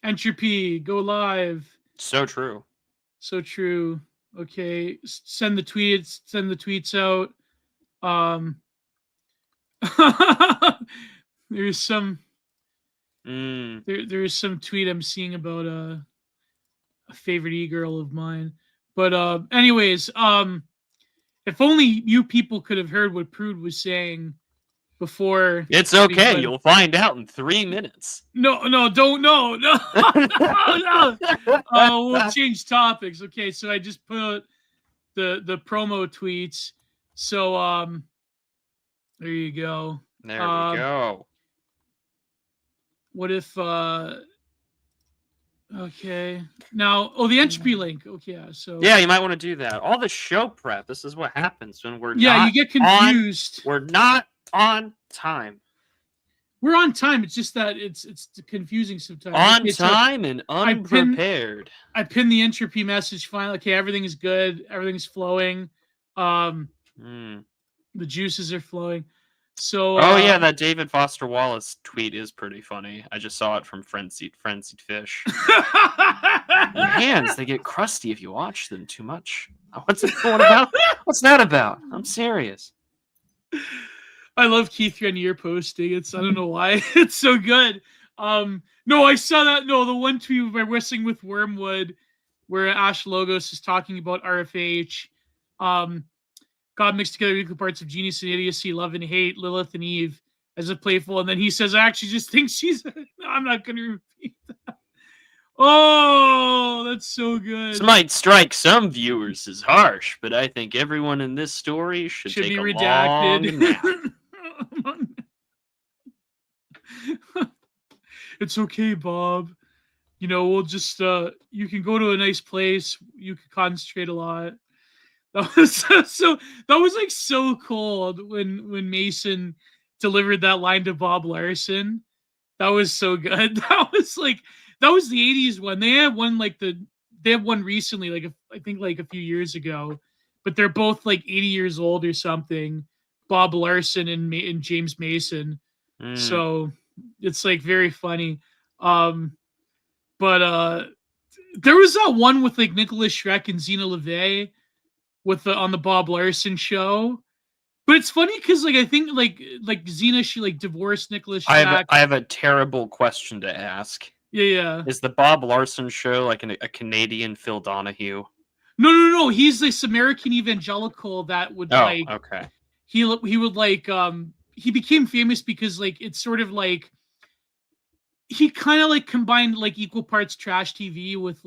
Entropy, go live. So true. So true. Okay, send the tweets out. There's some there is some tweet I'm seeing about a favorite e-girl of mine. But anyways, if only you people could have heard what Prude was saying before. It's okay. You'll find out in 3 minutes. No, don't no. We'll change topics. Okay, so I just put the promo tweets. So there you go. There we go. What if okay. Now, the entropy link. Okay, so yeah, you might want to do that. All the show prep. This is what happens when we're you get confused. We're not on time. We're on time. It's just that it's confusing sometimes. On time and unprepared. I pinned the entropy message finally. Okay, everything is good. Everything's flowing. The juices are flowing. So yeah, that David Foster Wallace tweet is pretty funny. I just saw it from Frenzied Fish. Your hands, they get crusty if you watch them too much. What's it going about? What's that about? I'm serious. I love Keith Raniere posting. I don't know why. It's so good. No, I saw that. No, the one tweet by Whistling with Wormwood where Ash Logos is talking about RFH. God mixed together equal parts of genius and idiocy, love and hate, Lilith and Eve as a playful. And then he says, I actually just think she's... I'm not going to repeat that. Oh, that's so good. This might strike some viewers as harsh, but I think everyone in this story should take be a redacted. Long nap. It's okay, Bob. We'll just... you can go to a nice place. You can concentrate a lot. That was so cold when Mason delivered that line to Bob Larson. That was so good. That was the 80s one. They had one they have one recently, I think a few years ago, but they're both 80 years old or something. Bob Larson and James Mason. So it's very funny. But there was that one with Nicholas Schreck and Zena LeVay on the Bob Larson show. But it's funny because I think Xena, she divorced Nicholas Schreck. I have a terrible question to ask. Yeah. Is the Bob Larson show a Canadian Phil Donahue? No. He's this American evangelical that would okay. He would he became famous because it's sort of he kind of combined equal parts trash TV with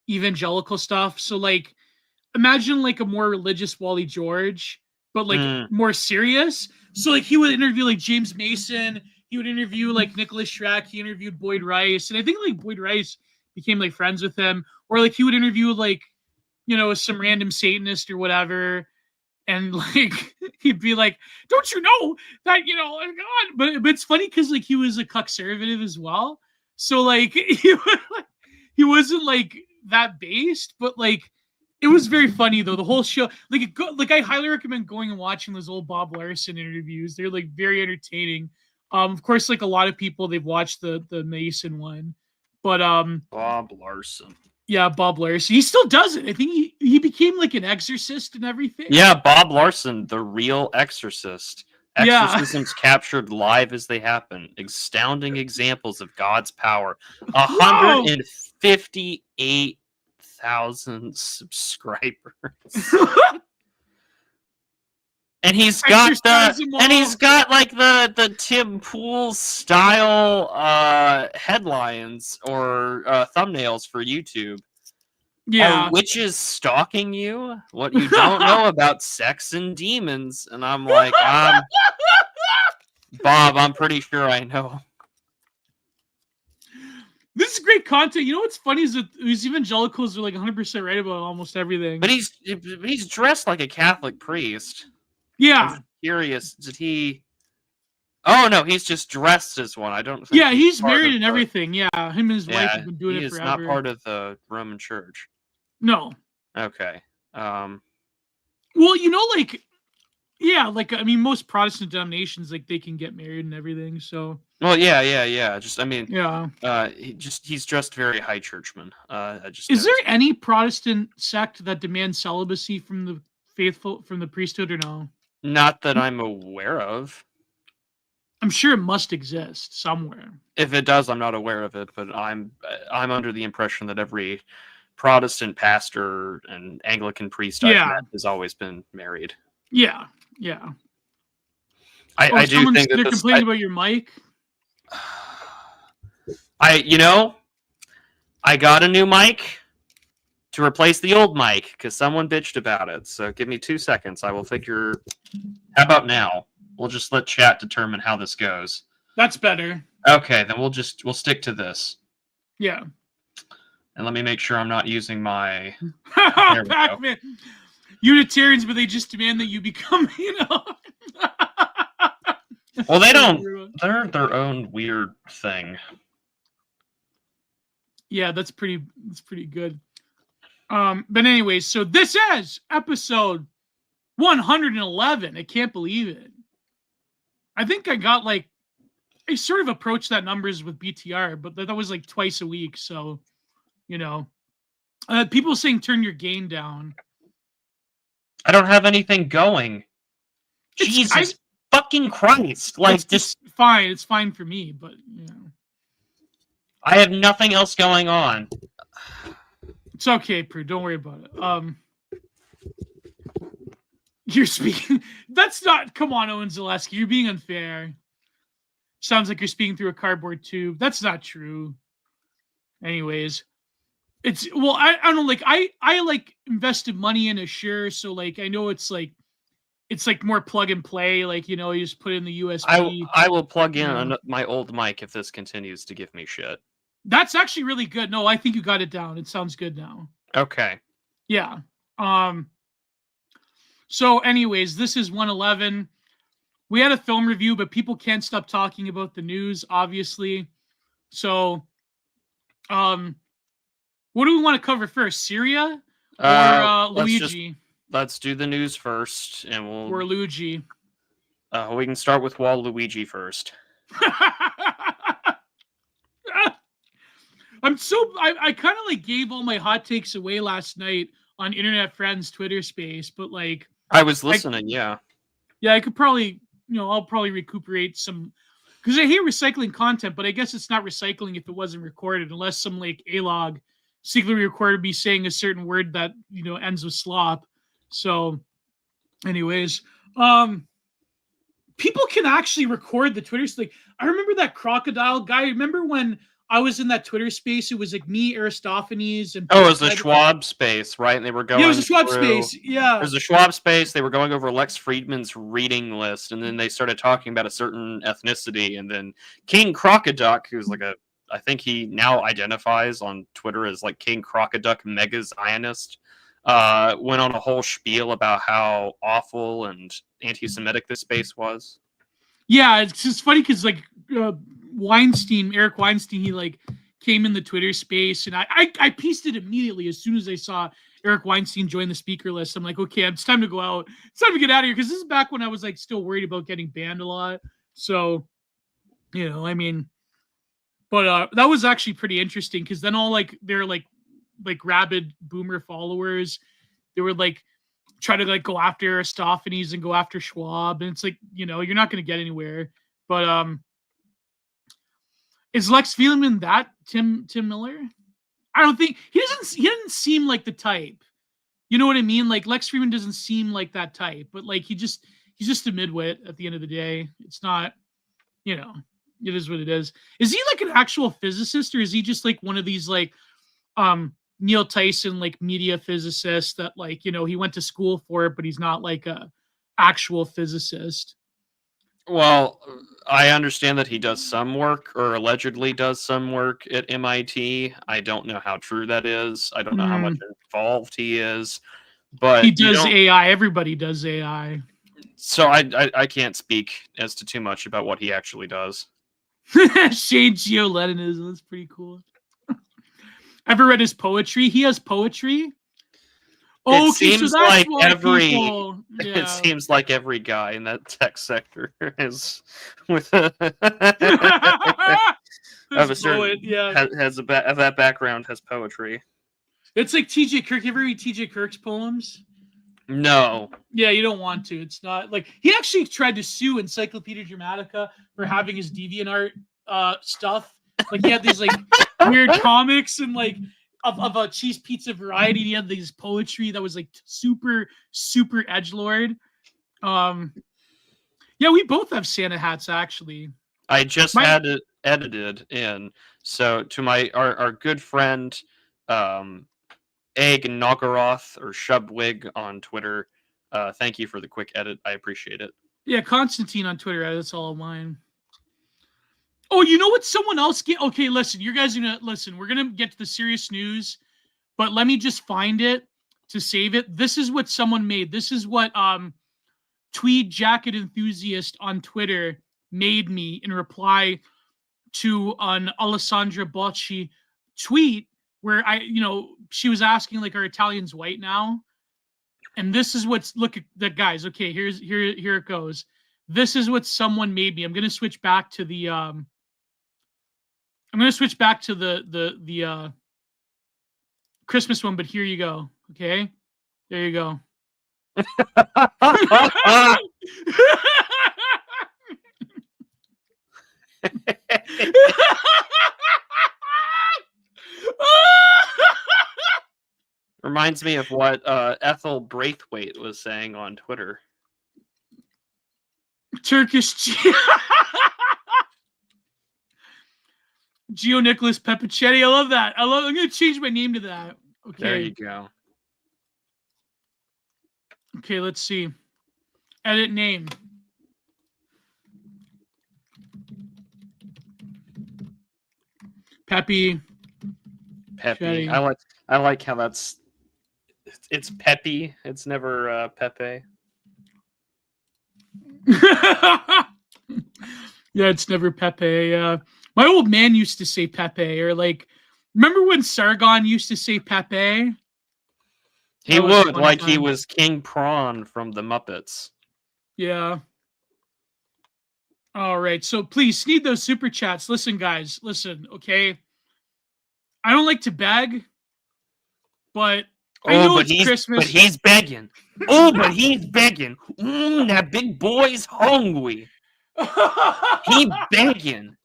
evangelical stuff. So imagine a more religious Wally George, but more serious. So he would interview James Mason, he would interview Nicholas Schreck, he interviewed Boyd Rice, and I think Boyd Rice became friends with him, or he would interview some random Satanist or whatever, and he'd be don't you know that God? But it's funny because he was a conservative as well, so he wasn't that based, but it was very funny though. The whole show, I highly recommend going and watching those old Bob Larson interviews. They're very entertaining. Of course, a lot of people, they've watched the Mason one, but Bob Larson. Yeah, Bob Larson. He still does it. I think he became an exorcist and everything. Yeah, Bob Larson, the real exorcist. Exorcisms captured live as they happen. Astounding examples of God's power. 158,000 subscribers. And he's got the Tim Pool style headlines or thumbnails for YouTube. Yeah. Are witches stalking you? What you don't know about sex and demons? And I'm like, Bob, I'm pretty sure I know. This is great content. What's funny is that these evangelicals are 100% right about almost everything. But he's dressed like a Catholic priest. Yeah. I'm curious, did he... Oh, no, he's just dressed as one. I don't think Yeah, he's married and everything. Yeah, him and his wife have been doing it forever. He is not part of the Roman Church. No. Okay. Well, Yeah, like I mean, most Protestant denominations like they can get married and everything. So Well, yeah. Just, I mean, yeah. he's dressed very high churchman. I just Is there noticed. any Protestant sect that demands celibacy from the faithful from the priesthood or no? Not that I'm aware of. I'm sure it must exist somewhere. If it does, I'm not aware of it. But I'm under the impression that every Protestant pastor and Anglican priest I've Yeah, met has always been married. yeah, yeah. I, Oh, I do think that they're this. complaining about your mic. You know, I got a new mic to replace the old mic because someone bitched about it. So give me 2 seconds. I will figure. How about now? We'll just let chat determine how this goes. That's better. Okay, then we'll stick to this. Yeah. And let me make sure I'm not using my. There we go. Pac-Man. Unitarians, but they just demand that you become, Well, they don't. They're their own weird thing. Yeah, that's pretty good. But anyways, so this is episode 111. I can't believe it. I think I got like I sort of approached that numbers with BTR, but that was like twice a week. So, people saying turn your gain down. I don't have anything going. Jesus fucking Christ! Like, it's fine. It's fine for me, but I have nothing else going on. It's okay, Prue. Don't worry about it. You're speaking. That's not. Come on, Owen Zaleski. You're being unfair. Sounds like you're speaking through a cardboard tube. That's not true. Anyways, I don't know. Like I like invested money in Assure, so like I know it's like more plug and play. Like you just put in the USB. I will plug in my old mic if this continues to give me shit. That's actually really good. No, I think you got it down. It sounds good now. Okay. Yeah. So anyways, this is 111. We had a film review, but people can't stop talking about the news, obviously. So, what do we want to cover first? Syria or Luigi? Let's do the news first, and we'll. Or Luigi. We can start with Waluigi first. I kind of like gave all my hot takes away last night on Internet Friends Twitter space, but like I was listening, yeah. Yeah, I could probably, I'll probably recuperate some because I hate recycling content, but I guess it's not recycling if it wasn't recorded, unless some like A-log secretly recorded me saying a certain word that ends with slop. So, anyways, people can actually record the Twitter. Like I remember that crocodile guy. Remember when I was in that Twitter space? It was like me, Aristophanes, and it was the Schwab space, right? And they were going. Yeah, it was a Schwab space. Yeah, it was a Schwab space. They were going over Lex Friedman's reading list, and then they started talking about a certain ethnicity, and then King Crocoduck, who's like I think he now identifies on Twitter as like King Crocoduck Mega Zionist, went on a whole spiel about how awful and anti-Semitic this space was. Yeah, it's just funny because like Eric Weinstein, he like came in the Twitter space, and I pieced it immediately as soon as I saw Eric Weinstein join the speaker list. I'm like, okay, it's time to go out. It's time to get out of here because this is back when I was like still worried about getting banned a lot. So, I mean, but that was actually pretty interesting because then all like they're like rabid boomer followers, they were like try to like go after Aristophanes and go after Schwab, and it's like you're not going to get anywhere. But is Lex Friedman that Tim Miller? I don't think he doesn't seem like the type. You know what I mean? Like Lex Friedman doesn't seem like that type, but like he's just a midwit at the end of the day. It's not, it is what it is. Is he like an actual physicist, or is he just like one of these like Neil Tyson like media physicist that like he went to school for it, but he's not like a actual physicist? Well, I understand that he does some work, or allegedly does some work at MIT. I don't know how true that is. I don't know how much involved he is. But he does AI. Everybody does AI. So I can't speak as to too much about what he actually does. Shade Geo-Leninism. That's pretty cool. Ever read his poetry? He has poetry Oh, It okay, so seems that's like why every people. it Yeah. seems like every guy in that tech sector is with of This a poet, certain yeah. has of that background has poetry. It's like T.J. Kirk. You ever read T.J. Kirk's poems? No. Yeah, you don't want to. It's not like he actually tried to sue Encyclopedia Dramatica for having his DeviantArt stuff. Like he had these like weird comics and like of a cheese pizza variety. He had these poetry that was like super edgelord. Yeah, we both have Santa hats actually. I just My had it edited in. So to our good friend Egg Nogoroth or Shubwig on Twitter, thank you for the quick edit. I appreciate it. Yeah, Constantine on Twitter. That's all of mine. Oh, you know what? Someone else get. Okay, listen. You guys are gonna listen. We're gonna get to the serious news, but let me just find it to save it. This is what someone made. This is what Tweed Jacket Enthusiast on Twitter made me in reply to an Alessandra Bocci tweet where she was asking like, are Italians white now? And this is what's look at the guys. Okay, here it goes. This is what someone made me. I'm gonna switch back to the Christmas one, but here you go. Okay, there you go. Reminds me of what Ethel Braithwaite was saying on Twitter. Turkish Gio Nicholas Pepicetti. I love that. I'm gonna change my name to that. Okay. There you go. Okay, let's see. Edit name. Peppy. Peppy. I like how it's Peppy. It's never Pepe. Yeah, it's never Pepe. My old man used to say Pepe, or like, remember when Sargon used to say Pepe? He would, like he was King Prawn from the Muppets. Yeah. All right. So please need those super chats. Listen, guys. Listen, okay? I don't like to beg, but I know it's Christmas. But he's begging. Oh, but he's begging. That big boy's hungry. He begging.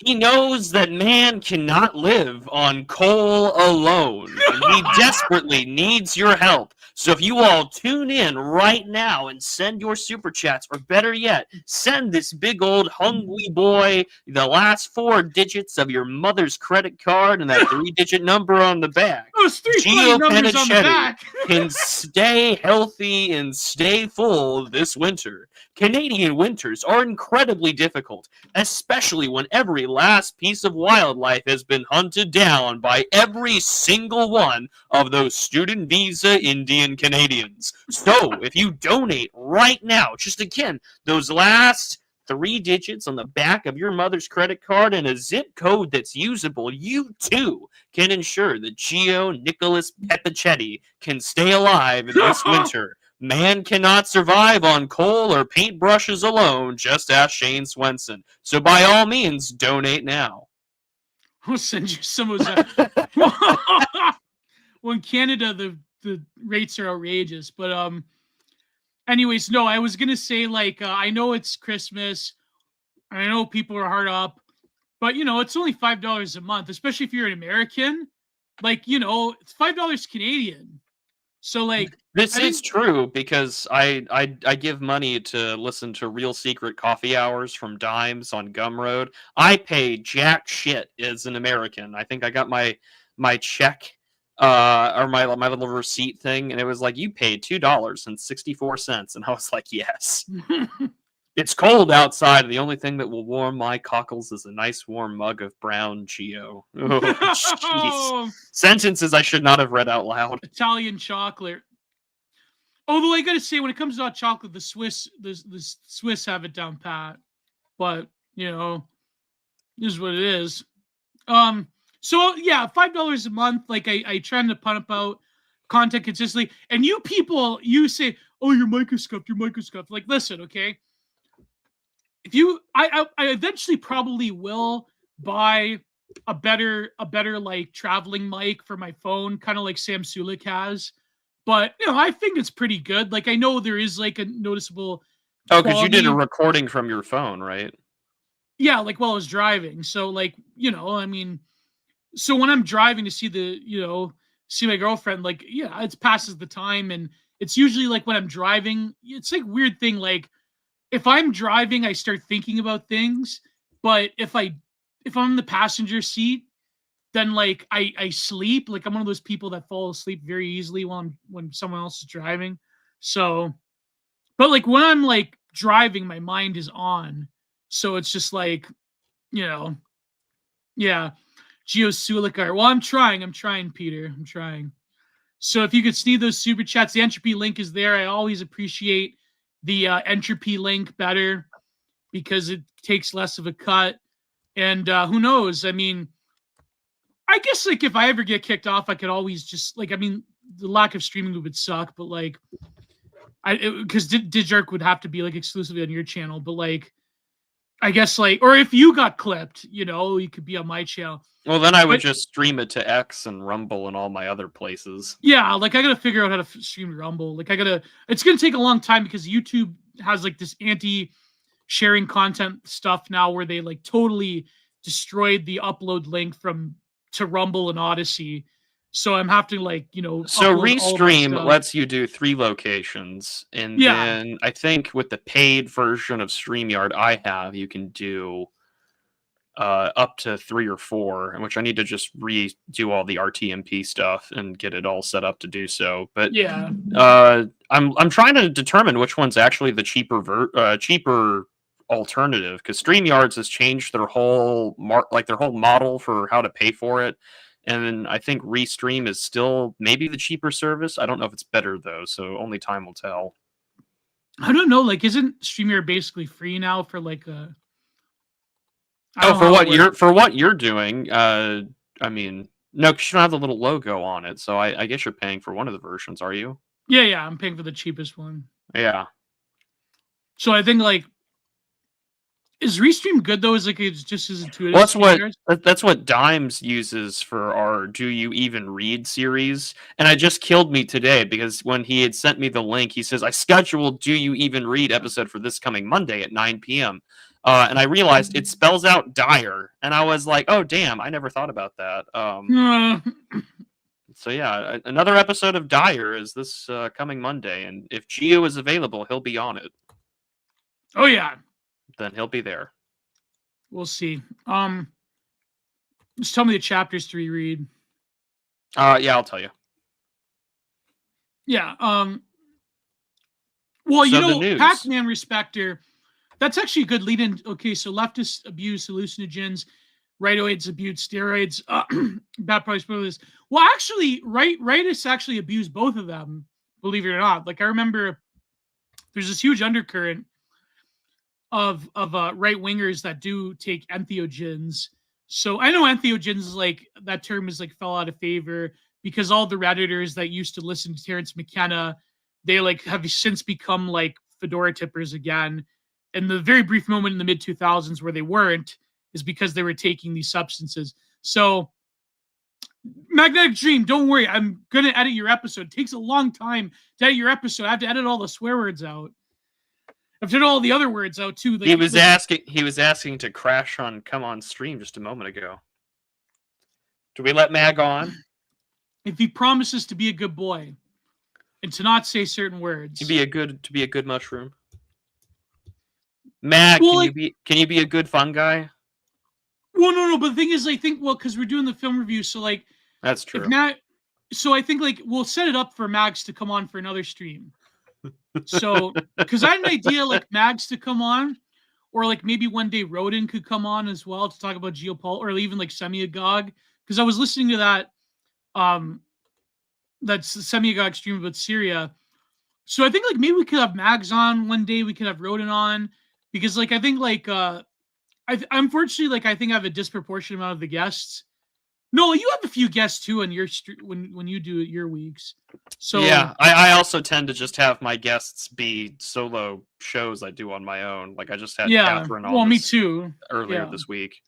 He knows that man cannot live on coal alone, and he desperately needs your help. So if you all tune in right now and send your super chats, or better yet, send this big old hungry boy the last 4 digits of your mother's credit card and that 3-digit number on the back. Those 3 funny numbers on the back. Can stay healthy and stay full this winter. Canadian winters are incredibly difficult, especially when every last piece of wildlife has been hunted down by every single one of those student visa Indian Canadians. So, if you donate right now, just again, those last 3 digits on the back of your mother's credit card and a zip code that's usable, you too can ensure that Gio Nicholas Pepicetti can stay alive in this winter. Man cannot survive on coal or paintbrushes alone, just ask Shane Swenson. So by all means, donate now. I'll send you some of that. Well, in Canada, the rates are outrageous. But anyways, no, I was gonna say like I know it's Christmas, I know people are hard up, but it's only $5 a month, especially if you're an American. Like it's $5 Canadian. So like this is true because I give money to listen to Real Secret Coffee Hours from Dimes on Gumroad. I pay jack shit as an American. I think I got my check or my little receipt thing, and it was like, you paid $2.64, and I was like, yes. It's cold outside, and the only thing that will warm my cockles is a nice warm mug of brown Gio. Oh, jeez. Sentences I should not have read out loud. Italian chocolate. Although I gotta say, when it comes to hot chocolate, the Swiss have it down pat. But this is what it is. So yeah, $5 a month. Like I trying to pump out content consistently. And you people, you say, "Oh, your mic is scuffed. Your mic is scuffed." Like, listen, okay. If you, I eventually probably will buy a better like traveling mic for my phone, kind of like Sam Sulik has. But I think it's pretty good. Like, I know there is like a noticeable. Oh, because you did a quality. recording from your phone, right? Yeah, like while I was driving. So like, I mean, so when I'm driving to see see my girlfriend, like, yeah, it passes the time. And it's usually like when I'm driving, it's like weird thing. Like, if I'm driving, I start thinking about things. But if I'm in the passenger seat, then like I sleep. Like, I'm one of those people that fall asleep very easily when someone else is driving. So, but like when I'm like driving, my mind is on. So it's just like, yeah. Gio Sulikar. Well, I'm trying, Peter. I'm trying. So if you could see those super chats, the entropy link is there. I always appreciate the entropy link better because it takes less of a cut. And who knows? I mean, I guess like if I ever get kicked off, I could always just like, I mean, the lack of streaming would suck, but like, because Digiarc would have to be like exclusively on your channel, but like, I guess like, or if you got clipped, you could be on my channel. Well, then I would just stream it to X and Rumble and all my other places. Yeah, like I gotta figure out how to stream to Rumble. Like it's gonna take a long time because YouTube has like this anti-sharing content stuff now where they like totally destroyed the upload link to Rumble and Odyssey. So I'm having to like, So Restream lets you do 3 locations. And then I think with the paid version of StreamYard I have, you can do up to 3 or 4, in which I need to just redo all the RTMP stuff and get it all set up to do so. But yeah, I'm trying to determine which one's actually the cheaper alternative, because StreamYards has changed their whole model for how to pay for it. And then I think Restream is still maybe the cheaper service. I don't know if it's better though, so only time will tell. I don't know. Like, isn't StreamYard basically free now for like a? For what you're doing, I mean, no, because you don't have the little logo on it. So I guess you're paying for one of the versions, are you? Yeah, I'm paying for the cheapest one. Yeah. So I think like, is Restream good though? Is like it's just as intuitive? Well, that's what Dimes uses for our "Do You Even Read" series, and it just killed me today because when he had sent me the link, he says I scheduled "Do You Even Read" episode for this coming Monday at 9 p.m. And I realized it spells out dire, and I was like, "Oh damn, I never thought about that." So yeah, another episode of Dire is this coming Monday, and if Gio is available, he'll be on it. Oh yeah. Then he'll be there. We'll see. Just tell me the chapters to reread. Yeah, I'll tell you. Yeah. Well, so Pac-Man Respecter, that's actually a good lead-in. Okay, so leftists abuse hallucinogens, rightoids abuse steroids. Bad probably spoil this. Well, actually, rightists actually abuse both of them, believe it or not. Like, I remember there's this huge undercurrent of right wingers that do take entheogens. So I know entheogens is like, that term is like fell out of favor because all the Redditors that used to listen to Terrence McKenna, they like have since become like fedora tippers again. And the very brief moment in the mid 2000s where they weren't is because they were taking these substances. So Magnetic Dream, don't worry, I'm gonna edit your episode. It takes a long time to edit your episode. I have to edit all the swear words out. I've done all the other words out too. Like, he was asking to crash on come on stream just a moment ago. Do we let Mag on? If he promises to be a good boy and to not say certain words. To be a good mushroom. Mag, well, can you be a good fun guy? Well, no, but the thing is, I think, because we're doing the film review, so like that's true. So I think like we'll set it up for Mags to come on for another stream. So, because I had an idea like Mags to come on, or like maybe one day Rodin could come on as well to talk about Geopolitics, or even like Semi-Agog. Because I was listening to that Semi-Agog stream about Syria. So I think like maybe we could have Mags on one day. We could have Rodin on, because like I think like unfortunately like I think I have a disproportionate amount of the guests. No, you have a few guests too on your when you do your weeks. So yeah, I also tend to just have my guests be solo shows I do on my own. Like I just had yeah, Kathrine well, on me this too. earlier Yeah, this week.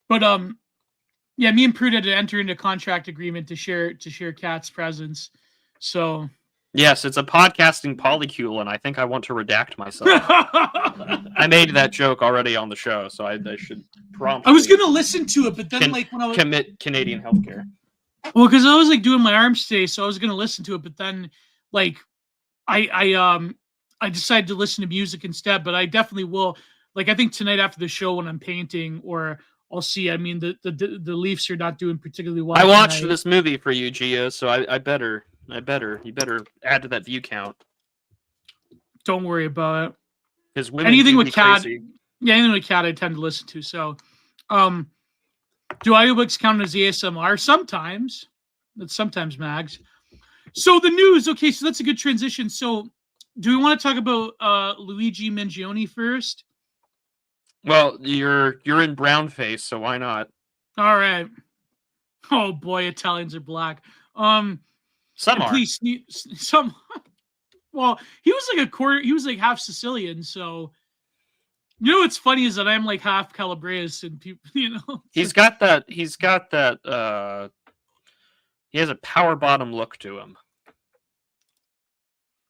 but yeah, me and Prude had to enter into a contract agreement to share Kat's presence. So Yes, it's a podcasting polycule, and I think I want to redact myself. I made that joke already on the show, so I should promptly. I was gonna listen to it, but then like when I was commit Canadian healthcare. well, because I was like doing my arms today, so I was gonna listen to it, but then like I decided to listen to music instead. But I definitely will. Like I think tonight after the show when I'm painting, or I'll see. I mean the Leafs are not doing particularly well. I watched tonight. this movie for you, Gio, so you better add to that view count. Don't worry about it. Because women Anything with Cat, yeah, anything with Cat I tend to listen to. So, do audiobooks count as ASMR? Sometimes. That's sometimes Mags. So the news. Okay, so that's a good transition. So, do we want to talk about Luigi Mangione first? Well, you're in brownface, so why not? All right. Oh boy, Italians are black. Some are. Please, some. Well, he was like a quarter. He was like half Sicilian. So, you know what's funny is that I'm like half Calabrese, and people, you know, He's got that. He has a power bottom look to him.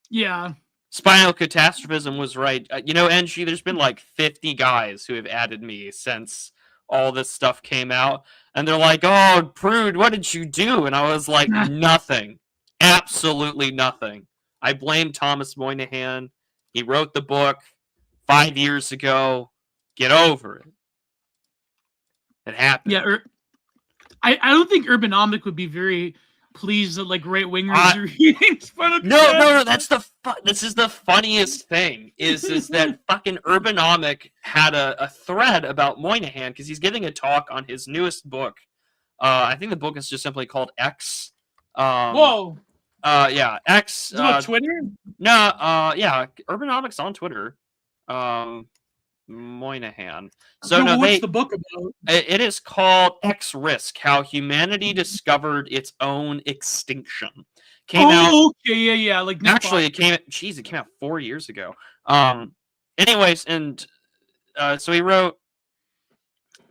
Yeah. Spinal catastrophism was right. You know, NG, there's been like 50 guys who have added me since all this stuff came out. And they're like, oh, Prude, what did you do? And I was like, nothing. Absolutely nothing. I blame Thomas Moynihan. He wrote the book 5 years ago. Get over it. It happened. Yeah. I don't think Urbanomic would be very pleased that like right wingers are reading Spinal No. This is the funniest thing is that fucking Urbanomic had a thread about Moynihan because he's giving a talk on his newest book. I think the book is just simply called X. Whoa. Yeah, X. Is it on Twitter? No. Yeah, Urbanomic's on Twitter. Moynihan. So what's the book about? It is called X Risk: How Humanity Discovered Its Own Extinction. Came out. Okay, yeah. Like actually, it came out 4 years ago. Anyways, and so he wrote,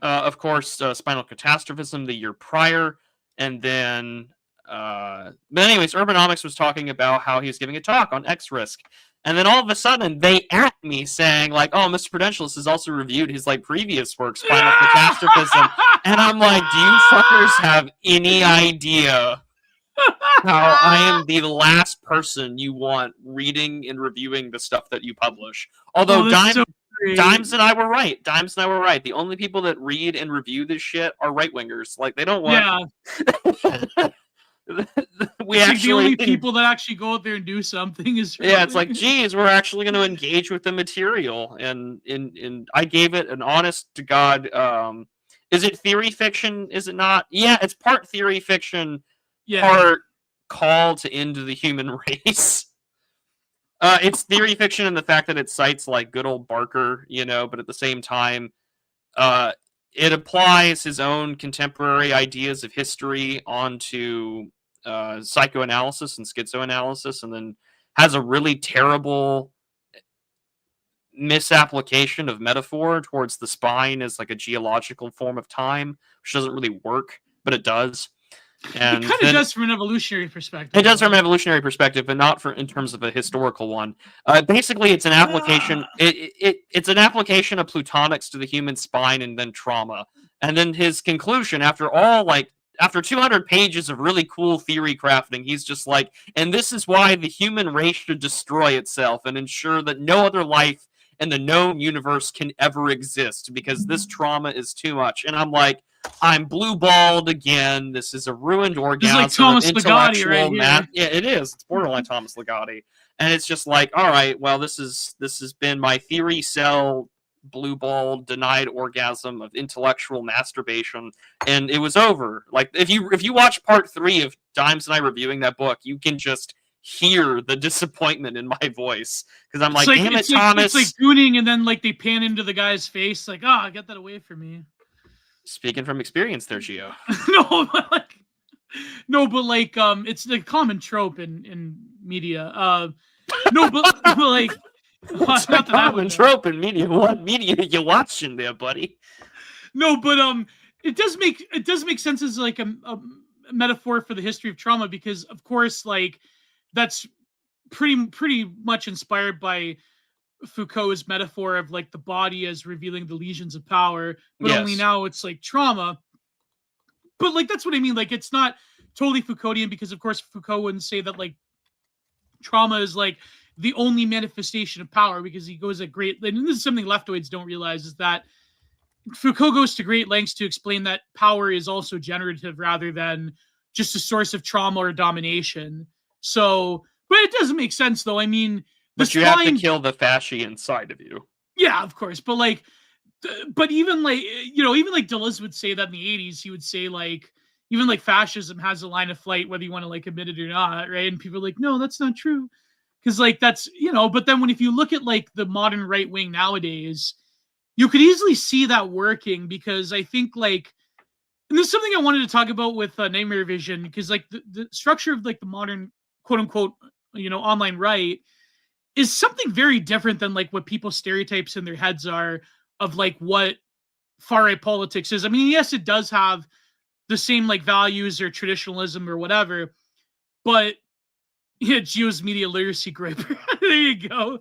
of course, Spinal Catastrophism the year prior, and then. But anyways, Urbanomics was talking about how he was giving a talk on X Risk. And then all of a sudden, they at me saying, like, oh, Mr. Prudentialist has also reviewed his, like, previous work, Spinal Catastrophism. And I'm like, do you fuckers have any idea how I am the last person you want reading and reviewing the stuff that you publish? Although Dimes and I were right. The only people that read and review this shit are right-wingers. Like, they don't want... Yeah. The only people that actually go out there and do something is it's like, geez, we're actually going to engage with the material, and I gave it an honest to God. Is it theory fiction? Is it not? Yeah, it's part theory fiction, part call to end the human race. It's theory fiction in the fact that it cites like good old Barker, you know, but at the same time, it applies his own contemporary ideas of history onto psychoanalysis and schizoanalysis, and then has a really terrible misapplication of metaphor towards the spine as like a geological form of time, which doesn't really work, but it does. And it kind of does from an evolutionary perspective. It does from an evolutionary perspective, but not in terms of a historical one. Basically, it's an application. It's an application of plutonics to the human spine and then trauma. And then his conclusion, after 200 pages of really cool theory crafting, he's just like, and this is why the human race should destroy itself and ensure that no other life in the known universe can ever exist because this trauma is too much. And I'm like, I'm blue-balled again. This is a ruined orgasm. It's like Thomas Ligotti right here. Yeah, it is. It's borderline Thomas Ligotti. And it's just like, all right, well, this has been my theory cell blue-balled denied orgasm of intellectual masturbation, and it was over. Like, if you watch part 3 of Dimes and I reviewing that book, you can just hear the disappointment in my voice because I'm like, damn it, Thomas. It's like gooning, and then like they pan into the guy's face, like, get that away from me. Speaking from experience there, Gio. It's the common trope in media. No, but like, It's a common trope in media. What media are you watching there, buddy? No, but it does make sense as like a metaphor for the history of trauma, because of course, like, that's pretty much inspired by Foucault's metaphor of like the body as revealing the lesions of power, but only now it's like trauma. But like, that's what I mean. Like, it's not totally Foucauldian, because of course Foucault wouldn't say that like trauma is like the only manifestation of power, because he goes at great, and this is something leftoids don't realize, is that Foucault goes to great lengths to explain that power is also generative rather than just a source of trauma or domination. So, but it doesn't make sense though. I mean, but you have to kill the fasci inside of you. Yeah, of course. But like, but even like, even like Deleuze would say that in the 80s, he would say like, even like fascism has a line of flight, whether you want to like admit it or not, right? And people are like, no, that's not true. Because like, that's, but then if you look at like the modern right wing nowadays, you could easily see that working, because I think like, and this is something I wanted to talk about with Nightmare Vision, because like the structure of like the modern quote unquote, online right is something very different than like what people's stereotypes in their heads are of like what far right politics is. I mean, yes, it does have the same like values or traditionalism or whatever, but yeah, Gio's media literacy gripe. There you go.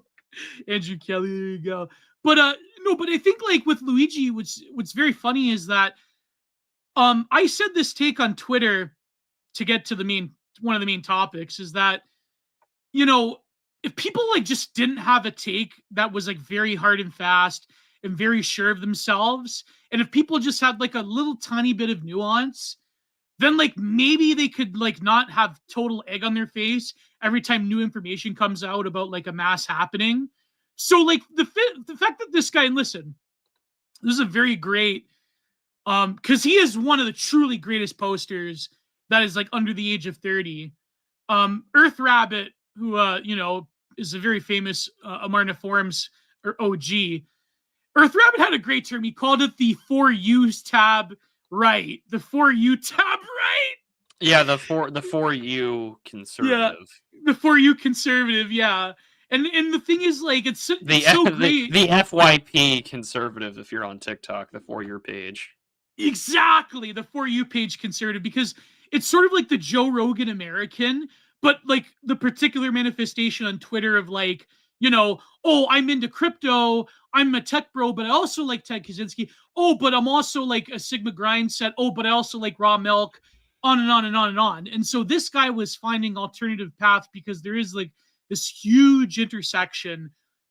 Andrew Kelly, there you go. But no, but I think like with Luigi, what's very funny is that I said this take on Twitter to get to one of the main topics, is that, if people like just didn't have a take that was like very hard and fast and very sure of themselves, and if people just had like a little tiny bit of nuance, then like maybe they could like not have total egg on their face every time new information comes out about like a mass happening. So like the fact that this guy, and listen, this is a very great, because he is one of the truly greatest posters that is like under the age of 30. Earth Rabbit, who is a very famous Amarna Forums or OG. Earth Rabbit had a great term. He called it the For You tab right. The For You tab right. Yeah, the For You conservative. Yeah, the For You conservative. Yeah. And the thing is, like, it's so great. The FYP conservative, if you're on TikTok, the For Your page. Exactly, the For You page conservative, because it's sort of like the Joe Rogan American, but like the particular manifestation on Twitter of like, oh, I'm into crypto, I'm a tech bro, but I also like Ted Kaczynski. Oh, but I'm also like a Sigma grind set. Oh, but I also like raw milk, on and on and on and on. And so this guy was finding alternative paths, because there is like this huge intersection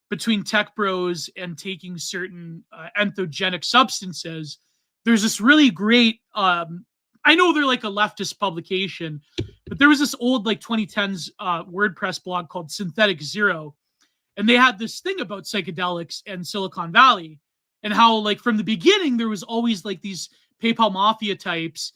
between tech bros and taking certain entheogenic substances. There's this really great, I know they're like a leftist publication, but there was this old like 2010s WordPress blog called Synthetic Zero. And they had this thing about psychedelics and Silicon Valley, and how like from the beginning, there was always like these PayPal mafia types.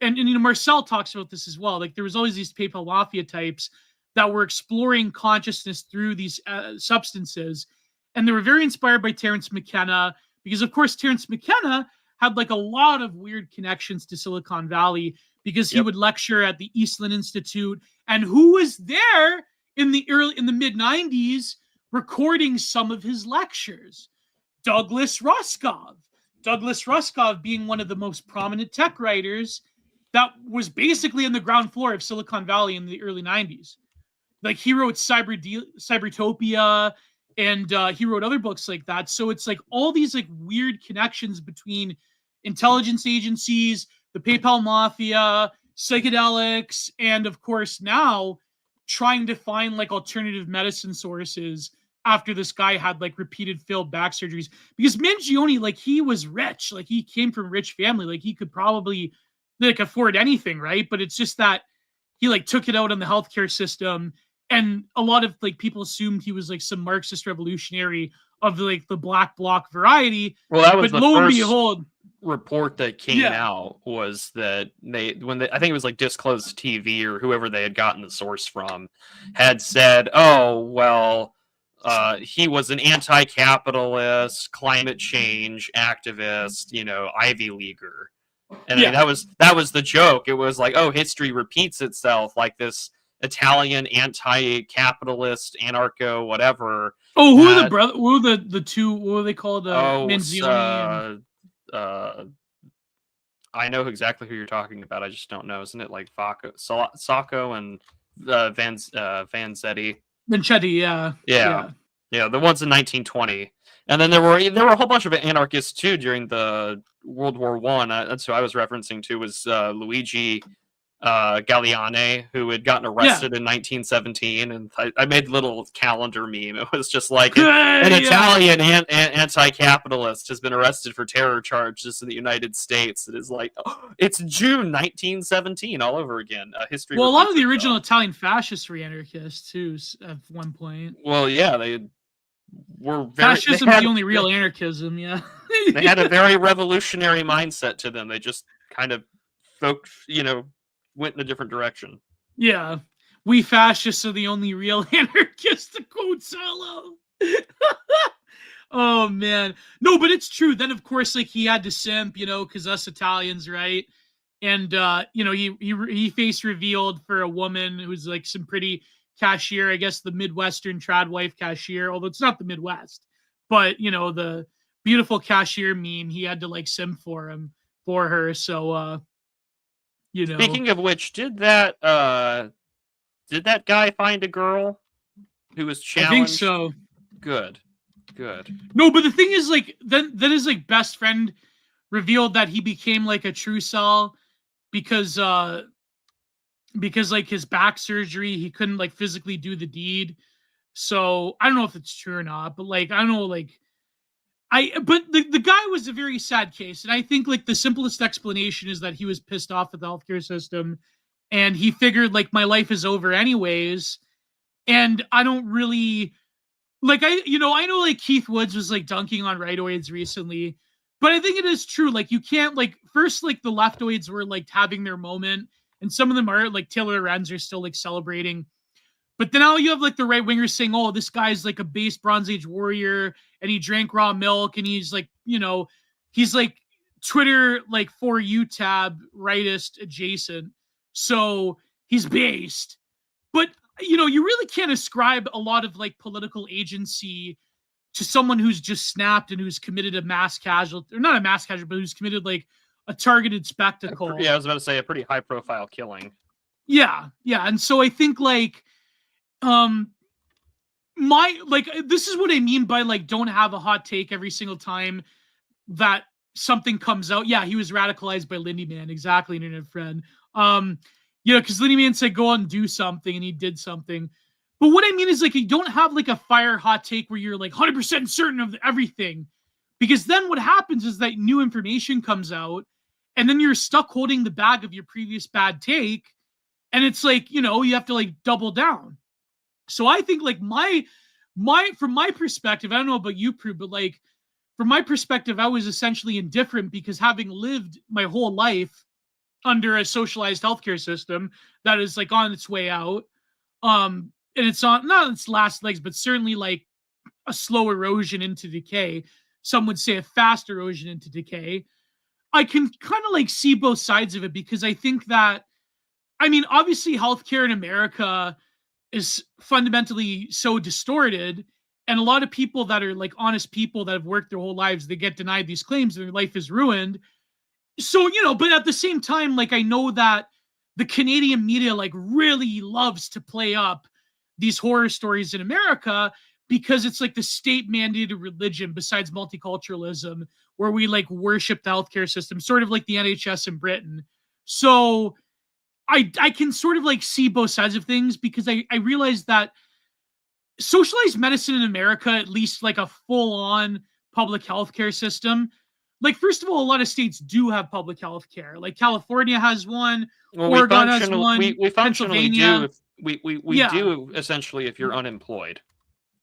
And Marcel talks about this as well. Like there was always these PayPal mafia types that were exploring consciousness through these substances. And they were very inspired by Terence McKenna, because of course, Terence McKenna had like a lot of weird connections to Silicon Valley, because he would lecture at the Eastland Institute. And who was there in the mid 90s recording some of his lectures? Douglas Rushkoff. Douglas Rushkoff being one of the most prominent tech writers that was basically on the ground floor of Silicon Valley in the early 90s. Like he wrote Cybertopia, and he wrote other books like that. So it's like all these like weird connections between intelligence agencies, the PayPal mafia, psychedelics, and of course now trying to find like alternative medicine sources after this guy had like repeated failed back surgeries. Because Mangione, like he was rich, like he came from a rich family, like he could probably like afford anything, right? But it's just that he like took it out on the healthcare system, and a lot of like people assumed he was like some Marxist revolutionary of like the black bloc variety. Well, that was but the lo and first behold, report that came out, was that I think it was like Disclosed TV or whoever they had gotten the source from, had said, oh well, he was an anti-capitalist, climate change activist, Ivy Leaguer. And I mean, that was the joke. It was like, oh, history repeats itself, like this Italian anti-capitalist, anarcho, whatever. Oh, who are the brother? Who are the two? What were they called? Manzioni. I know exactly who you're talking about. I just don't know. Isn't it like Sacco and Vanzetti? Vanzetti, yeah. Yeah, the ones in 1920. And then there were a whole bunch of anarchists too during the World War One. That's who I was referencing to, was Luigi Galliani, who had gotten arrested in 1917, and I made a little calendar meme. It was just like an Italian anti-capitalist has been arrested for terror charges in the United States. It is like, it's June 1917 all over again. History. Well, a lot of the original Italian fascists were anarchists too at one point. Well, yeah, they were fascism is the only real anarchism. Yeah, they had a very revolutionary mindset to them. They just kind of went in a different direction. Yeah. We fascists are the only real anarchists, to quote Solo. Oh, man. No, but it's true. Then, of course, like, he had to simp, because us Italians, right? And, he face revealed for a woman who's, like, some pretty cashier, I guess the Midwestern trad wife cashier, although it's not the Midwest. But, the beautiful cashier meme, he had to, like, simp for her. So, Speaking of which, did that guy find a girl who was challenged? I think so. Good. No, but the thing is, like, then his like best friend revealed that he became like a true cell because like his back surgery, he couldn't like physically do the deed. So I don't know if it's true or not, but like I don't know, like but the guy was a very sad case. And I think like the simplest explanation is that he was pissed off at the healthcare system and he figured like my life is over anyways. And I don't really like, I know like Keith Woods was like dunking on rightoids recently, but I think it is true. Like you can't like first, like the leftoids were like having their moment and some of them are like Taylor Lorenz are still like celebrating. But then now you have like the right wingers saying, oh, this guy's like a base Bronze Age warrior and he drank raw milk and he's like, he's like Twitter, like For You tab rightist adjacent. So he's based. But, you really can't ascribe a lot of like political agency to someone who's just snapped and who's committed a mass casualty, or not a mass casualty, but who's committed like a targeted spectacle. Yeah, I was about to say a pretty high profile killing. Yeah. And so I think like, this is what I mean by like don't have a hot take every single time that something comes out. Yeah, he was radicalized by Lindy Man, exactly, internet friend. Because Lindy Man said go out and do something and he did something. But what I mean is like you don't have like a fire hot take where you're like 100% certain of everything. Because then what happens is that new information comes out and then you're stuck holding the bag of your previous bad take. And it's like, you have to like double down. So I think like from my perspective, I don't know about you, Prue, but like from my perspective, I was essentially indifferent because having lived my whole life under a socialized healthcare system that is like on its way out, and it's on not its last legs, but certainly like a slow erosion into decay. Some would say a fast erosion into decay. I can kind of like see both sides of it because I think that, I mean, obviously healthcare in America is fundamentally so distorted, and a lot of people that are like honest people that have worked their whole lives, they get denied these claims and their life is ruined. So, but at the same time, like I know that the Canadian media like really loves to play up these horror stories in America because it's like the state mandated religion besides multiculturalism where we like worship the healthcare system, sort of like the NHS in Britain. So I can sort of like see both sides of things because I realize that socialized medicine in America, at least like a full-on public healthcare system, like first of all, a lot of states do have public healthcare. Like California has one, Oregon has one, we functionally Pennsylvania. do. We do essentially if you're unemployed.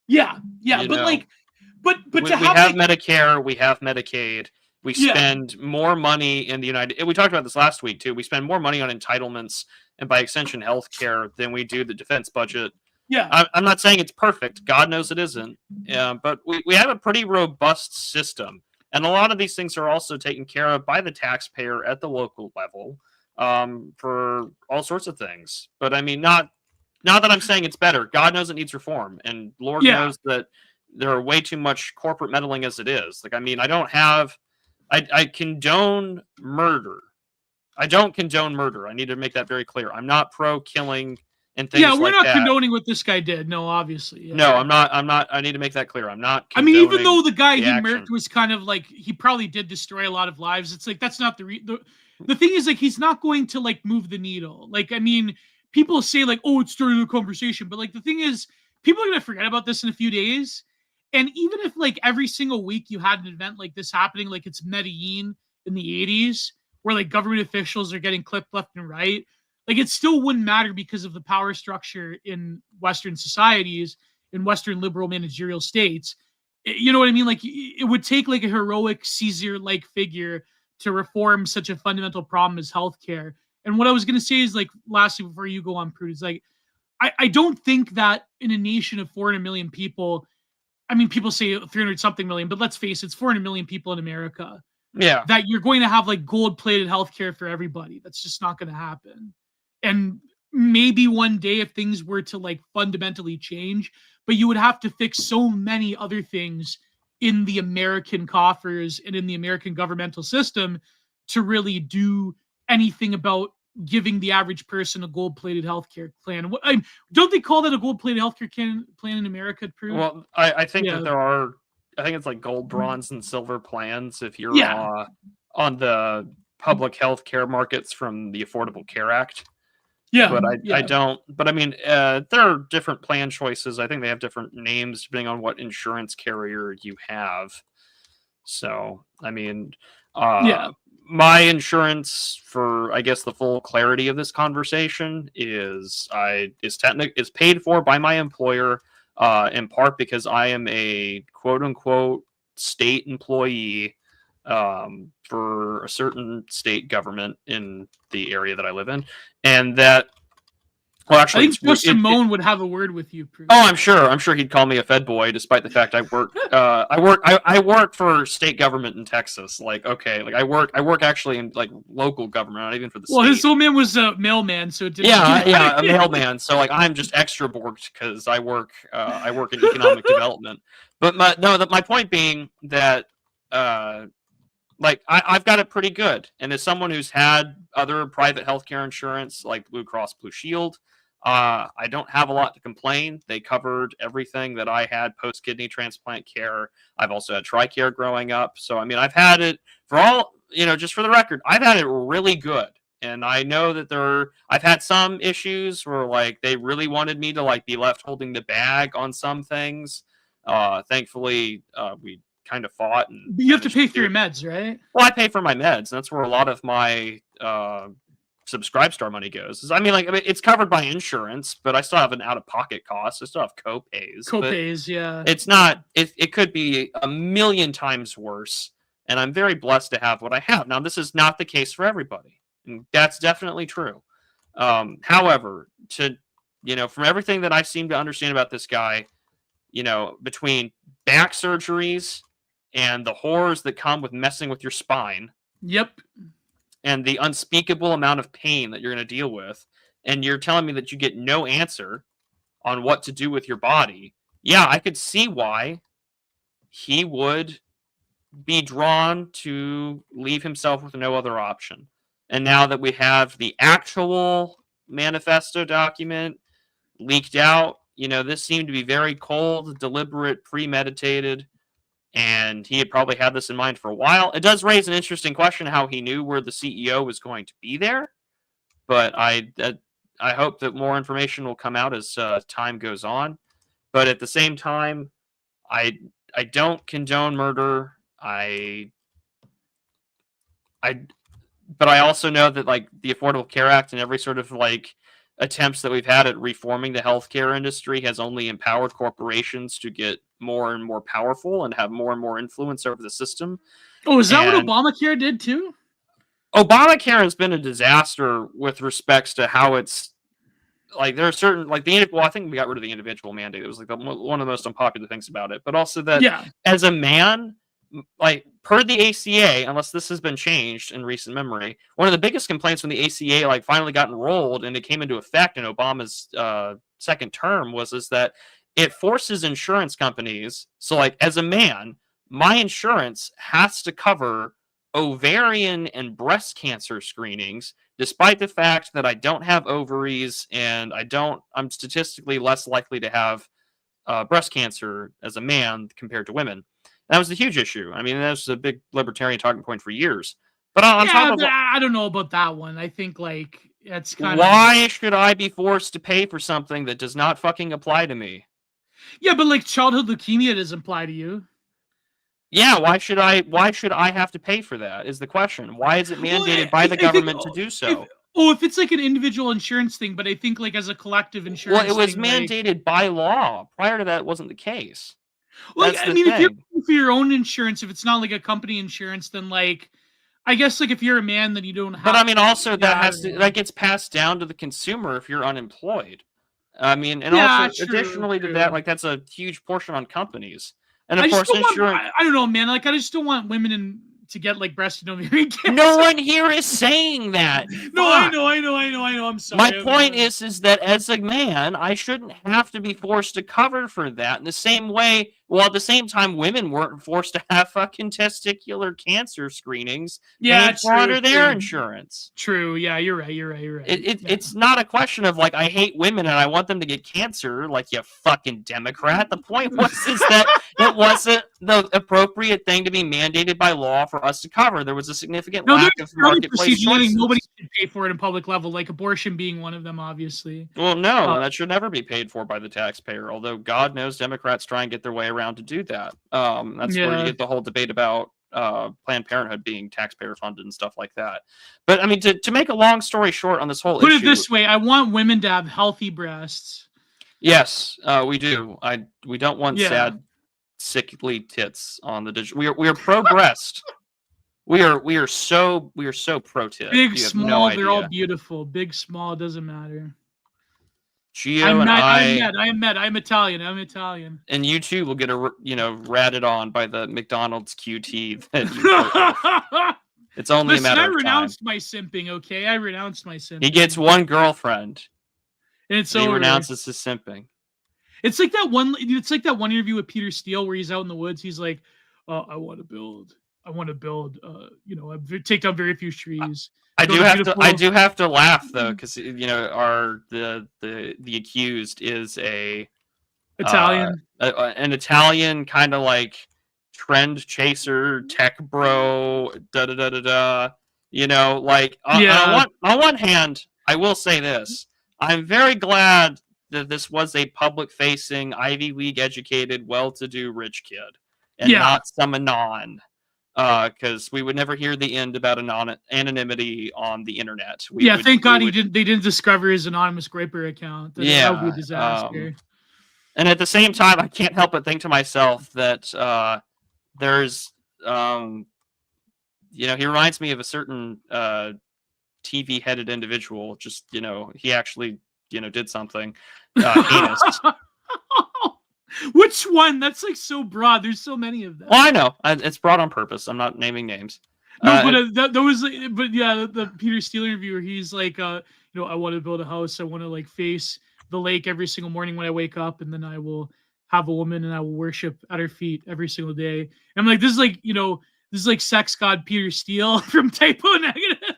Yeah, but we to have Medicare, we have Medicaid. We spend more money in the United. We talked about this last week too. We spend more money on entitlements and by extension healthcare than we do the defense budget Yeah. I'm not saying it's perfect. God knows it isn't. But we have a pretty robust system. And a lot of these things are also taken care of by the taxpayer at the local level for all sorts of things. But I mean, not that I'm saying it's better. God knows it needs reform. And Lord knows that there are way too much corporate meddling as it is. Like, I mean, I condone murder. I don't condone murder. I need to make that very clear. I'm not pro killing and things Yeah, we're like not that. condoning what this guy did. No, obviously. Yeah. No, I'm not. I need to make that clear. I'm not. I mean, even though the guy the he action. murked was kind of like, he probably did destroy a lot of lives. It's like, that's not the thing is, like, he's not going to like move the needle. Like, I mean, people say like, oh, it started a conversation, but like the thing is, people are gonna forget about this in a few days. And even if like every single week you had an event like this happening, like it's Medellin in the 80s, where like government officials are getting clipped left and right, like it still wouldn't matter because of the power structure in Western societies, in Western liberal managerial states. You know what I mean? Like, it would take like a heroic Caesar-like figure to reform such a fundamental problem as healthcare. And what I was going to say is, like, lastly, before you go on, Prude, is like, I don't think that in a nation of 400 million people, I mean, people say 300 something million, but let's face it, it's 400 million people in America. Yeah. That you're going to have like gold-plated healthcare for everybody. That's just not going to happen. And maybe one day if things were to like fundamentally change, but you would have to fix so many other things in the American coffers and in the American governmental system to really do anything about giving the average person a gold-plated healthcare plan. Don't they call that a gold-plated healthcare plan in America? Prue? Well, I think that there are. I think it's like gold, bronze, and silver plans if you're on the public health care markets from the Affordable Care Act. Yeah, but I don't. But I mean, there are different plan choices. I think they have different names depending on what insurance carrier you have. So, I mean, my insurance, for I guess the full clarity of this conversation, is paid for by my employer, in part because I am a quote unquote state employee for a certain state government in the area that I live in, and that. Well, actually, I think Joe Simone would have a word with you. Prue. Oh, I'm sure he'd call me a Fed boy, despite the fact I work. I work for state government in Texas. Like, okay, like I work actually in like local government, not even for the state. Well, his old man was a mailman, so it didn't. Yeah, a mailman. So like, I'm just extra borked because I work in economic development. But my point being that like I've got it pretty good, and as someone who's had other private healthcare insurance like Blue Cross Blue Shield. I don't have a lot to complain. They covered everything that I had post-kidney transplant care. I've also had TRICARE growing up. So, I mean, I've had it for all, just for the record, I've had it really good. And I know that I've had some issues where, like, they really wanted me to, like, be left holding the bag on some things. Thankfully, we kind of fought. But you have to pay for your meds, right? Well, I pay for my meds. That's where a lot of my Subscribe-Star money goes. I mean, it's covered by insurance, but I still have an out-of-pocket cost. I still have co-pays. Yeah. It's not. It could be a million times worse, and I'm very blessed to have what I have. Now, this is not the case for everybody, and that's definitely true. However, from everything that I seem to understand about this guy, between back surgeries and the horrors that come with messing with your spine. Yep. And the unspeakable amount of pain that you're going to deal with, and you're telling me that you get no answer on what to do with your body. Yeah, I could see why he would be drawn to leave himself with no other option. And now that we have the actual manifesto document leaked out, this seemed to be very cold, deliberate, premeditated. And he had probably had this in mind for a while. It does raise an interesting question how he knew where the CEO was going to be there. But I hope that more information will come out as time goes on. But at the same time, I don't condone murder. But I also know that like the Affordable Care Act and every sort of like attempts that we've had at reforming the healthcare industry has only empowered corporations to get more and more powerful and have more and more influence over the system. Oh, is that what Obamacare did too? Obamacare has been a disaster with respects to how it's like there are certain like well, I think we got rid of the individual mandate. It was like one of the most unpopular things about it. But also that as a man, like per the ACA, unless this has been changed in recent memory, one of the biggest complaints when the ACA like finally got enrolled and it came into effect in Obama's second term is that it forces insurance companies. So like as a man, my insurance has to cover ovarian and breast cancer screenings, despite the fact that I don't have ovaries and I'm statistically less likely to have breast cancer as a man compared to women. That was a huge issue. I mean, that was a big libertarian talking point for years. But on top of I don't know about that one. I think like it's kind why should I be forced to pay for something that does not fucking apply to me? Yeah, but like childhood leukemia doesn't apply to you. Yeah, why should I have to pay for that is the question. Why is it mandated by the government to do so? If it's like an individual insurance thing, but I think like as a collective insurance it was mandated by law. Prior to that, it wasn't the case. Well, I mean, if you're paying for your own insurance, if it's not like a company insurance, then like, I guess like if you're a man, then you don't have. But I mean, also that gets passed down to the consumer if you're unemployed. I mean, and also additionally to that, like that's a huge portion on companies. And of course, insurance. I don't know, man. Like, I just don't want women to get like breast and ovarian cancer. No one here is saying that. No, I know. I'm sorry. My point is that as a man, I shouldn't have to be forced to cover for that in the same way. Well, at the same time, women weren't forced to have fucking testicular cancer screenings. Yeah, under their insurance. True. Yeah, you're right. It's not a question of like I hate women and I want them to get cancer, like you fucking Democrat. The point is that it wasn't the appropriate thing to be mandated by law for us to cover. There was a significant lack of marketplace choices. Nobody should pay for it in public level, like abortion being one of them, obviously. Well, no, that should never be paid for by the taxpayer. Although God knows Democrats try and get their way around to do that. That's where you get the whole debate about Planned Parenthood being taxpayer funded and stuff like that. But I mean, to make a long story short on this whole issue, put it this way: I want women to have healthy breasts. Yes, we do. We don't want sad, sickly tits on the digital. We are pro-breast. we are so pro tit. Big, small, they're all beautiful. Big, small, doesn't matter. Gio I'm Italian. And you too will get ratted on by the McDonald's QT that it's only a matter of time. I renounced my simping, okay? I renounced my simping. He gets one girlfriend. And he renounces his simping. It's like that one interview with Peter Steele where he's out in the woods. He's like, I want to build, take down very few trees. I do have to laugh though, because the accused is Italian, an Italian kind of like trend chaser, tech bro, On one hand, I will say this: I'm very glad that this was a public-facing, Ivy League educated, well-to-do rich kid, and not some anon. Because we would never hear the end about anonymity on the internet. Thank God they didn't discover his anonymous Graper account. That would be a disaster. And at the same time, I can't help but think to myself that there's, he reminds me of a certain TV-headed individual. Just he actually did something heinous. Which one? That's like so broad. There's so many of them. Well, I know it's broad on purpose. I'm not naming names. No, the Peter Steele interviewer. He's like, I want to build a house. I want to like face the lake every single morning when I wake up, and then I will have a woman and I will worship at her feet every single day. And I'm like, this is like sex god Peter Steele from Typo Negative.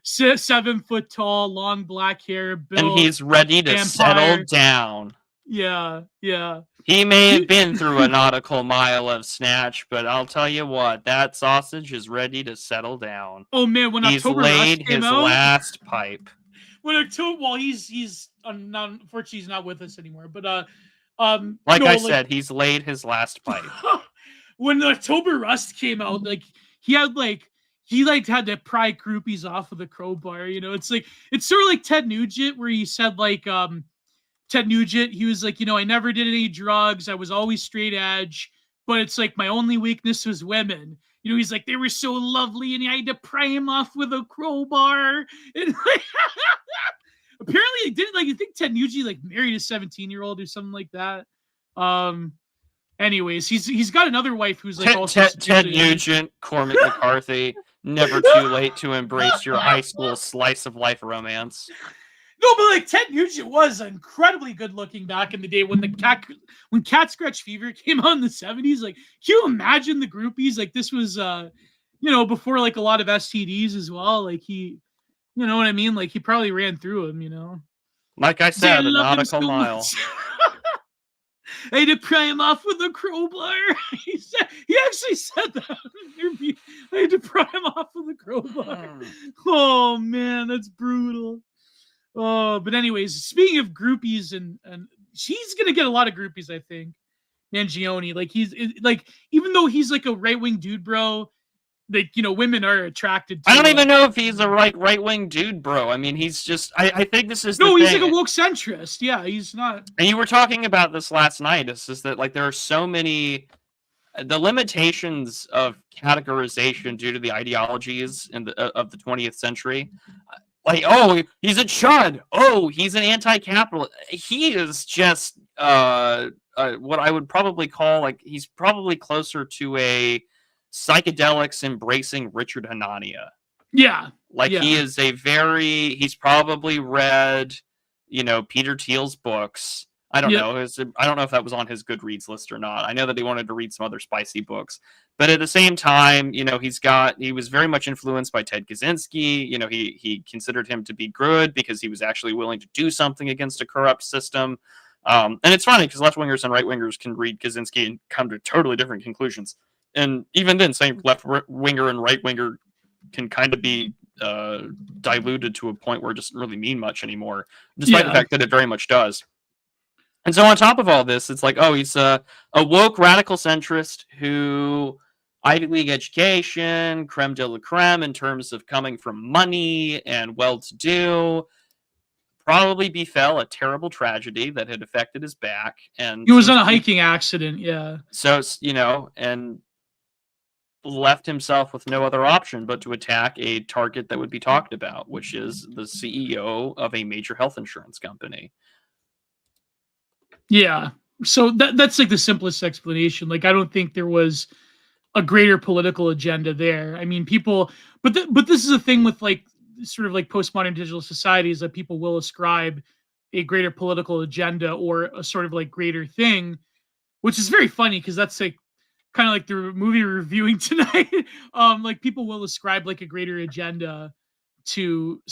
7 foot tall, long black hair, built, and he's ready to settle down. Yeah. He may have been through a nautical mile of snatch, but I'll tell you what, that sausage is ready to settle down. Oh man, when he's October laid his last pipe. He's unfortunately he's not with us anymore. But I said, he's laid his last pipe. When the October Rust came out, like he had to pry groupies off with a crowbar. It's sort of like Ted Nugent, where he said like Ted Nugent, he was like, I never did any drugs. I was always straight edge, but it's like my only weakness was women. He's like, they were so lovely and I had to pry him off with a crowbar. And apparently he did, like, I think Ted Nugent like married a 17-year-old or something like that. Anyways, he's got another wife who's like also Ted Nugent, Cormac McCarthy. Never too late to embrace your high school slice of life romance. No, but like Ted Nugent was incredibly good looking back in the day when Cat Scratch Fever came out in the 70s. Like, can you imagine the groupies? Like, this was before like a lot of STDs as well. Like, he, you know what I mean? Like, he probably ran through them. Like I said, a nautical mile. I had to pry him off with a crowbar. He actually said that. I had to pry him off with a crowbar. Oh man, that's brutal. Oh, but anyways, speaking of groupies, and she's gonna get a lot of groupies, I think. Mangione, like he's like, even though he's like a right-wing dude, bro, like, women are attracted to. I don't even know if he's a right-wing dude, bro. I mean, he's just. I think this is. No, he's like a woke centrist. Yeah, he's not. And you were talking about this last night. It's just that like there are so many. The limitations of categorization due to the ideologies of the 20th century. Like, oh, he's a chud. Oh, he's an anti-capitalist. He is just what I would probably call, like, he's probably closer to a psychedelics embracing Richard Hanania. Yeah. Like, he is he's probably read, Peter Thiel's books. I don't know. I don't know if that was on his Goodreads list or not. I know that he wanted to read some other spicy books. But at the same time, he was very much influenced by Ted Kaczynski. He considered him to be good because he was actually willing to do something against a corrupt system. And it's funny because left-wingers and right-wingers can read Kaczynski and come to totally different conclusions. And even then, saying left-winger and right-winger can kind of be diluted to a point where it doesn't really mean much anymore, despite the fact that it very much does. And so on top of all this, it's like, oh, he's a woke radical centrist who Ivy League education, creme de la creme in terms of coming from money and well-to-do, probably befell a terrible tragedy that had affected his back. And he was in a hiking accident, yeah. So, and left himself with no other option but to attack a target that would be talked about, which is the CEO of a major health insurance company. Yeah. So that's like the simplest explanation. Like, I don't think there was a greater political agenda there. I mean, people, but this is a thing with like sort of like postmodern digital societies, that people will ascribe a greater political agenda or a sort of like greater thing, which is very funny because that's like kind of like the movie we're reviewing tonight. Like, people will ascribe like a greater agenda to,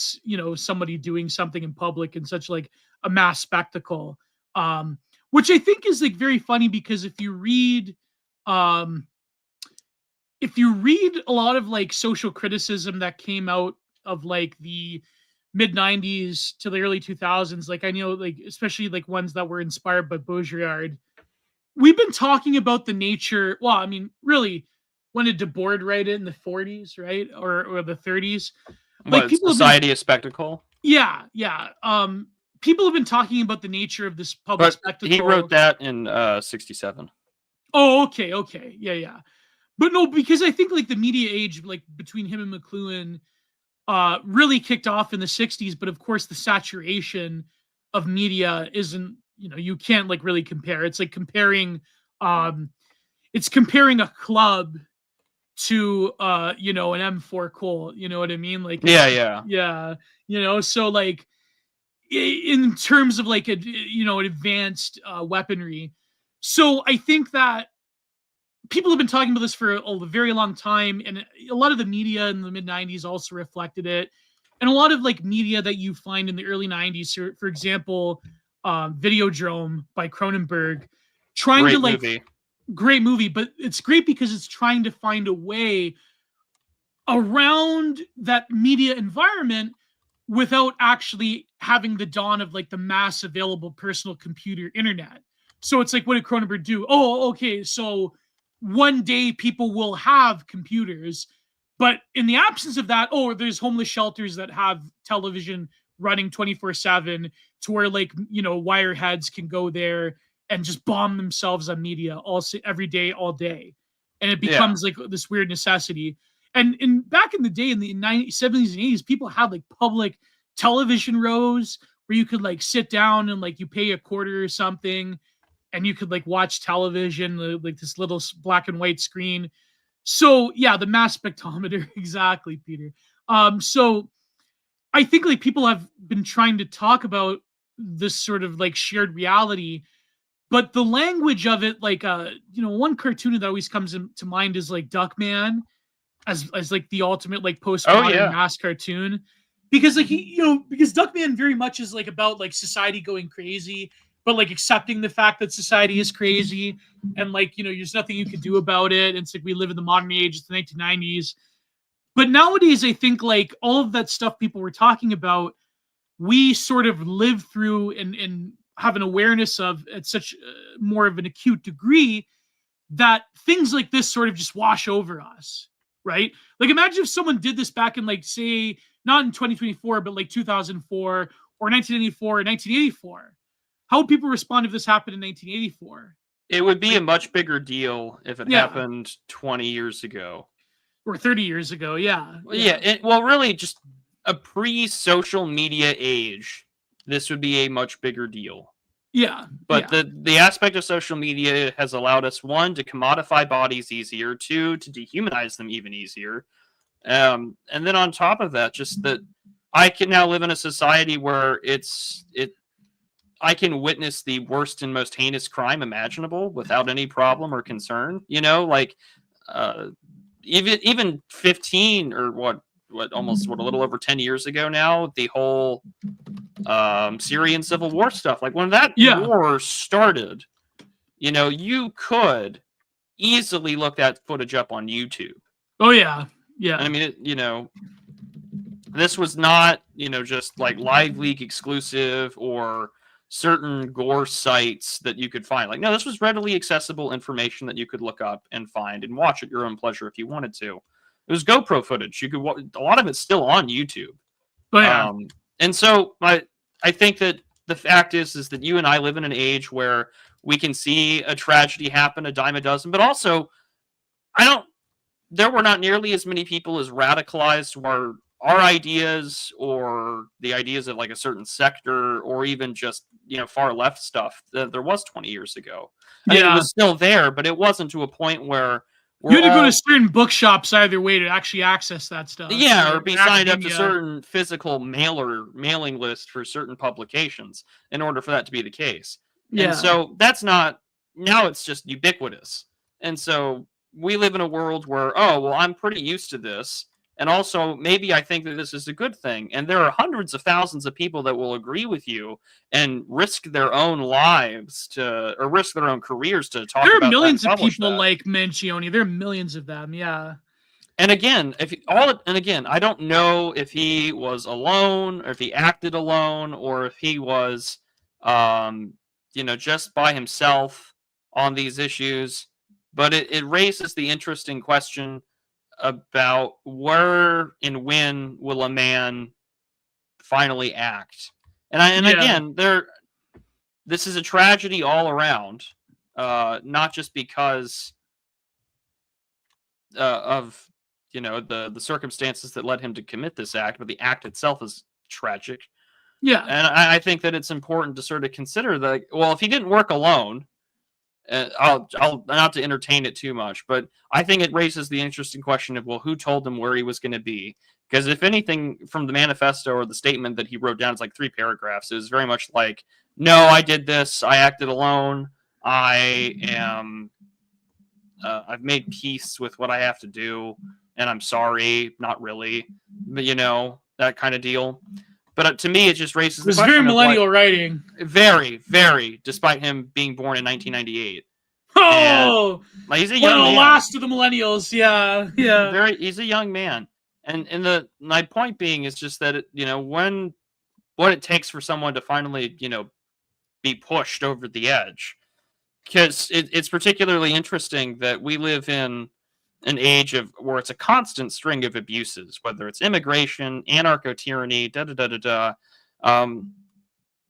somebody doing something in public in such like a mass spectacle. Which I think is like very funny because if you read a lot of like social criticism that came out of like the mid 90s to the early 2000s, like I know like especially like ones that were inspired by Baudrillard, we've been talking about the nature. Well, I mean, really, when did Debord write it? In the 40s, right? Or the 30s? Like, people Society of Spectacle. Yeah. People have been talking about the nature of this public spectacle. He wrote that in 67. Oh, okay. Yeah. But no, because I think like the media age, like between him and McLuhan, really kicked off in the 60s. But of course, the saturation of media isn't, you can't like really compare. It's like comparing a club to, an M4 Colt. You know what I mean? Like, yeah. So like, in terms of like an advanced weaponry. So I think that people have been talking about this for a very long time, and a lot of the media in the mid 90s also reflected it, and a lot of like media that you find in the early 90s, for example, Videodrome by Cronenberg, great movie, but it's great because it's trying to find a way around that media environment without actually having the dawn of like the mass available personal computer internet. So it's like, what did Cronenberg do? Oh, okay. So one day people will have computers, but in the absence of that, there's homeless shelters that have television running 24/7 to where like, wireheads can go there and just bomb themselves on media every day, all day. And it becomes like this weird necessity. And back in the day, in the 70s and 80s, people had like public television rows where you could like sit down and like you pay a quarter or something and you could like watch television, like this little black and white screen. So yeah, the mass spectrometer, exactly, Peter. So I think like people have been trying to talk about this sort of like shared reality, but the language of it, like one cartoon that always comes to mind is like Duckman as like the ultimate like postmodern mass cartoon, because like because Duckman very much is like about like society going crazy, but like accepting the fact that society is crazy and like there's nothing you can do about it. And it's like we live in the modern age, it's the 1990s. But nowadays, I think like all of that stuff people were talking about, we sort of live through and have an awareness of at such more of an acute degree that things like this sort of just wash over us, right? Like imagine if someone did this back in like, say, not in 2024, but like 2004 or 1994 or 1984. How would people respond if this happened in 1984? It would be a much bigger deal if it happened 20 years ago. Or 30 years ago, yeah. Well, really, just a pre-social media age, this would be a much bigger deal. Yeah. But the aspect of social media has allowed us, one, to commodify bodies easier, two, to dehumanize them even easier. And then on top of that, just that I can now live in a society where I can witness the worst and most heinous crime imaginable without any problem or concern. Even 15 or what almost a little over 10 years ago now, the whole Syrian civil war stuff, like when that war started, you could easily look that footage up on YouTube. Oh yeah. And I mean, this was not, just like Live Leak exclusive or certain gore sites that you could find. Like, no, this was readily accessible information that you could look up and find and watch at your own pleasure if you wanted to. It was GoPro footage. You could a lot of it's still on YouTube. Oh, yeah. And so I think that the fact is that you and I live in an age where we can see a tragedy happen a dime a dozen, but also there were not nearly as many people as radicalized were our ideas or the ideas of like a certain sector or even just far left stuff that there was 20 years ago. I mean, it was still there, but it wasn't to a point where you had to go to certain bookshops either way to actually access that stuff. Yeah, or be signed up to certain physical mailing list for certain publications in order for that to be the case. Yeah. And so that's not, now it's just ubiquitous. And so we live in a world where, I'm pretty used to this. And also, maybe I think that this is a good thing. And there are hundreds of thousands of people that will agree with you and risk their own lives or risk their own careers to talk about that. There are millions of people like Mangione. There are millions of them, yeah. And again, I don't know if he was alone or if he acted alone or if he was, just by himself on these issues. But it raises the interesting question about where and when will a man finally act. Again, this is a tragedy all around, not just because of the circumstances that led him to commit this act, but the act itself is tragic. Yeah. And I think that it's important to sort of consider that, well, if he didn't work alone, I'll not to entertain it too much, but I think it raises the interesting question of, well, who told him where he was going to be? Because if anything from the manifesto or the statement that he wrote down, it's like 3 paragraphs. It was very much like, no, I did this. I acted alone. I've made peace with what I have to do, and I'm sorry. Not really, but that kind of deal. But to me, it just raises the question. It was very millennial writing. Very, very, despite him being born in 1998. Oh! And, he's a young man. The last of the millennials, yeah. He's a young man. And my point being is just that, what it takes for someone to finally, be pushed over the edge. Because it's particularly interesting that we live in an age where it's a constant string of abuses, whether it's immigration, anarcho-tyranny,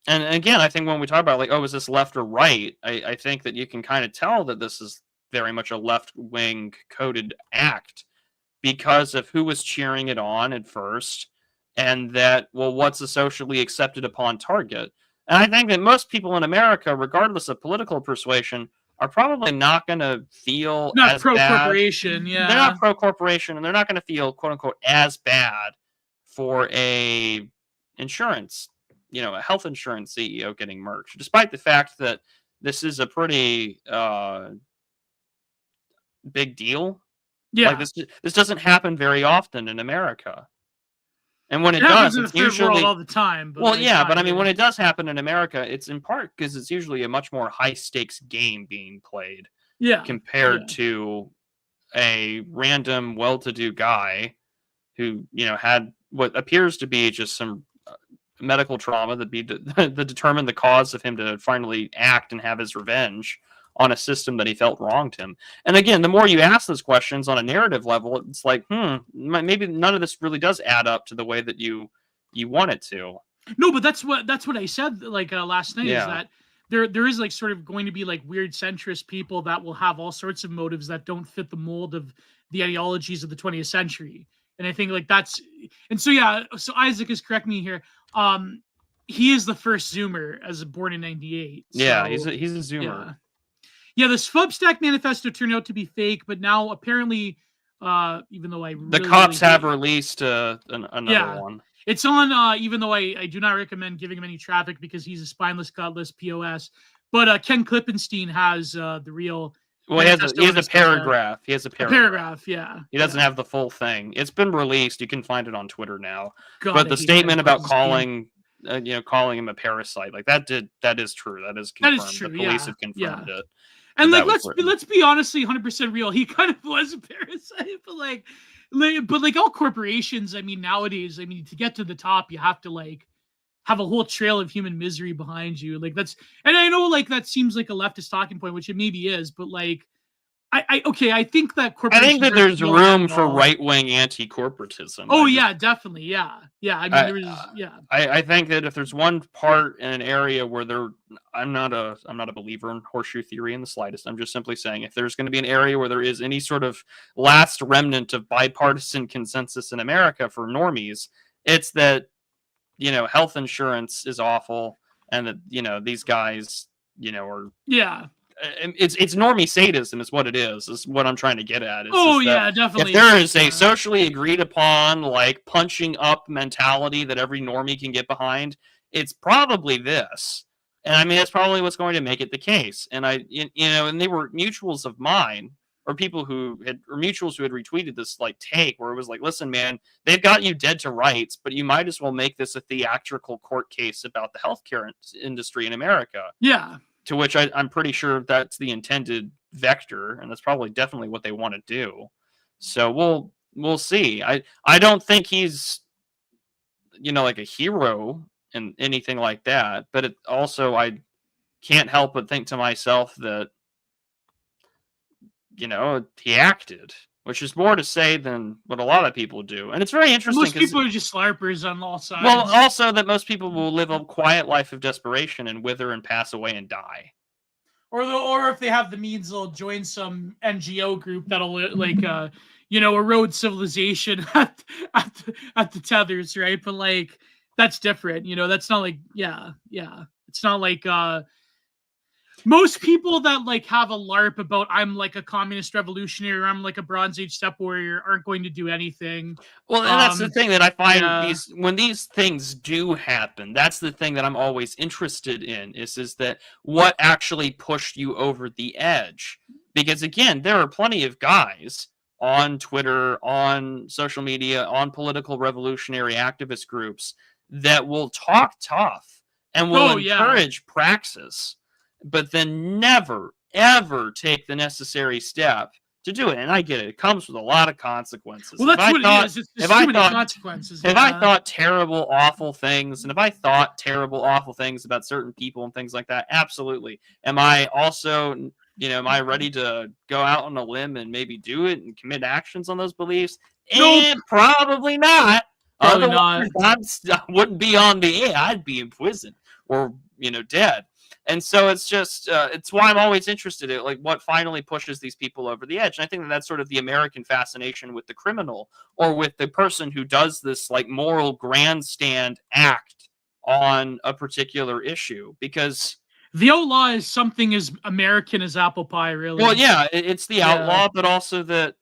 and again, I think when we talk about is this left or right? I think that you can kind of tell that this is very much a left-wing coded act because of who was cheering it on at first, and that, well, what's a socially accepted upon target? And I think that most people in America, regardless of political persuasion, are probably not going to feel Not as bad. pro-corporation, They're yeah. not pro-corporation, and they're not going to feel, quote unquote, as bad for a insurance, a health insurance CEO getting murked, despite the fact that this is a pretty big deal. Yeah. Like this doesn't happen very often in America. And when it happens does, in the it's third usually world all the time. But well, like, yeah, not but I mean, here. when it does happen in America, it's in part because it's usually a much more high stakes game being played yeah, compared to a random well-to-do guy who had what appears to be just some medical trauma that determined the cause of him to finally act and have his revenge on a system that he felt wronged him. And again, the more you ask those questions on a narrative level, it's like, maybe none of this really does add up to the way that you want it to. No, but that's what I said like last night, Yeah. is that there is like sort of going to be like weird centrist people that will have all sorts of motives that don't fit the mold of the ideologies of the 20th century. And I think like that's, and so yeah, so Isaac is correcting me here. He is the first Zoomer, as born in 98. So, Yeah, he's a Zoomer. Yeah, the Substack manifesto turned out to be fake, but now apparently, even though the cops have released another one. It's on, even though I do not recommend giving him any traffic because he's a spineless, godless POS. But Ken Klippenstein has the real. Well, he has a paragraph. He has a paragraph, yeah. He doesn't have the full thing. It's been released. You can find it on Twitter now. God, but the statement about calling him a parasite, like that is true. That is confirmed. That is true, the police have confirmed it. And like, let's be honestly 100% real. He kind of was a parasite, but like all corporations, I mean, nowadays, I mean, to get to the top, you have to like have a whole trail of human misery behind you. Like that's, and I know like that seems like a leftist talking point, which it maybe is, but like, I think that I think that there's room for right-wing anti-corporatism. Oh yeah, definitely, yeah. I mean, I think that if there's one part in an area where I'm not a believer in horseshoe theory in the slightest. I'm just simply saying if there's going to be an area where there is any sort of last remnant of bipartisan consensus in America for normies, it's that health insurance is awful, and that these guys are it's normie sadism is what it is what I'm trying to get at. Definitely. If there is a socially agreed upon like punching up mentality that every normie can get behind, it's probably this. And I mean, that's probably what's going to make it the case. And and they were mutuals of mine, or mutuals who had retweeted this like take where it was like, listen, man, they've got you dead to rights, but you might as well make this a theatrical court case about the healthcare industry in America. Yeah. To which I'm pretty sure that's the intended vector, and that's probably definitely what they want to do. So we'll see. I don't think he's like a hero and anything like that, but it also I can't help but think to myself that he acted, which is more to say than what a lot of people do. And it's very interesting. Most people are just slarpers on all sides. Well, also that most people will live a quiet life of desperation and wither and pass away and die. Or if they have the means, they'll join some NGO group that'll erode civilization at the tethers, right? But like that's different, that's not like it's not like most people that like have a LARP about I'm like a communist revolutionary or I'm like a Bronze Age step warrior aren't going to do anything. Well, and that's the thing that I find when these things do happen, that's the thing that I'm always interested in is that what actually pushed you over the edge? Because again, there are plenty of guys on Twitter, on social media, on political revolutionary activist groups that will talk tough and will encourage praxis, but then never, ever take the necessary step to do it. And I get it. It comes with a lot of consequences. Well, that's what it is. It's too many consequences. If I thought terrible, awful things, and if I thought terrible, awful things about certain people and things like that, absolutely. Am I also, am I ready to go out on a limb and maybe do it and commit actions on those beliefs? Nope. Probably not. Probably not. I wouldn't be on the air. I'd be in prison or, dead. And so it's just it's why I'm always interested in like what finally pushes these people over the edge. And I think that that's sort of the American fascination with the criminal or with the person who does this like moral grandstand act on a particular issue, because The outlaw is something as American as apple pie, really. well, yeah, it's the Yeah. outlaw, but also that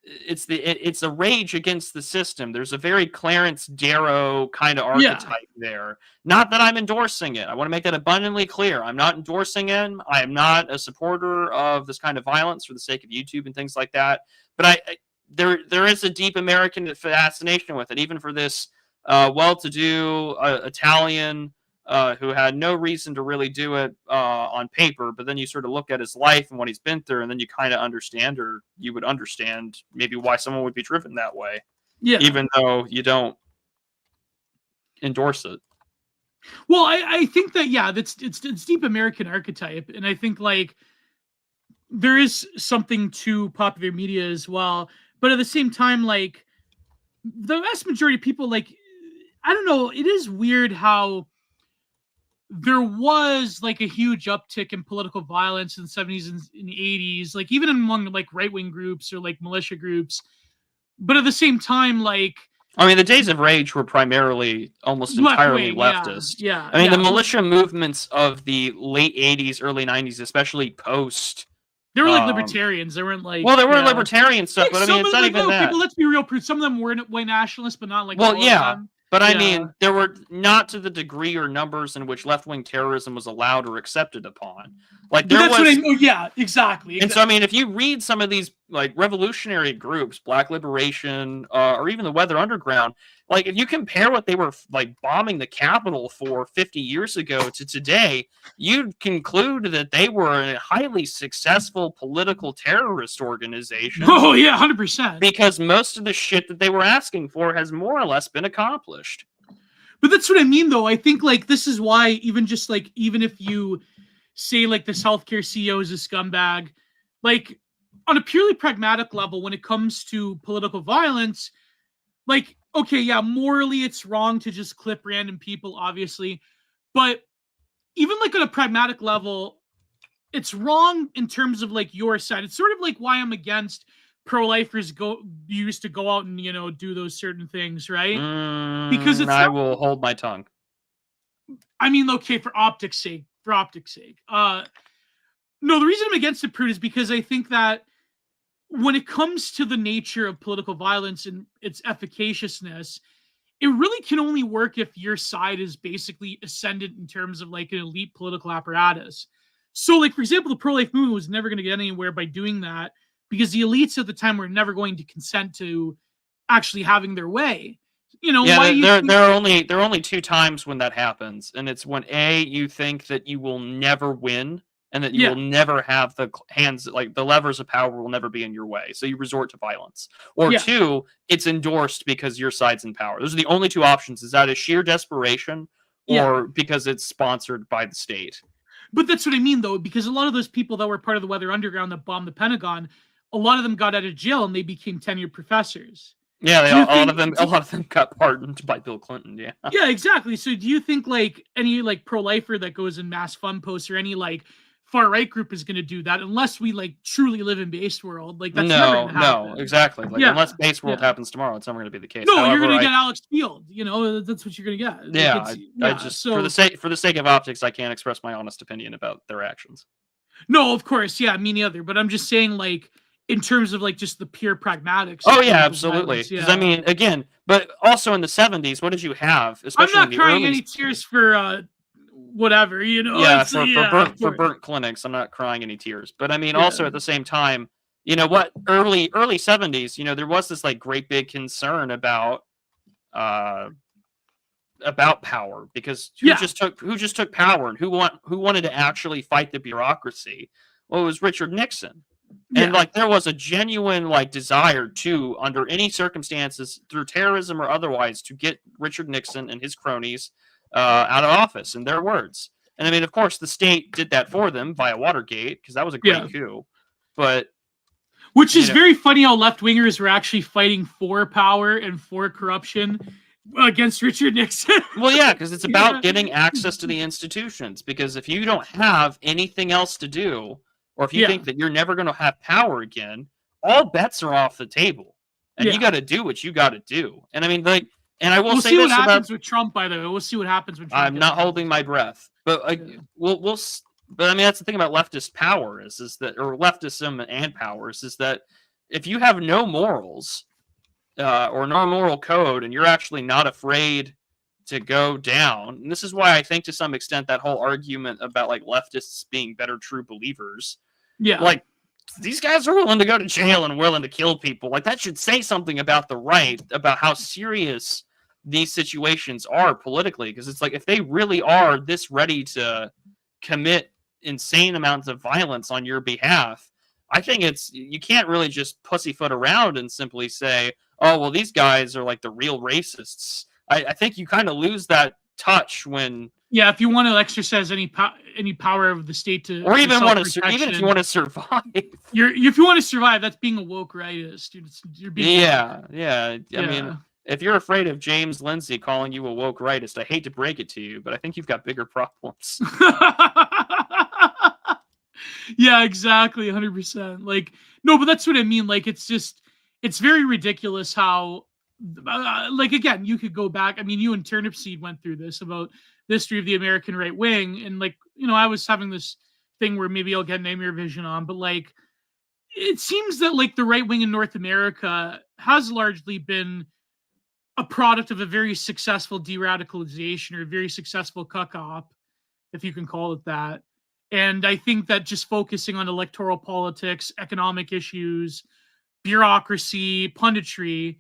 it's a rage against the system. There's a very Clarence Darrow kind of archetype there. Not that I'm endorsing it. I want to make that abundantly clear. I'm not endorsing him. I am not a supporter of this kind of violence for the sake of YouTube and things like that. But there is a deep American fascination with it, even for this well-to-do Italian who had no reason to really do it on paper, but then you sort of look at his life and what he's been through, and then you kind of understand, or you would understand maybe why someone would be driven that way, even though you don't endorse it. Well, I think that it's deep American archetype, and I think like there is something to popular media as well, but at the same time, like the vast majority of people, like I don't know, it is weird how there was like a huge uptick in political violence in the 70s and in the 80s, like even among like right-wing groups or like militia groups. But at the same time, like I mean, the Days of Rage were primarily almost entirely leftist. I mean, the militia movements of the late 80s, early 90s, especially post. They were like libertarians. They weren't like. Well, they were libertarian stuff, but I mean, it's not even that. People, let's be real, some of them were white nationalists, but not like. Well, yeah. But I mean, there were not to the degree or numbers in which left-wing terrorism was allowed or accepted upon. Like there was, what I mean. Yeah, exactly. And so, I mean, if you read some of these like revolutionary groups, Black Liberation, or even the Weather Underground, like if you compare what they were like bombing the Capitol for 50 years ago to today, you'd conclude that they were a highly successful political terrorist organization. Oh yeah, 100%. Because most of the shit that they were asking for has more or less been accomplished. But that's what I mean, though. I think like this is why even if you say like this healthcare CEO is a scumbag, like on a purely pragmatic level, when it comes to political violence, like, okay, yeah, morally it's wrong to just clip random people, obviously. But even like on a pragmatic level, it's wrong in terms of like your side. It's sort of like why I'm against pro-lifers used to go out and, you know, do those certain things, right? Because it's I will hold my tongue. I mean, okay, for optics sake. No, the reason I'm against it, Prude, is because I think that when it comes to the nature of political violence and its efficaciousness, it really can only work if your side is basically ascendant in terms of like an elite political apparatus. So, like, for example, the pro-life movement was never going to get anywhere by doing that because the elites at the time were never going to consent to actually having their way. You know, there are only two times when that happens, and it's when you think that you will never win, and that you will never have the hands, like the levers of power will never be in your way, so you resort to violence. Or two, it's endorsed because your side's in power. Those are the only two options: is out of sheer desperation, or because it's sponsored by the state. But that's what I mean, though, because a lot of those people that were part of the Weather Underground that bombed the Pentagon, a lot of them got out of jail and they became tenured professors. Yeah, a lot of them got pardoned by Bill Clinton. Yeah. Yeah, exactly. So, do you think like any like pro-lifer that goes in mass fun posts or any like far right group is going to do that unless we like truly live in base world? Like that's never going to happen. No, exactly. Like unless base world happens tomorrow, it's never going to be the case. No, however, you're going to get Alex Field. You know, that's what you're going to get. Yeah, I just for the sake of optics, I can't express my honest opinion about their actions. No, of course, yeah, me neither. But I'm just saying, like, in terms of like just the pure pragmatics. Oh yeah, absolutely. Because I mean, again, but also in the 70s, what did you have? Especially I'm not crying any tears for whatever, you know. Yeah, for burnt clinics, I'm not crying any tears. But I mean, also at the same time, you know what? Early 70s, you know, there was this like great big concern about power, because who just took power and who wanted to actually fight the bureaucracy? Well, it was Richard Nixon. And like there was a genuine like desire to, under any circumstances, through terrorism or otherwise, to get Richard Nixon and his cronies out of office, in their words. And I mean, of course, the state did that for them via Watergate, because that was a great coup. But which is very funny how left wingers were actually fighting for power and for corruption against Richard Nixon. Well, yeah, because it's about Yeah. getting access to the institutions. Because if you don't have anything else to do, or if you Yeah. think that you're never going to have power again, all bets are off the table, and you Yeah. got to do what you got to do. And I mean, like, and I will We'll say see what this about. happens with Trump. By the way, we'll see what happens when Trump. I'm gets not in holding my office. breath, but Yeah. but I mean, that's the thing about leftist power is that, or leftism and powers, is that if you have no morals or no moral code, and you're actually not afraid to go down, and this is why I think to some extent that whole argument about like leftists being better true believers, Yeah. like these guys are willing to go to jail and willing to kill people. Like that should say something about the right, about how serious these situations are politically, because it's like if they really are this ready to commit insane amounts of violence on your behalf, I think you can't really just pussyfoot around and simply say, oh well, these guys are like the real racists. I think you kind of lose that touch when if you want to exercise any power of the state to, or even want to even if you want to survive, if you want to survive, that's being a woke rightist. You're being yeah. I mean, Yeah. if you're afraid of James Lindsay calling you a woke rightist, I hate to break it to you, but I think you've got bigger problems. Yeah, exactly, 100%. Like, no, but that's what I mean. Like, it's very ridiculous how, like, again, you could go back. I mean, you and Turnip Seed went through this about the history of the American right wing, and like, I was having this thing where maybe I'll get Name Your Vision on, but like, it seems that like the right wing in North America has largely been a product of a very successful de-radicalization or a very successful cuck-op, if you can call it that. And I think that just focusing on electoral politics, economic issues, bureaucracy, punditry,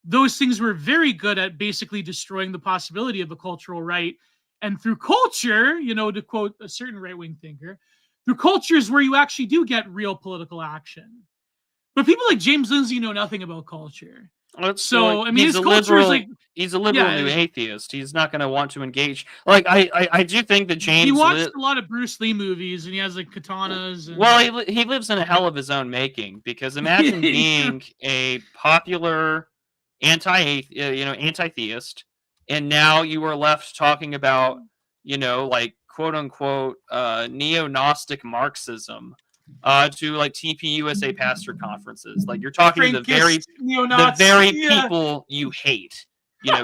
those things were very good at basically destroying the possibility of a cultural right. And through culture, to quote a certain right-wing thinker, through culture is where you actually do get real political action. But people like James Lindsay know nothing about culture. So, I mean, his culture is like... He's a liberal new atheist. He's not going to want to engage. Like, I do think that James... He watched a lot of Bruce Lee movies, and he has, like, katanas. And... Well, he lives in a hell of his own making, because imagine being a popular anti-theist, and now you are left talking about, like, quote-unquote, neo-Gnostic Marxism, to like TPUSA pastor conferences. Like you're talking to the very people you hate,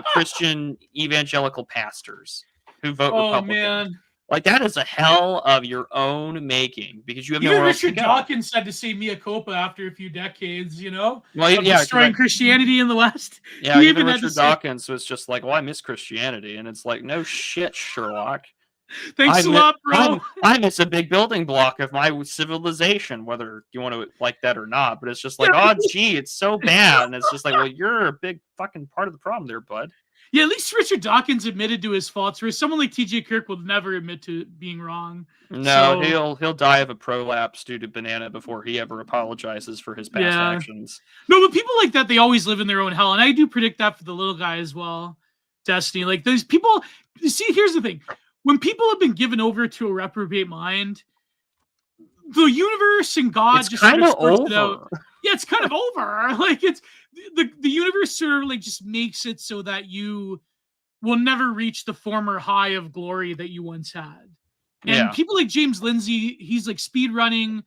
Christian evangelical pastors who vote Republican. Man. Like that is a hell of your own making, because you have Even nowhere else to Richard go. Dawkins said to say mea culpa after a few decades, well, destroying Christianity in the West. Yeah, even Richard Dawkins was just like, well, I miss Christianity. And it's like, no shit, Sherlock. Thanks a lot, bro. I miss a big building block of my civilization, whether you want to like that or not. But it's just like, oh, gee, it's so bad. And it's just like, well, you're a big fucking part of the problem there, bud. Yeah, at least Richard Dawkins admitted to his faults, whereas someone like TJ Kirk will never admit to being wrong. No, he'll die of a prolapse due to banana before he ever apologizes for his past actions. No, but people like that, they always live in their own hell. And I do predict that for the little guy as well, Destiny. Like those people, see, here's the thing. When people have been given over to a reprobate mind, the universe and God just kind of sorts it out. Yeah, it's kind of over. Like it's the universe sort of like just makes it so that you will never reach the former high of glory that you once had. And people like James Lindsay, he's like speed running.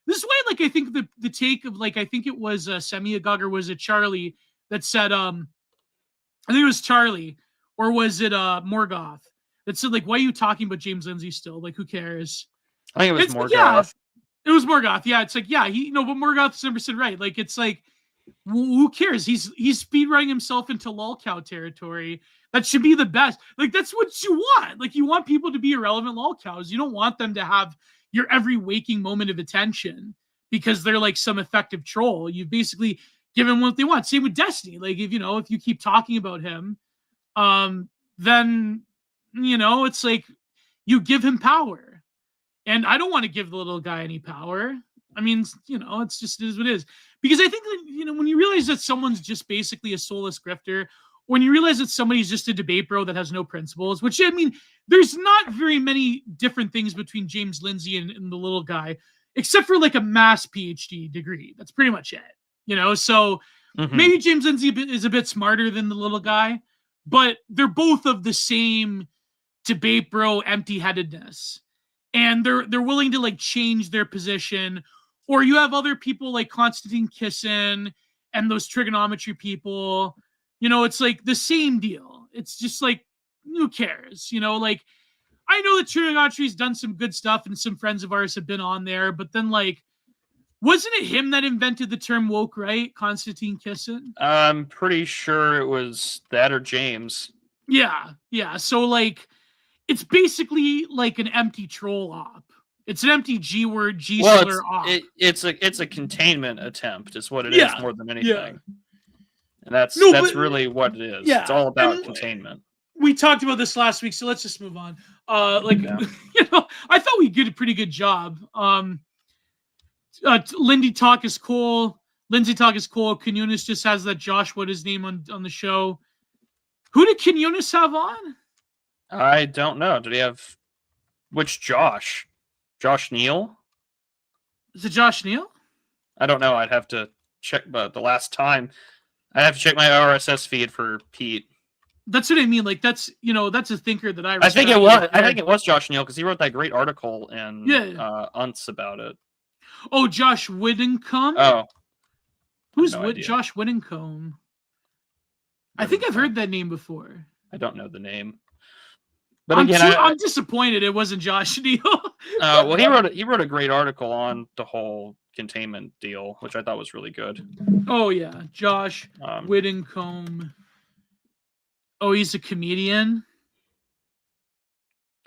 This is why, like, I think the take of like, I think it was Semiagog or was it Charlie that said, I think it was Charlie, or was it Morgoth? That said, like, why are you talking about James Lindsay still? Like, who cares? I think it was Morgoth. Yeah, it was Morgoth. Yeah, it's like, yeah, but Morgoth's 100% right. Like, it's like, who cares? He's speedrunning himself into lolcow territory. That should be the best. Like, that's what you want. Like, you want people to be irrelevant lolcows. You don't want them to have your every waking moment of attention because they're like some effective troll. You've basically given what they want. Same with Destiny. Like, if you keep talking about him, then it's like you give him power. And I don't want to give the little guy any power. I mean, it's just, it is what it is. Because I think that, when you realize that someone's just basically a soulless grifter, when you realize that somebody's just a debate bro that has no principles, which, I mean, there's not very many different things between James Lindsay and the little guy, except for like a mass PhD degree. That's pretty much it. So maybe James Lindsay is a bit smarter than the little guy, but they're both of the same debate bro empty-headedness, and they're willing to like change their position. Or you have other people like Konstantin Kisin and those trigonometry people. It's like the same deal. It's just like, who cares? Like, I know that trigonometry's done some good stuff and some friends of ours have been on there, but then like, wasn't it him that invented the term woke, right? Konstantin Kisin? I'm pretty sure it was that or James. Yeah. So like, it's basically like an empty troll op. It's an empty G word, G slur op. It's a containment attempt, is what it is more than anything. Yeah. And that's really what it is. Yeah. It's all about containment. We talked about this last week, so let's just move on. I thought we did a pretty good job. Lindsay Talk is cool. Quinones just has that Josh, what his name on the show. Who did Quinones have on? I don't know. Did he have which Josh? Josh Neal? Is it Josh Neal? I don't know. I'd have to check, but the last time I have to check my RSS feed for Pete. That's what I mean. Like that's a thinker that I think it was. I think it was Josh Neal because he wrote that great article in Unts about it. Oh, Josh Whittingcombe. Oh, who's Josh Whittingcombe? I think I've heard that name before. I don't know the name. But I'm disappointed it wasn't Josh Neal. Well, he wrote a great article on the whole containment deal, which I thought was really good. Oh yeah, Josh Whittingcombe. Oh, he's a comedian.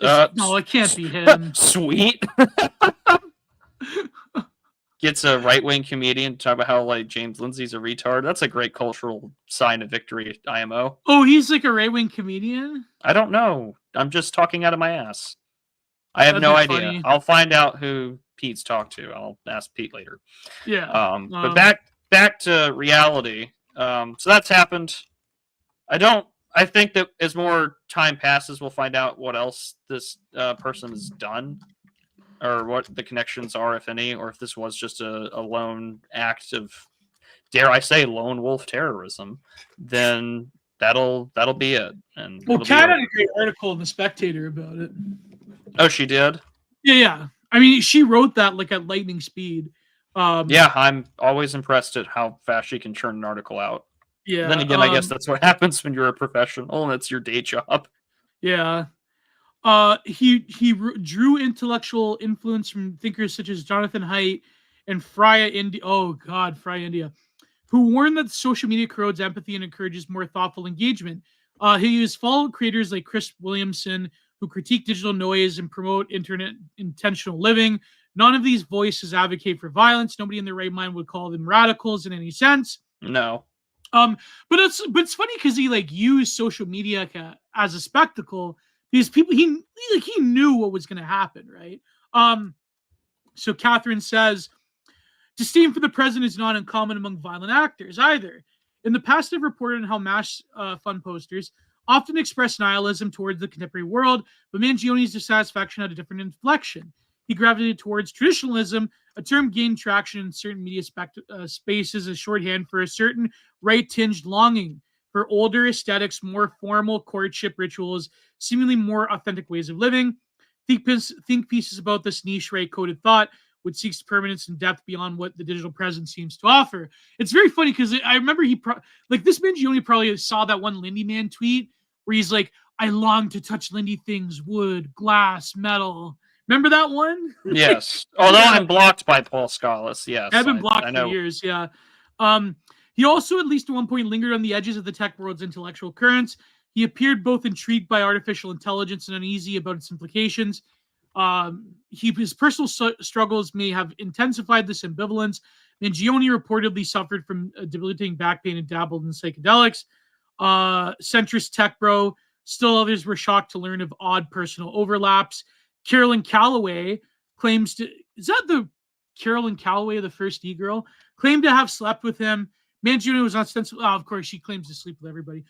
No, it can't be him. Sweet. Gets a right-wing comedian to talk about how like James Lindsay's a retard. That's a great cultural sign of victory at IMO. Oh, he's like a right-wing comedian? I don't know. I'm just talking out of my ass. I have no idea. Funny. I'll find out who Pete's talked to. I'll ask Pete later. Yeah. But back to reality. So that's happened. I think that as more time passes, we'll find out what else this person has done. Or what the connections are, if any, or if this was just a lone act of, dare I say, lone wolf terrorism, then that'll be it. And Kat had a great article in The Spectator about it. Oh, she did? Yeah. I mean, she wrote that like at lightning speed. Yeah, I'm always impressed at how fast she can churn an article out. Yeah. Then again, I guess that's what happens when you're a professional and it's your day job. Yeah. He drew intellectual influence from thinkers such as Jonathan Haidt and Freya India. Oh God, Freya India, who warned that social media corrodes empathy and encourages more thoughtful engagement. He has followed creators like Chris Williamson, who critique digital noise and promote internet intentional living. None of these voices advocate for violence. Nobody in their right mind would call them radicals in any sense. No. But it's funny because he like used social media as a spectacle. These people, he knew what was going to happen, right? So Kathrine says, disdain for the president is not uncommon among violent actors either. In the past, I've reported on how mass fun posters often express nihilism towards the contemporary world, but Mangione's dissatisfaction had a different inflection. He gravitated towards traditionalism, a term gained traction in certain media spaces as shorthand for a certain right-tinged longing for older aesthetics, more formal courtship rituals, seemingly more authentic ways of living. Think pieces about this niche right-coded thought, which seeks permanence and depth beyond what the digital presence seems to offer. It's very funny because I remember this Mangione probably saw that one Lindy Man tweet where he's like, I long to touch Lindy things, wood, glass, metal. Remember that one? Yes. Although I'm blocked by Paul Scholas, yes. I've been blocked for years, yeah. He also, at least at one point, lingered on the edges of the tech world's intellectual currents. He appeared both intrigued by artificial intelligence and uneasy about its implications. His personal struggles may have intensified this ambivalence. Mangione reportedly suffered from debilitating back pain and dabbled in psychedelics. Centrist tech bro. Still others were shocked to learn of odd personal overlaps. Carolyn Calloway claims to... Is that the Carolyn Calloway, the first e-girl? Claimed to have slept with him. Mangione was ostensibly... of course, she claims to sleep with everybody.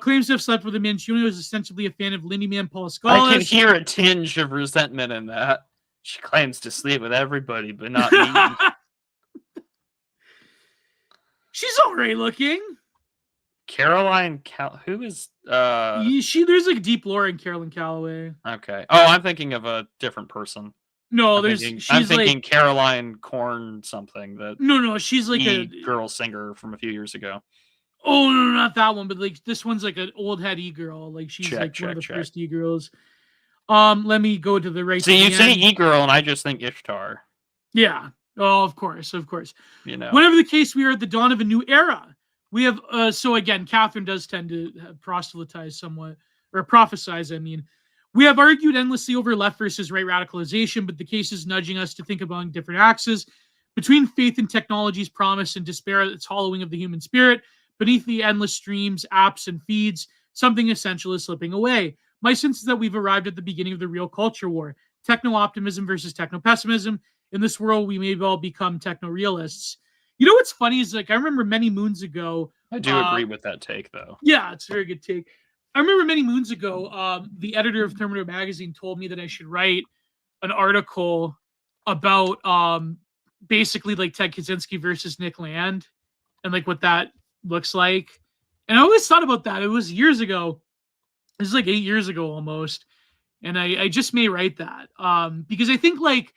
Claims to have slept with him. Mangione was ostensibly a fan of Lindy Man Paul Scholas. I can hear a tinge of resentment in that. She claims to sleep with everybody, but not me. She's all right looking. Caroline who is There's like deep lore in Carolyn Calloway. okay. Oh, I'm thinking of a different person. No, I'm thinking like Caroline Corn something that no, she's like a girl singer from a few years ago. Oh no, not that one, but like this one's like an old head e-girl. Like she's one of the first e-girls. Let me go to the right. So you say e-girl, and I just think Ishtar. Yeah. Oh, of course. You know. Whatever the case, we are at the dawn of a new era. We have so again, Kathrine does tend to proselytize somewhat, or prophesize. I mean, we have argued endlessly over left versus right radicalization, but the case is nudging us to think about different axes between faith and technology's promise and despair at its hollowing of the human spirit. Beneath the endless streams, apps, and feeds, something essential is slipping away. My sense is that we've arrived at the beginning of the real culture war. Techno-optimism versus techno-pessimism. In this world, we may all become techno-realists. You know what's funny is, like, I remember many moons ago... I do agree with that take, though. Yeah, it's a very good take. I remember many moons ago, the editor of Thermometer Magazine told me that I should write an article about basically, like, Ted Kaczynski versus Nick Land and, like, what that looks like. And I always thought about that. It was years ago. This is like 8 years ago almost. And I just may write that. Because I think, like,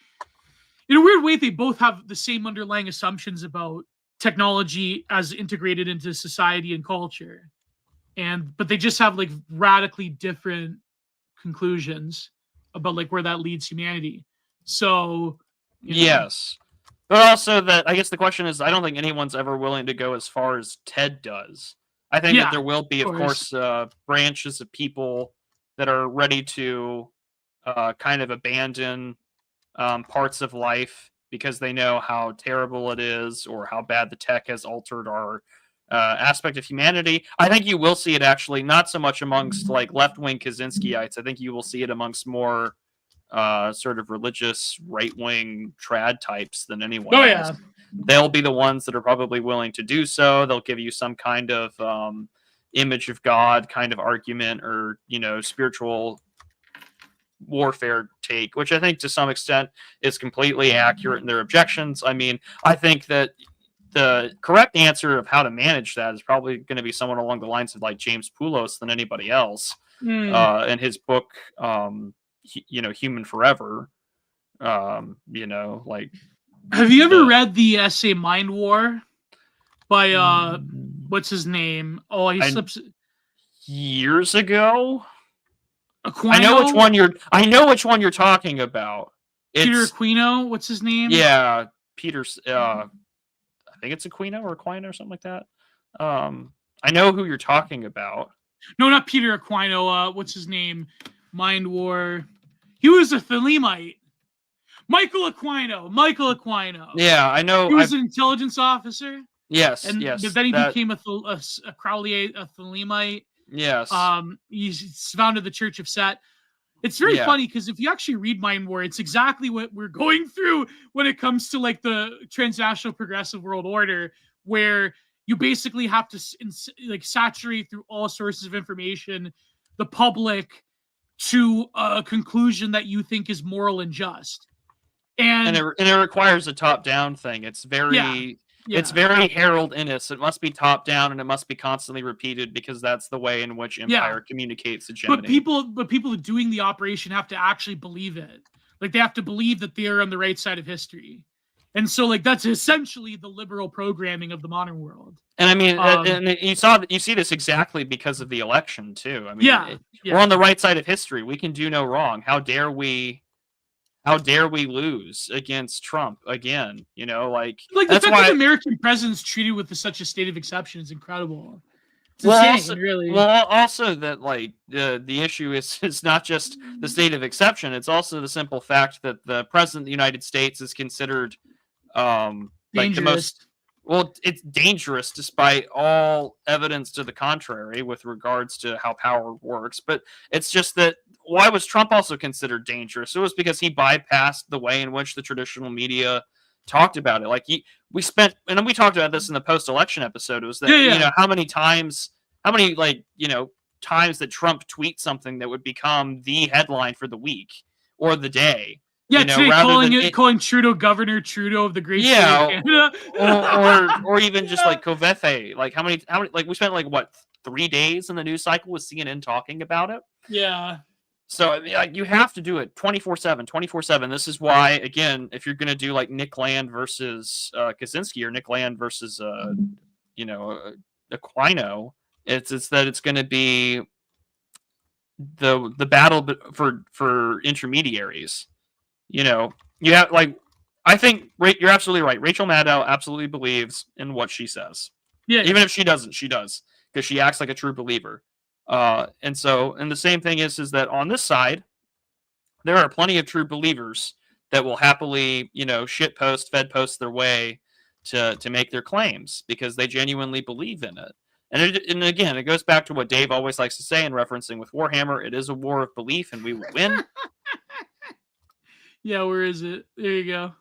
in a weird way, they both have the same underlying assumptions about technology as integrated into society and culture. But they just have like radically different conclusions about like where that leads humanity. So yes. But also that I guess the question is, I don't think anyone's ever willing to go as far as Ted does. I think that there will be, of course, branches of people that are ready to kind of abandon parts of life because they know how terrible it is or how bad the tech has altered our aspect of humanity. I think you will see it actually not so much amongst like left-wing Kaczynskiites. I think you will see it amongst more sort of religious right-wing trad types than anyone else. Yeah. They'll be the ones that are probably willing to do so. They'll give you some kind of image of God kind of argument or, you know, spiritual warfare take, which I think to some extent is completely accurate in their objections. I mean, I think that the correct answer of how to manage that is probably going to be someone along the lines of like James Poulos than anybody else. In his book, Human Forever, like. Have you ever read the essay Mind War by what's his name? Oh, he slips years ago. Aquino? I know which one you're talking about. Peter Aquino. What's his name? Yeah, Peter's. I think it's Aquino or something like that. I know who you're talking about. No, not Peter Aquino. What's his name? Mind War. He was a Thelemite. Michael Aquino. Yeah, I know. He was an intelligence officer. Yes, But then he became a Crowley, a Thelemite. Yes. He founded the Church of Set. It's very funny because if you actually read Mind War, it's exactly what we're going through when it comes to like the transnational progressive world order, where you basically have to like saturate through all sources of information the public to a conclusion that you think is moral and just. And it requires a top-down thing. It's very it's very Harold Innis. It must be top-down and it must be constantly repeated because that's the way in which empire communicates hegemony. But people doing the operation have to actually believe it. Like they have to believe that they are on the right side of history. And so like that's essentially the liberal programming of the modern world. And I mean, and you see this exactly because of the election too. I mean, we're on the right side of history. We can do no wrong. How dare we lose against Trump again? You know, like the fact that American president's treated with such a state of exception is incredible. It's insane, really. Well, also that like the issue is not just the state of exception. It's also the simple fact that the president of the United States is considered like the most. Well, it's dangerous despite all evidence to the contrary with regards to how power works. But it's just that why was Trump also considered dangerous? It was because he bypassed the way in which the traditional media talked about it. Like we talked about this in the post-election episode. It was that, you know, how many times that Trump tweets something that would become the headline for the week or the day. Yeah, You know, today rather than calling Trudeau Governor Trudeau of the Great State yeah, of Canada. or even just like Covefe. Like how many like we spent like what 3 days in the news cycle with CNN talking about it. Yeah. So I mean, like, you have to do it 24/7, 24/7. This is why, again, if you're gonna do like Nick Land versus Kaczynski or Nick Land versus you know Aquino, it's that it's gonna be the battle for intermediaries. You know, you have like I think you're absolutely right. Rachel Maddow absolutely believes in what she says. Yeah. Even if she doesn't, she does because she acts like a true believer. And the same thing is that on this side, there are plenty of true believers that will happily, shit post, fed post their way to make their claims because they genuinely believe in it. And again, it goes back to what Dave always likes to say in referencing with Warhammer: it is a war of belief, and we will win. Yeah, where is it? There you go.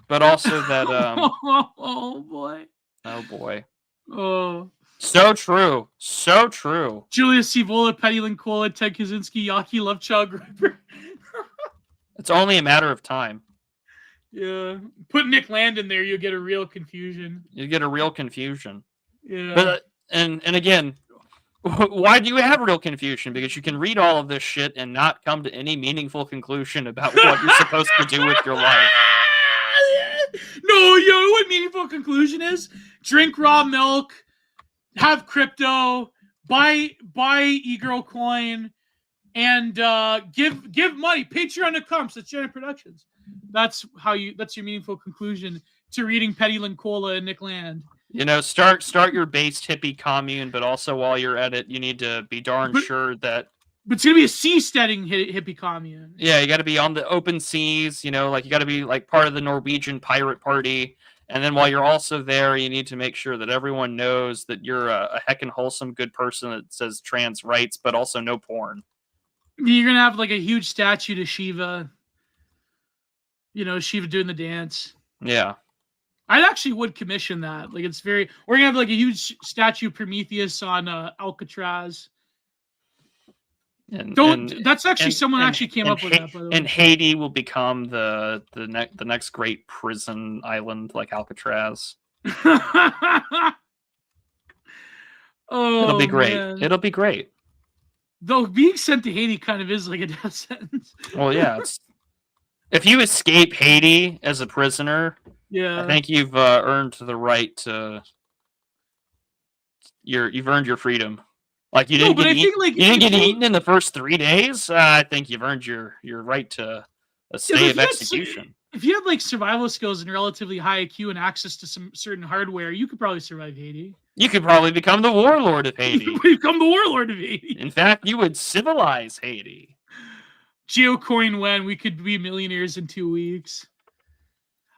But also that oh boy. Oh boy. Oh. So true. So true. Julius Sivola, Petty Linkola, Ted Kaczynski, Yaki, Lovechild, Griper. It's only a matter of time. Yeah. Put Nick Land in there, you'll get a real confusion. You get a real confusion. Yeah. But and again, why do you have real confusion? Because you can read all of this shit and not come to any meaningful conclusion about what you're supposed to do with your life. No, you know what meaningful conclusion is? Drink raw milk, have crypto, buy e-girl coin, and give money. Patreon.com, that's Janet Productions. That's your meaningful conclusion to reading Petty Linkola and Nick Land. Start your based hippie commune, but also while you're at it, you need to be darn sure that. But it's gonna be a seasteading hippie commune. Yeah, you got to be on the open seas. You got to be like part of the Norwegian pirate party. And then while you're also there, you need to make sure that everyone knows that you're a heckin' wholesome, good person that says trans rights, but also no porn. You're gonna have like a huge statue to Shiva. Shiva doing the dance. Yeah. I actually would commission that. Like, it's we're gonna have like a huge statue of Prometheus on Alcatraz. That's actually someone actually came up with that. By the way. And Haiti will become the next great prison island like Alcatraz. It'll be great. Man. It'll be great. Though being sent to Haiti kind of is like a death sentence. Well, yeah. If you escape Haiti as a prisoner, yeah, I think you've earned the right to. You've earned your freedom. Like you didn't get eaten in the first 3 days. I think you've earned your right to a stay of execution. If you had like survival skills and relatively high IQ and access to some certain hardware, you could probably survive Haiti. You could probably become the warlord of Haiti. Become the warlord of Haiti. In fact, you would civilize Haiti. Geocoin when we could be millionaires in 2 weeks.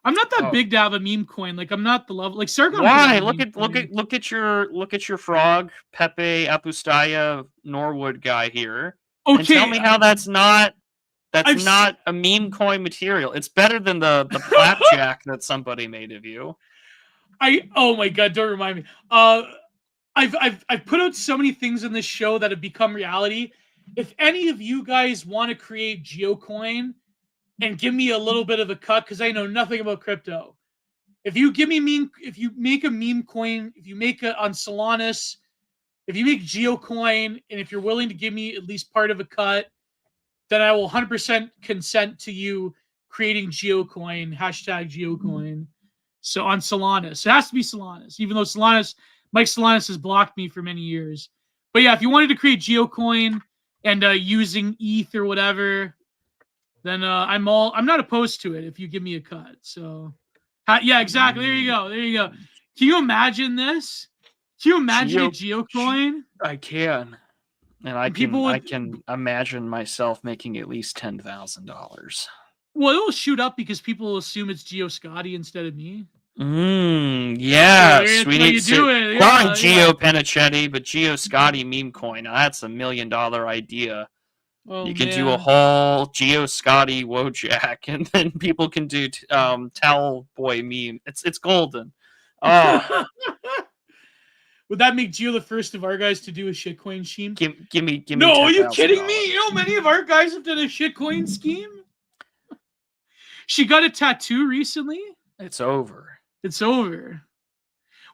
I'm not that big to have a meme coin. Like I'm not the level. Like Sargon. Why? Look at your frog Pepe Apustaya Norwood guy here. Okay. And tell me how that's not a meme coin material. It's better than the flapjack that somebody made of you. Oh my god! Don't remind me. I've put out so many things in this show that have become reality. If any of you guys want to create Geocoin and give me a little bit of a cut, because I know nothing about crypto. If you make a meme coin, if you make it on Solanus, if you make Geocoin, and if you're willing to give me at least part of a cut, then I will 100% consent to you creating Geocoin, #Geocoin. So on Solanus. It has to be Solanus, even though Mike Solanus has blocked me for many years. But yeah, if you wanted to create Geocoin and using ETH or whatever, then I'm not opposed to it if you give me a cut. So yeah, exactly. There you go. Can you imagine this? Can you imagine a Geocoin? I can. And I can imagine myself making at least $10,000. Well, it will shoot up because people will assume it's Gio Scotti instead of me. Yes, we need to do it. Not Gio Penichetti, but Gio Scotti meme coin. Now, that's $1 million idea. Oh, you can do a whole Gio Scotti Wojak, and then people can do Towel Boy meme. It's golden. Oh. Would that make Gio the first of our guys to do a shitcoin scheme? Give me. No, are you kidding me? You know, many of our guys have done a shitcoin scheme. She got a tattoo recently. It's over. It's over.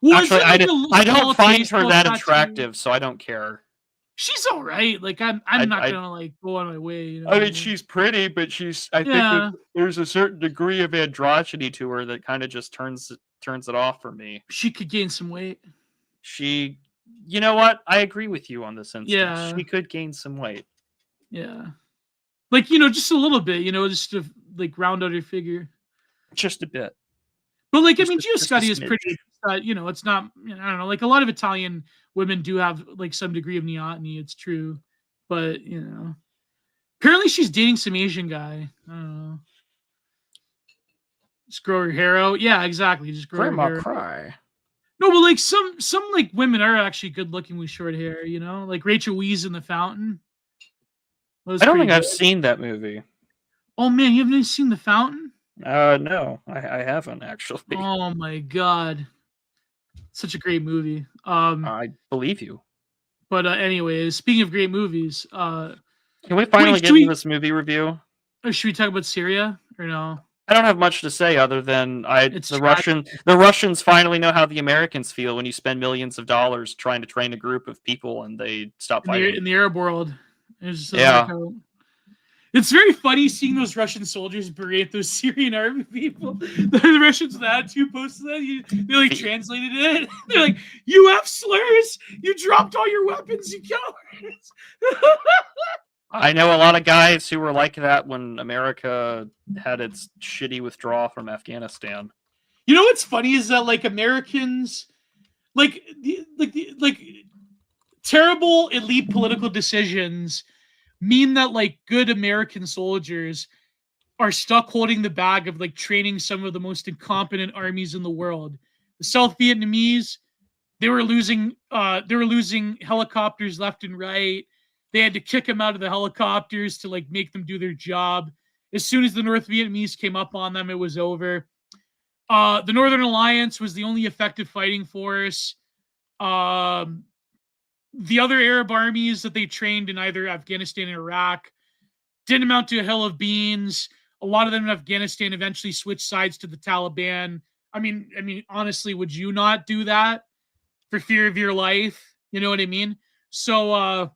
Well, Actually, is it like I don't find her that tattoo? attractive, so I don't care. She's all right. Like I'm not gonna like go on my way. You know I mean, she's pretty, but I think that there's a certain degree of androgyny to her that kind of just turns it off for me. She could gain some weight. You know what? I agree with you on this instance. Yeah. She could gain some weight. Yeah. Like, just a little bit, just to like round out her figure. Just a bit. But like, I mean, Gio is pretty, it's not, I don't know, like a lot of Italian women do have like some degree of neoteny. It's true. But, apparently she's dating some Asian guy. I don't know. Just grow her hair out. Yeah, exactly. Just grow her hair cry. No, but like some like women are actually good looking with short hair, like Rachel Weisz in The Fountain. I don't think I've seen that movie. Oh man, you haven't seen The Fountain? No, I haven't actually. Oh my god, such a great movie. I believe you. But anyways, speaking of great movies, can we finally get into this movie review? Should we talk about Syria or no? I don't have much to say other than the Russians finally know how the Americans feel when you spend millions of dollars trying to train a group of people and they stop fighting. In the Arab world. It's very funny seeing those Russian soldiers berate those Syrian army people. The Russians that too posted that. They like translated it. They're like, "You have slurs. You dropped all your weapons. You cowards." I know a lot of guys who were like that when America had its shitty withdrawal from Afghanistan. You know what's funny is that like Americans, like terrible elite political decisions mean that like good American soldiers are stuck holding the bag of like training some of the most incompetent armies in the world. The South Vietnamese, they were losing helicopters left and right. They had to kick them out of the helicopters to like make them do their job. As soon as the North Vietnamese came up on them, it was over. The Northern Alliance was the only effective fighting force. The other Arab armies that they trained in either Afghanistan or Iraq didn't amount to a hill of beans. A lot of them in Afghanistan eventually switched sides to the Taliban. I mean, honestly, would you not do that for fear of your life? You know what I mean? So,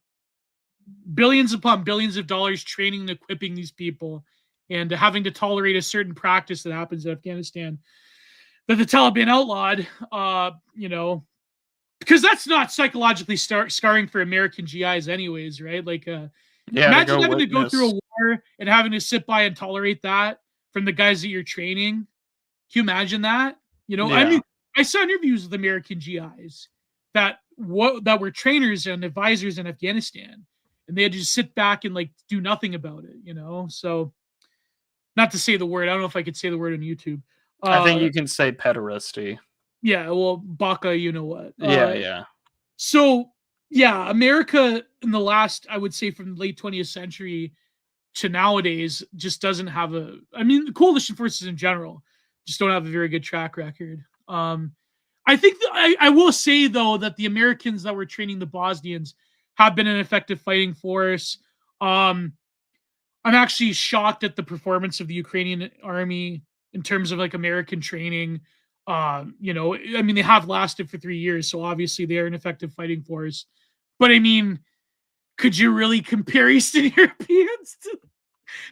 billions upon billions of dollars training and equipping these people and having to tolerate a certain practice that happens in Afghanistan that the Taliban outlawed, because that's not psychologically scarring for American GIs anyways, right? Like, imagine having to go through a war and having to sit by and tolerate that from the guys that you're training. Can you imagine that? I mean, I saw interviews with American GIs that were trainers and advisors in Afghanistan, and they had to just sit back and like do nothing about it, So, not to say the word, I don't know if I could say the word on YouTube. I think you can say pederasty. Yeah, well, Baka, you know what? Yeah. So, yeah, America in the last, I would say, from the late 20th century to nowadays, just doesn't have the coalition forces in general just don't have a very good track record. I think I will say though that the Americans that were training the Bosnians have been an effective fighting force. I'm actually shocked at the performance of the Ukrainian army in terms of like American training. They have lasted for 3 years, so obviously they are an effective fighting force. But I mean, could you really compare Eastern Europeans to?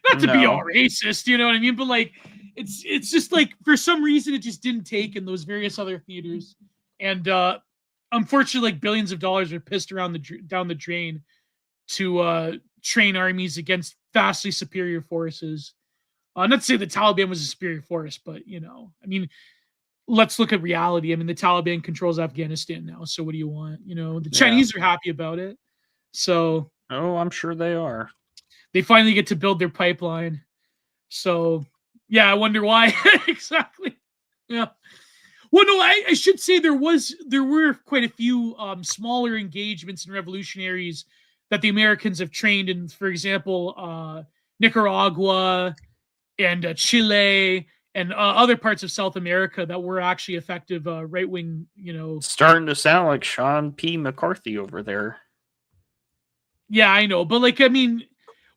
Not to be all racist, you know what I mean? But like, it's just like for some reason it just didn't take in those various other theaters, and unfortunately, like billions of dollars are pissed around down the drain to train armies against vastly superior forces. Not to say the Taliban was a superior force, but let's look at reality. I mean, the Taliban controls Afghanistan now, so what do you want? The Chinese are happy about it, so. Oh, I'm sure they are. They finally get to build their pipeline. So, yeah, I wonder why. Exactly. Yeah. Well, no, I should say there were quite a few smaller engagements and revolutionaries that the Americans have trained in, for example, Nicaragua and Chile and other parts of South America that were actually effective right-wing, Starting to sound like Sean P. McCarthy over there. Yeah, I know. But,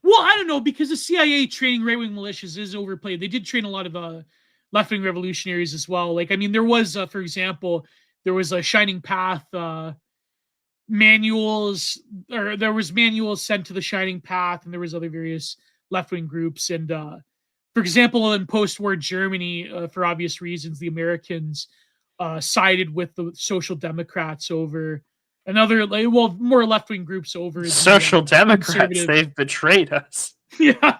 Well, I don't know, because the CIA training right-wing militias is overplayed. They did train a lot of left-wing revolutionaries as well. Like, I mean, there was, for example, there was a Shining Path manuals, or there was manuals sent to the Shining Path, and there was other various left-wing groups. And for example, in post-war Germany, for obvious reasons, the Americans sided with the Social Democrats over another, like, well, more left-wing groups over the Social Democrats. They've betrayed us. Yeah.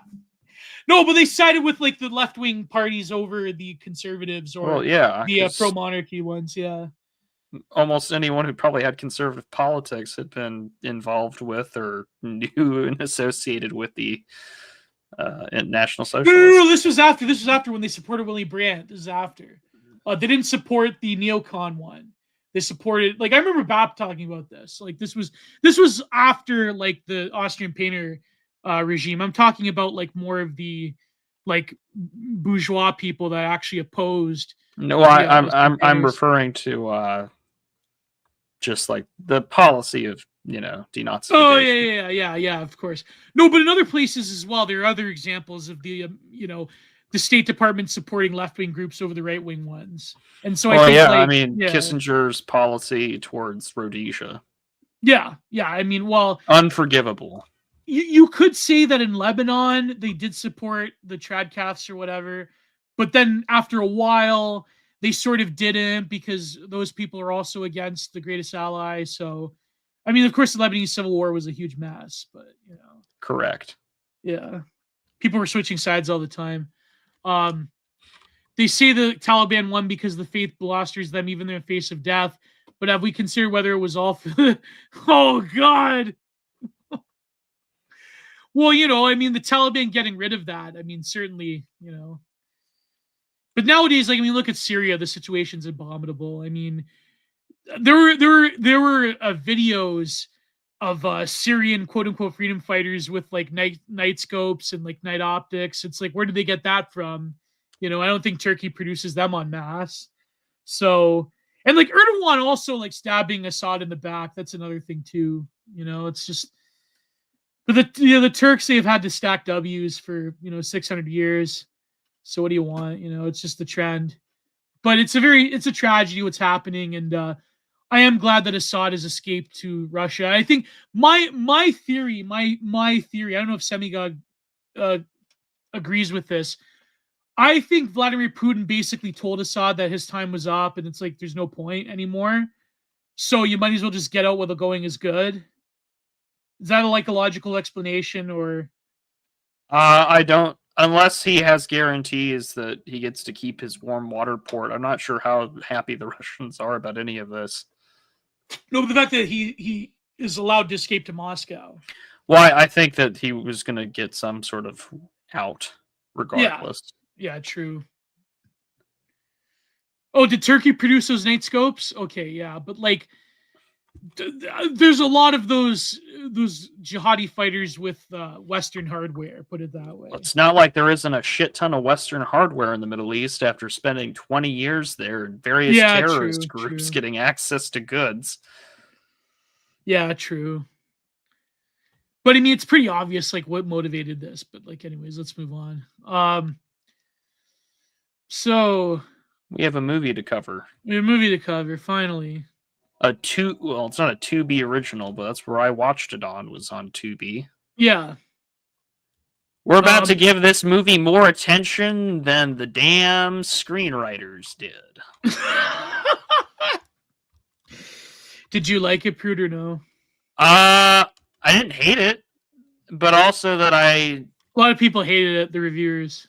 No, but they sided with like the left-wing parties over the conservatives, or the pro-monarchy ones. Yeah. Almost anyone who probably had conservative politics had been involved with or knew and associated with the National Socialists. No, this was after. This was after when they supported Willy Brandt. This is after. They didn't support the neocon one. They supported, like, I remember Bap talking about this. Like, this was after like the Austrian painter regime. I'm talking about like more of the like bourgeois people that actually opposed. No, I'm referring to just like the policy of, denazification. Oh yeah, of course. No, but in other places as well, there are other examples of the the State Department supporting left-wing groups over the right-wing ones. And so I think Kissinger's policy towards Rhodesia. Yeah. I mean, well, unforgivable. You could say that in Lebanon they did support the Tradcaths or whatever, but then after a while they sort of didn't, because those people are also against the greatest ally. So, I mean, of course, the Lebanese Civil War was a huge mess, but correct. Yeah, people were switching sides all the time. They say the Taliban won because the faith bolsters them even in the face of death. But have we considered whether it was all? Oh God. Well, I mean, the Taliban getting rid of that. I mean, certainly, But nowadays, like, I mean, look at Syria. The situation's abominable. I mean, there were videos of Syrian quote unquote freedom fighters with like night scopes and like night optics. It's like, where did they get that from? I don't think Turkey produces them en masse. So, and like Erdogan also like stabbing Assad in the back. That's another thing too. It's just, but the Turks, they've had to stack W's for 600 years. So what do you want? It's just the trend. But it's a tragedy what's happening, and I am glad that Assad has escaped to Russia. I think my theory, I don't know if Semigog agrees with this. I think Vladimir Putin basically told Assad that his time was up, and it's like there's no point anymore. So you might as well just get out while the going is good. Is that a logical explanation, or? I don't. Unless he has guarantees that he gets to keep his warm water port, I'm not sure how happy the Russians are about any of this. No, but the fact that he is allowed to escape to Moscow. Well, I think that he was going to get some sort of out, regardless. Yeah, true. Oh, did Turkey produce those night scopes? Okay, yeah, but like, there's a lot of those jihadi fighters with Western hardware, put it that way. It's not like there isn't a shit ton of Western hardware in the Middle East after spending 20 years there and various terrorist groups getting access to goods. Yeah, true. But I mean, it's pretty obvious like what motivated this, but like, anyways, let's move on. So we have a movie to cover. Finally. It's not a Tubi original, but that's where I watched it on, was on Tubi. Yeah. We're about to give this movie more attention than the damn screenwriters did. Did you like it, Prude, or no? I didn't hate it, but also that a lot of people hated it, the reviewers.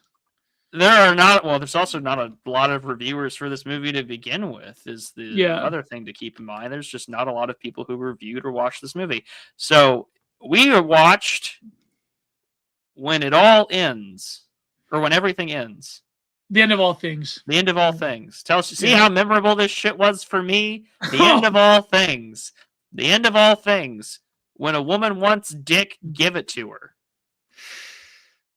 There's also not a lot of reviewers for this movie to begin with, is the other thing to keep in mind. There's just not a lot of people who reviewed or watched this movie. So we watched when it all ends, or when everything ends. The end of all things. The end of all things. See how memorable this shit was for me? The end of all things. The end of all things. When a woman wants dick, give it to her.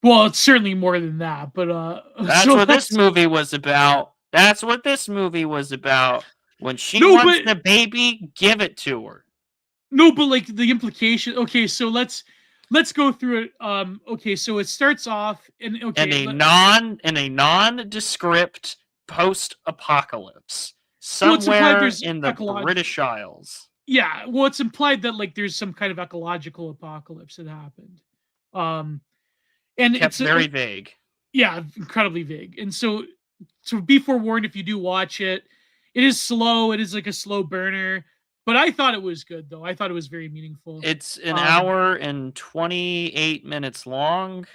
Well, it's certainly more than that, but that's what this movie was about. That's what this movie was about. When she wants the baby, give it to her. No, but like the implication. Okay, so let's let's go through it. Okay, so it starts off in a nondescript post-apocalypse well, it's implied somewhere there's in the British Isles. Yeah, well, it's implied that like there's some kind of ecological apocalypse that happened. And Kept it's very vague. Yeah, incredibly vague. And so be forewarned if you do watch it. It is slow. It is like a slow burner. But I thought it was good though. I thought it was very meaningful. It's an hour and 28 minutes long.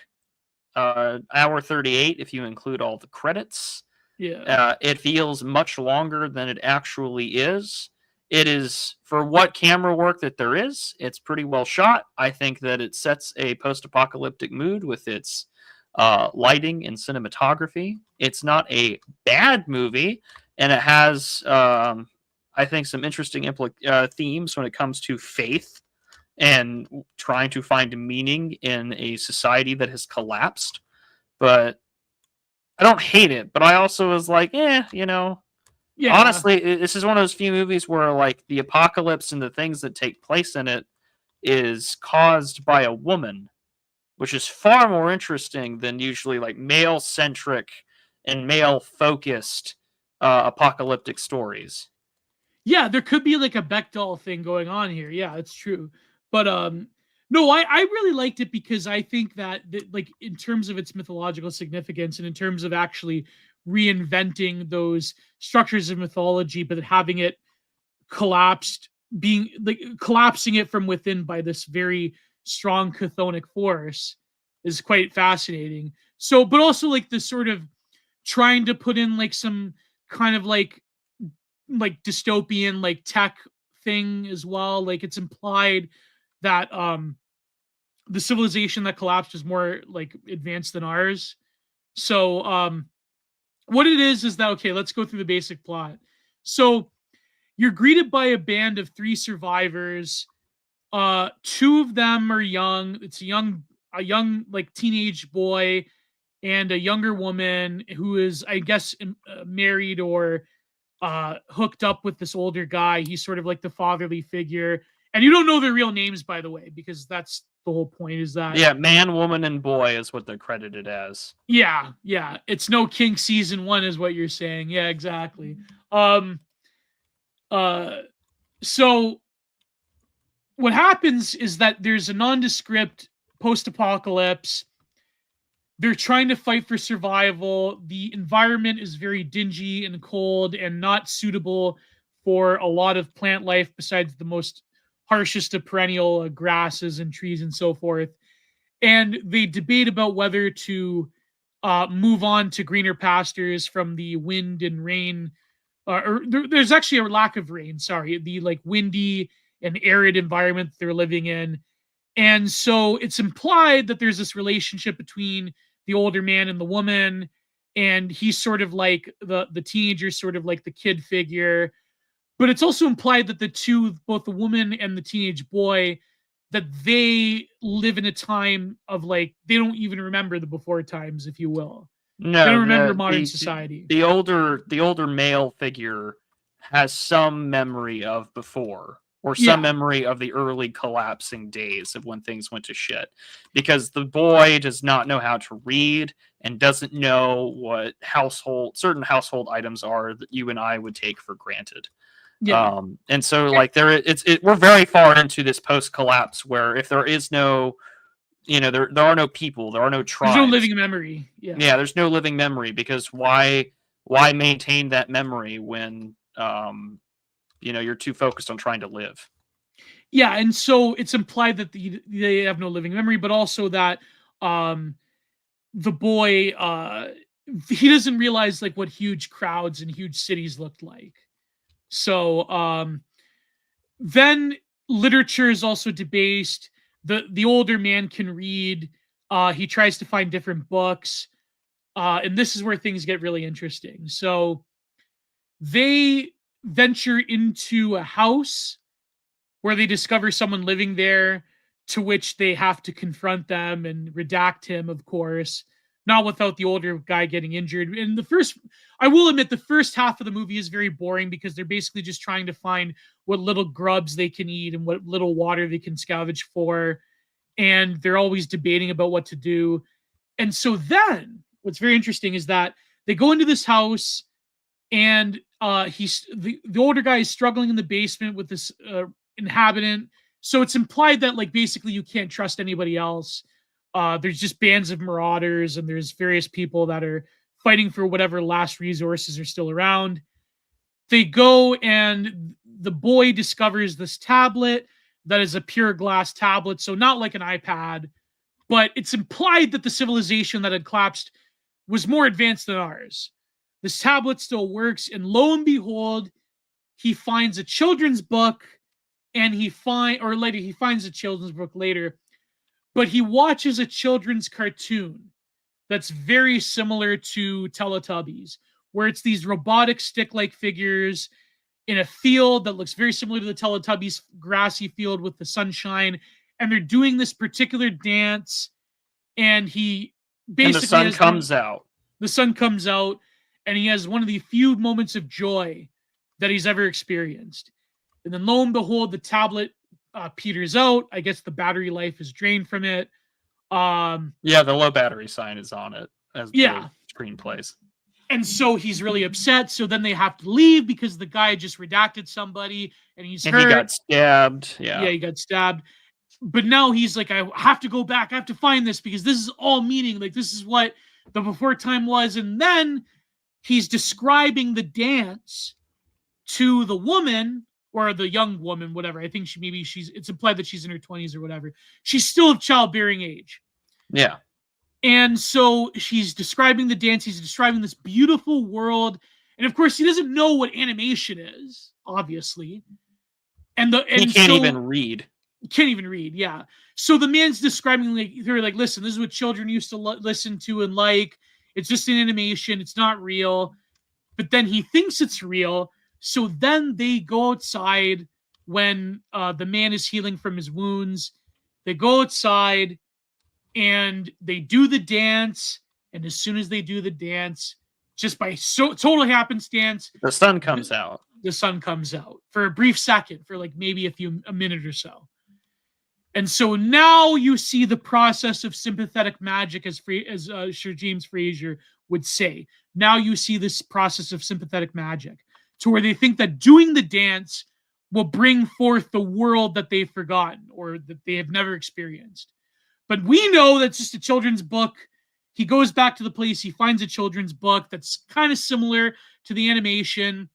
Hour 38 if you include all the credits. Yeah. It feels much longer than it actually is. It is, for what camera work that there is, it's pretty well shot. I think that it sets a post-apocalyptic mood with its lighting and cinematography. It's not a bad movie, and it has, I think, some interesting themes when it comes to faith and trying to find meaning in a society that has collapsed. But I don't hate it, but I also was like, Yeah. Honestly, this is one of those few movies where like the apocalypse and the things that take place in it is caused by a woman, which is far more interesting than usually like male-centric and male-focused apocalyptic stories. Yeah, there could be like a Bechdel thing going on here. Yeah, it's true. But no, I really liked it because I think that like in terms of its mythological significance and in terms of actually reinventing those structures of mythology, but having it collapsed, being like collapsing it from within by this very strong chthonic force is quite fascinating. So, but also like the sort of trying to put in like some kind of like dystopian like tech thing as well. Like it's implied that the civilization that collapsed is more like advanced than ours. So what it is that okay, let's go through the basic plot. So you're greeted by a band of 3 survivors. Two of them are young. It's a young like teenage boy and a younger woman who is, I guess, married or hooked up with this older guy. He's sort of like the fatherly figure. And you don't know their real names, by the way, because that's the whole point is that... Yeah, man, woman, and boy is what they're credited as. Yeah. It's no Kink season 1 is what you're saying. Yeah, exactly. So what happens is that there's a nondescript post-apocalypse. They're trying to fight for survival. The environment is very dingy and cold and not suitable for a lot of plant life besides the most harshest of perennial grasses and trees and so forth. And they debate about whether to move on to greener pastures from the wind and rain. There's actually a lack of rain, sorry. The like windy and arid environment that they're living in. And so it's implied that there's this relationship between the older man and the woman, and he's sort of like the teenager, sort of like the kid figure. But it's also implied that the two, both the woman and the teenage boy, that they live in a time of like, they don't even remember the before times, if you will. No, they don't remember modern society. The older male figure has some memory of before, or some memory of the early collapsing days of when things went to shit. Because the boy does not know how to read and doesn't know what certain household items are that you and I would take for granted. Yeah. And so like we're very far into this post-collapse where if there is no, there are no people, there are no tribes. There's no living memory. Yeah, there's no living memory, because why maintain that memory when you're too focused on trying to live. Yeah, and so it's implied that they have no living memory, but also that the boy he doesn't realize like what huge crowds and huge cities looked like. So then literature is also debased. The older man can read. He tries to find different books. And this is where things get really interesting. So they venture into a house where they discover someone living there, to which they have to confront them and redact him, of course, not without the older guy getting injured. And I will admit, the first half of the movie is very boring because they're basically just trying to find what little grubs they can eat and what little water they can scavenge for. and they're always debating about what to do. And so then what's very interesting is that they go into this house, and the older guy is struggling in the basement with this inhabitant. So it's implied that like basically you can't trust anybody else. There's just bands of marauders, and there's various people that are fighting for whatever last resources are still around. They go, and the boy discovers this tablet that is a pure glass tablet, so not like an iPad, but it's implied that the civilization that had collapsed was more advanced than ours. This tablet still works, and lo and behold, he finds a children's book, and he finds a children's book later, but he watches a children's cartoon that's very similar to Teletubbies, where it's these robotic stick-like figures in a field that looks very similar to the Teletubbies grassy field with the sunshine, and they're doing this particular dance, and he basically the sun comes out. The sun comes out, and he has one of the few moments of joy that he's ever experienced. And then lo and behold, the tablet peters out. I guess the battery life is drained from it. The low battery sign is on it as the screen plays. And so he's really upset. So then they have to leave because the guy just redacted somebody, and he's hurt. He got stabbed. Yeah, he got stabbed. But now he's like, I have to go back. I have to find this because this is all meaning. Like, this is what the before time was. And then he's describing the dance to the woman, or the young woman, whatever. I think it's implied that she's in her 20s or whatever. She's still of childbearing age. Yeah. And so she's describing the dance. He's describing this beautiful world. And of course, he doesn't know what animation is, obviously. And he can't even read. Can't even read, yeah. So the man's describing, like, they're like, listen, this is what children used to listen to and like. It's just an animation. It's not real. But then he thinks it's real. So then they go outside when the man is healing from his wounds. They go outside, and they do the dance. And as soon as they do the dance, just by total happenstance, the sun comes out. The sun comes out for a brief second, for like maybe a minute or so. And so now you see the process of sympathetic magic, as Sir James Fraser would say. Now you see this process of sympathetic magic, to where they think that doing the dance will bring forth the world that they've forgotten or that they have never experienced. But we know that's just a children's book. He goes back to the place. He finds a children's book that's kind of similar to the animation.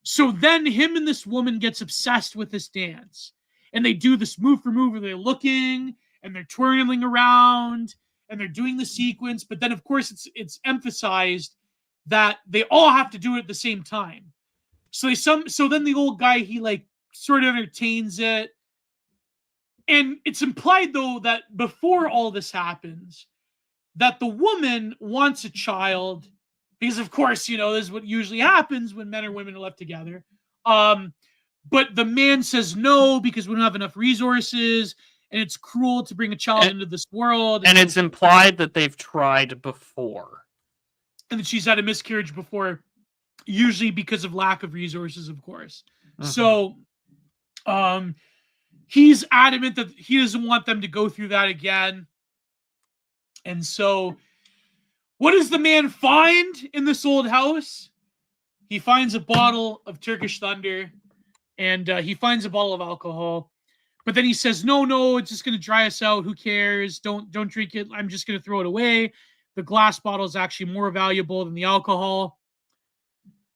So then him and this woman gets obsessed with this dance. And they do this move for move where they're looking and they're twirling around and they're doing the sequence. But then, of course, it's emphasized that they all have to do it at the same time. So then the old guy, he like sort of entertains it. And it's implied, though, that before all this happens, that the woman wants a child because, of course, this is what usually happens when men or women are left together. But the man says no because we don't have enough resources, and it's cruel to bring a child into this world. And it's implied that they've tried before. And that she's had a miscarriage before, usually because of lack of resources, of course. Mm-hmm. So he's adamant that he doesn't want them to go through that again. And so what does the man find in this old house? He finds a bottle of Turkish Thunder, and he finds a bottle of alcohol. But then he says, no, it's just going to dry us out. Who cares? Don't drink it. I'm just going to throw it away. The glass bottle is actually more valuable than the alcohol.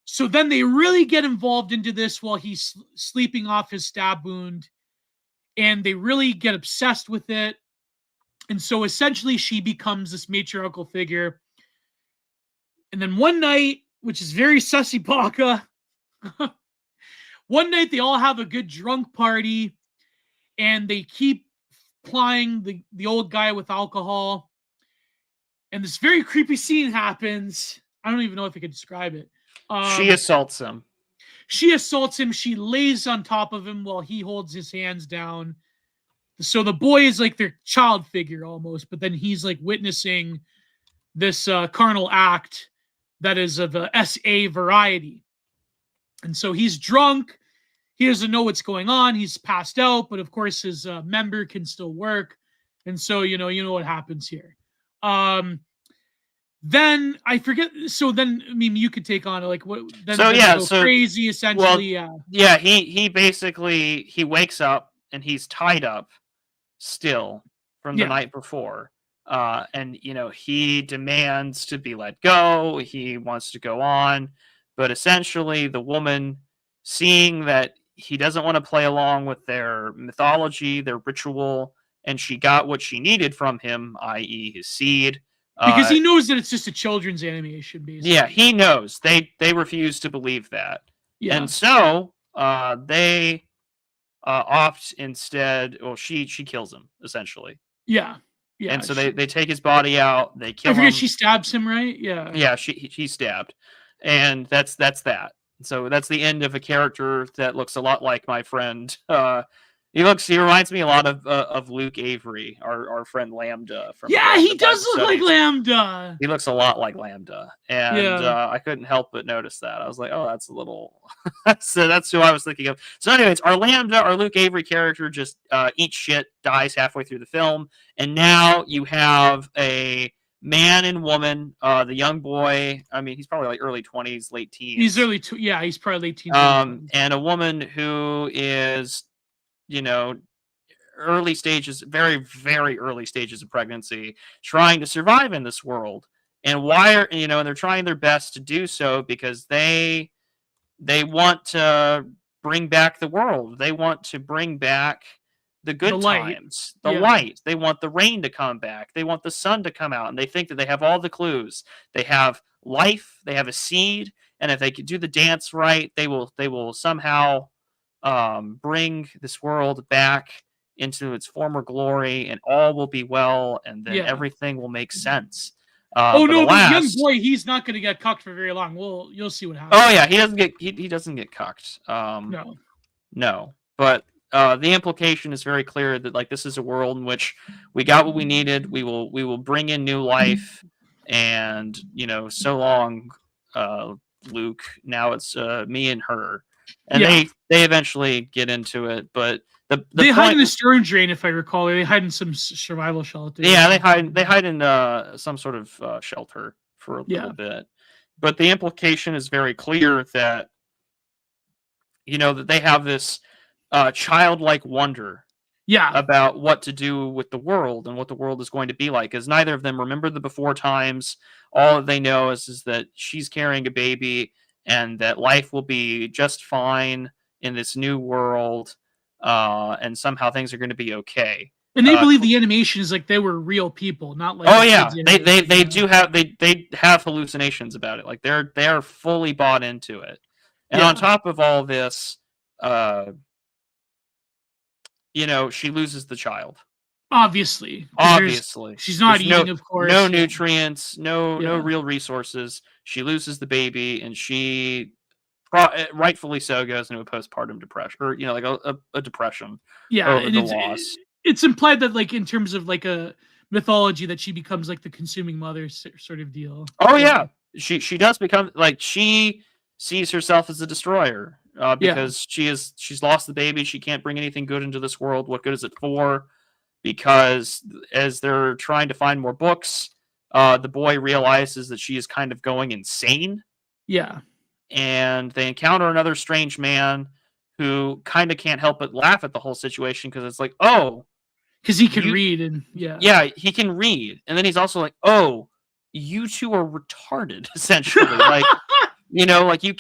So then they really get involved into this while he's sleeping off his stab wound. And they really get obsessed with it. And so essentially she becomes this matriarchal figure. And then one night, which is very sussy baka, one night they all have a good drunk party. And they keep plying the old guy with alcohol. And this very creepy scene happens. I don't even know if I could describe it. She assaults him. She lays on top of him while he holds his hands down. So the boy is like their child figure almost, but then he's like witnessing this carnal act that is of a SA variety. And so he's drunk. He doesn't know what's going on. He's passed out, but of course his member can still work. And so, you know what happens here. Then I forget. So then, I mean, you could take on like what? Then So they yeah, go so crazy. Essentially, yeah, he basically he wakes up and he's tied up still from the yeah, night before. And he demands to be let go. He wants to go on, but essentially the woman, seeing that he doesn't want to play along with their mythology, their ritual, and she got what she needed from him, i.e., his seed. because he knows that it's just a children's animation, basically. Yeah, he knows. They refuse to believe that, Yeah, and so they opt instead. Well, she kills him essentially, yeah, yeah. and so they take his body out. They I kill forget. him. She stabs him, right? Yeah. Yeah, she's stabbed, and that's that. So that's the end of a character that looks a lot like my friend. He reminds me a lot of Luke Avery, our friend Lambda from Yeah, he the Bible does look like studies. Lambda. He looks a lot like Lambda, and Yeah. I couldn't help but notice that. I was like, oh, that's a little. So that's who I was thinking of. So, anyways, our Lambda, our Luke Avery character, just eats shit, dies halfway through the film, and now you have a man and woman. The young boy, I mean, he's probably like early 20s, late teens. He's yeah, he's probably late teens. And a woman who is, early stages, very, very early stages of pregnancy, trying to survive in this world. And and they're trying their best to do so because they want to bring back the world. They want to bring back the good times, the light. They want the rain to come back. They want the sun to come out. And they think that they have all the clues. They have life. They have a seed. And if they could do the dance right, they will somehow bring this world back into its former glory, and all will be well, and then everything will make sense. Oh no, but young boy, he's not going to get cucked for very long. You'll see what happens. Oh yeah, he doesn't get cucked. No, but the implication is very clear that like this is a world in which we got what we needed. We will bring in new life, and so long, Luke. Now it's me and her, and they eventually get into it, but. They hide in a storage drain, if I recall. They hide in some survival shelter. Yeah, they hide in some sort of shelter for a little bit. But the implication is very clear that that they have this childlike wonder about what to do with the world and what the world is going to be like. Because neither of them remember the before times. All that they know is that she's carrying a baby and that life will be just fine in this new world. And somehow things are going to be okay. And they believe the animation is like they were real people, not like they do have they have hallucinations about it. Like they're fully bought into it. And on top of all this, she loses the child. Obviously, she's not eating. Of course, no nutrients, no real resources. She loses the baby, and she. Rightfully so, goes into a postpartum depression, or like a depression. Over the loss. It's implied that, like, in terms of like a mythology, that she becomes like the consuming mother sort of deal. Oh yeah, she does become like she sees herself as a destroyer because she's lost the baby. She can't bring anything good into this world. What good is it for? Because as they're trying to find more books, the boy realizes that she is kind of going insane. Yeah. And they encounter another strange man who kind of can't help but laugh at the whole situation because it's like, oh, because he can read, and he can read, and then he's also like, oh, you two are retarded, essentially. Like, like you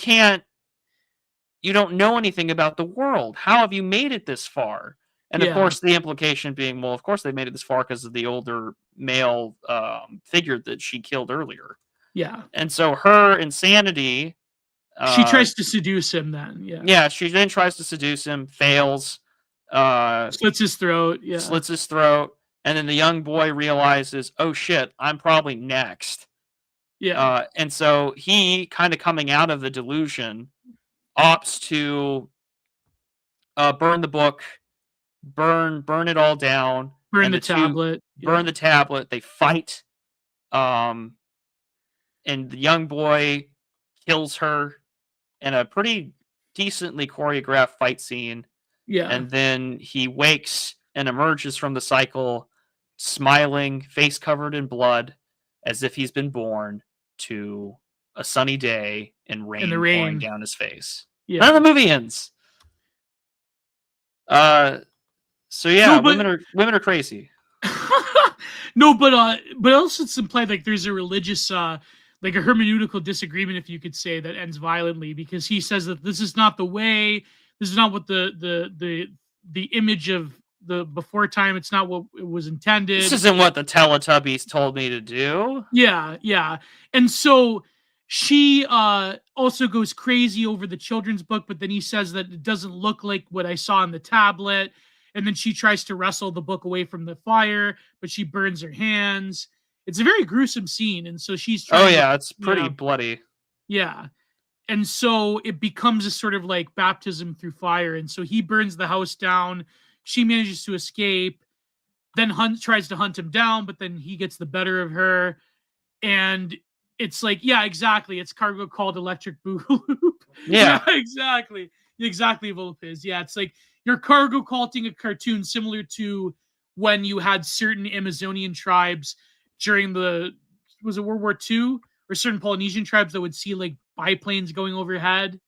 don't know anything about the world. How have you made it this far? And of course, the implication being, well, of course they made it this far because of the older male figure that she killed earlier. Yeah, and so her insanity. She tries to seduce him then. Yeah, she then tries to seduce him, fails. Slits his throat. Yeah. Slits his throat. And then the young boy realizes, oh shit, I'm probably next. Yeah. And so he, kind of coming out of the delusion, opts to burn the book, burn it all down. Burn the tablet. Burn the tablet. They fight. And the young boy kills her in a pretty decently choreographed fight scene. Yeah. And then he wakes and emerges from the cycle smiling, face covered in blood, as if he's been born, to a sunny day and rain, the pouring rain. down his face. Yeah. And then the movie ends. So yeah, women are crazy. No, but also it's implied like there's a religious like a hermeneutical disagreement, if you could say, that ends violently, because he says that this is not the way, this is not what the image of the before time, it's not what it was intended. This isn't what the Teletubbies told me to do. Yeah. And so she also goes crazy over the children's book, but then he says that it doesn't look like what I saw on the tablet. And then she tries to wrestle the book away from the fire, but she burns her hands. It's a very gruesome scene. And so she's trying it's pretty bloody. Yeah. And so it becomes a sort of like baptism through fire. And so he burns the house down. She manages to escape, then tries to hunt him down, but then he gets the better of her. And it's like, yeah, exactly. It's cargo called Electric Boogaloo. Yeah, exactly. Volpez. Yeah, it's like you're cargo culting a cartoon similar to when you had certain Amazonian tribes during was it World War II, or certain Polynesian tribes that would see like biplanes going overhead.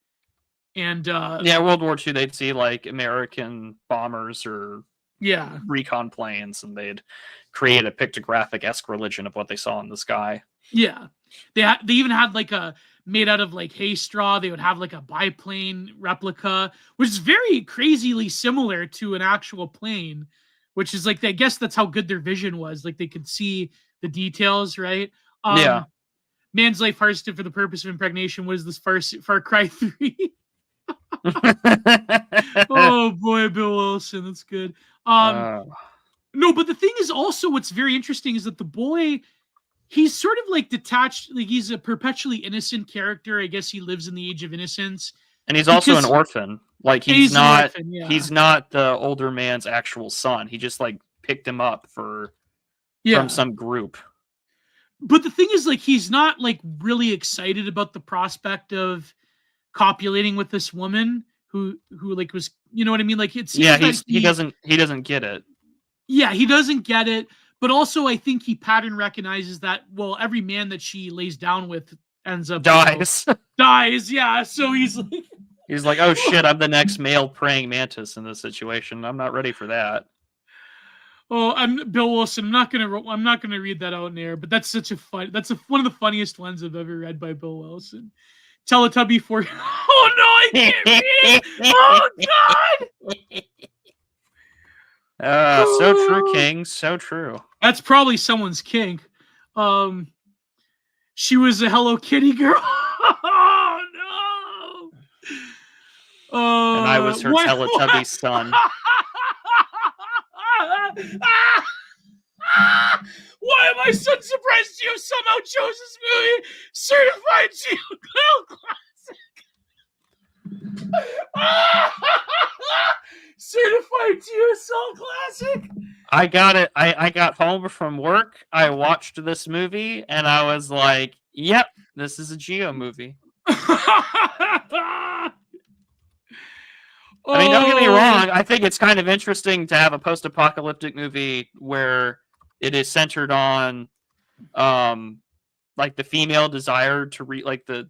And World War II, they'd see like American bombers or recon planes, and they'd create a pictographic-esque religion of what they saw in the sky. Yeah, they even had like a made out of like hay straw. They would have like a biplane replica, which is very crazily similar to an actual plane, which is like, I guess that's how good their vision was. Like they could see the details, right? Man's life harvested for the purpose of impregnation. What is this Far Cry 3? Oh boy, Bill Wilson, that's good. No, but the thing is also what's very interesting is that the boy, he's sort of like detached, like he's a perpetually innocent character. I guess he lives in the age of innocence. And he's also an orphan. Like he's not orphan, yeah. He's not the older man's actual son. He just like picked him up from some group. But the thing is, like, he's not like really excited about the prospect of copulating with this woman who like was, you know what I mean? Like he doesn't get it. Yeah, he doesn't get it. But also, I think he pattern recognizes that, well, every man that she lays down with ends up dies. Yeah. So he's like, oh shit, I'm the next male praying mantis in this situation. I'm not ready for that. Oh, I'm Bill Wilson. I'm not gonna read that out in air, but that's one of the funniest ones I've ever read by Bill Wilson. Teletubby 4. Oh no, I can't read it. Oh God. So true, King. So true. That's probably someone's kink. She was a Hello Kitty girl. Oh no. And I was her Teletubby son. Why am I so surprised you somehow chose this movie? Certified GeoClassic. Certified GeoSoul Classic. I got it. I got home from work. I watched this movie, and I was like, "Yep, this is a Geo movie." I mean, don't get me wrong. I think it's kind of interesting to have a post-apocalyptic movie where it is centered on, like the female desire to the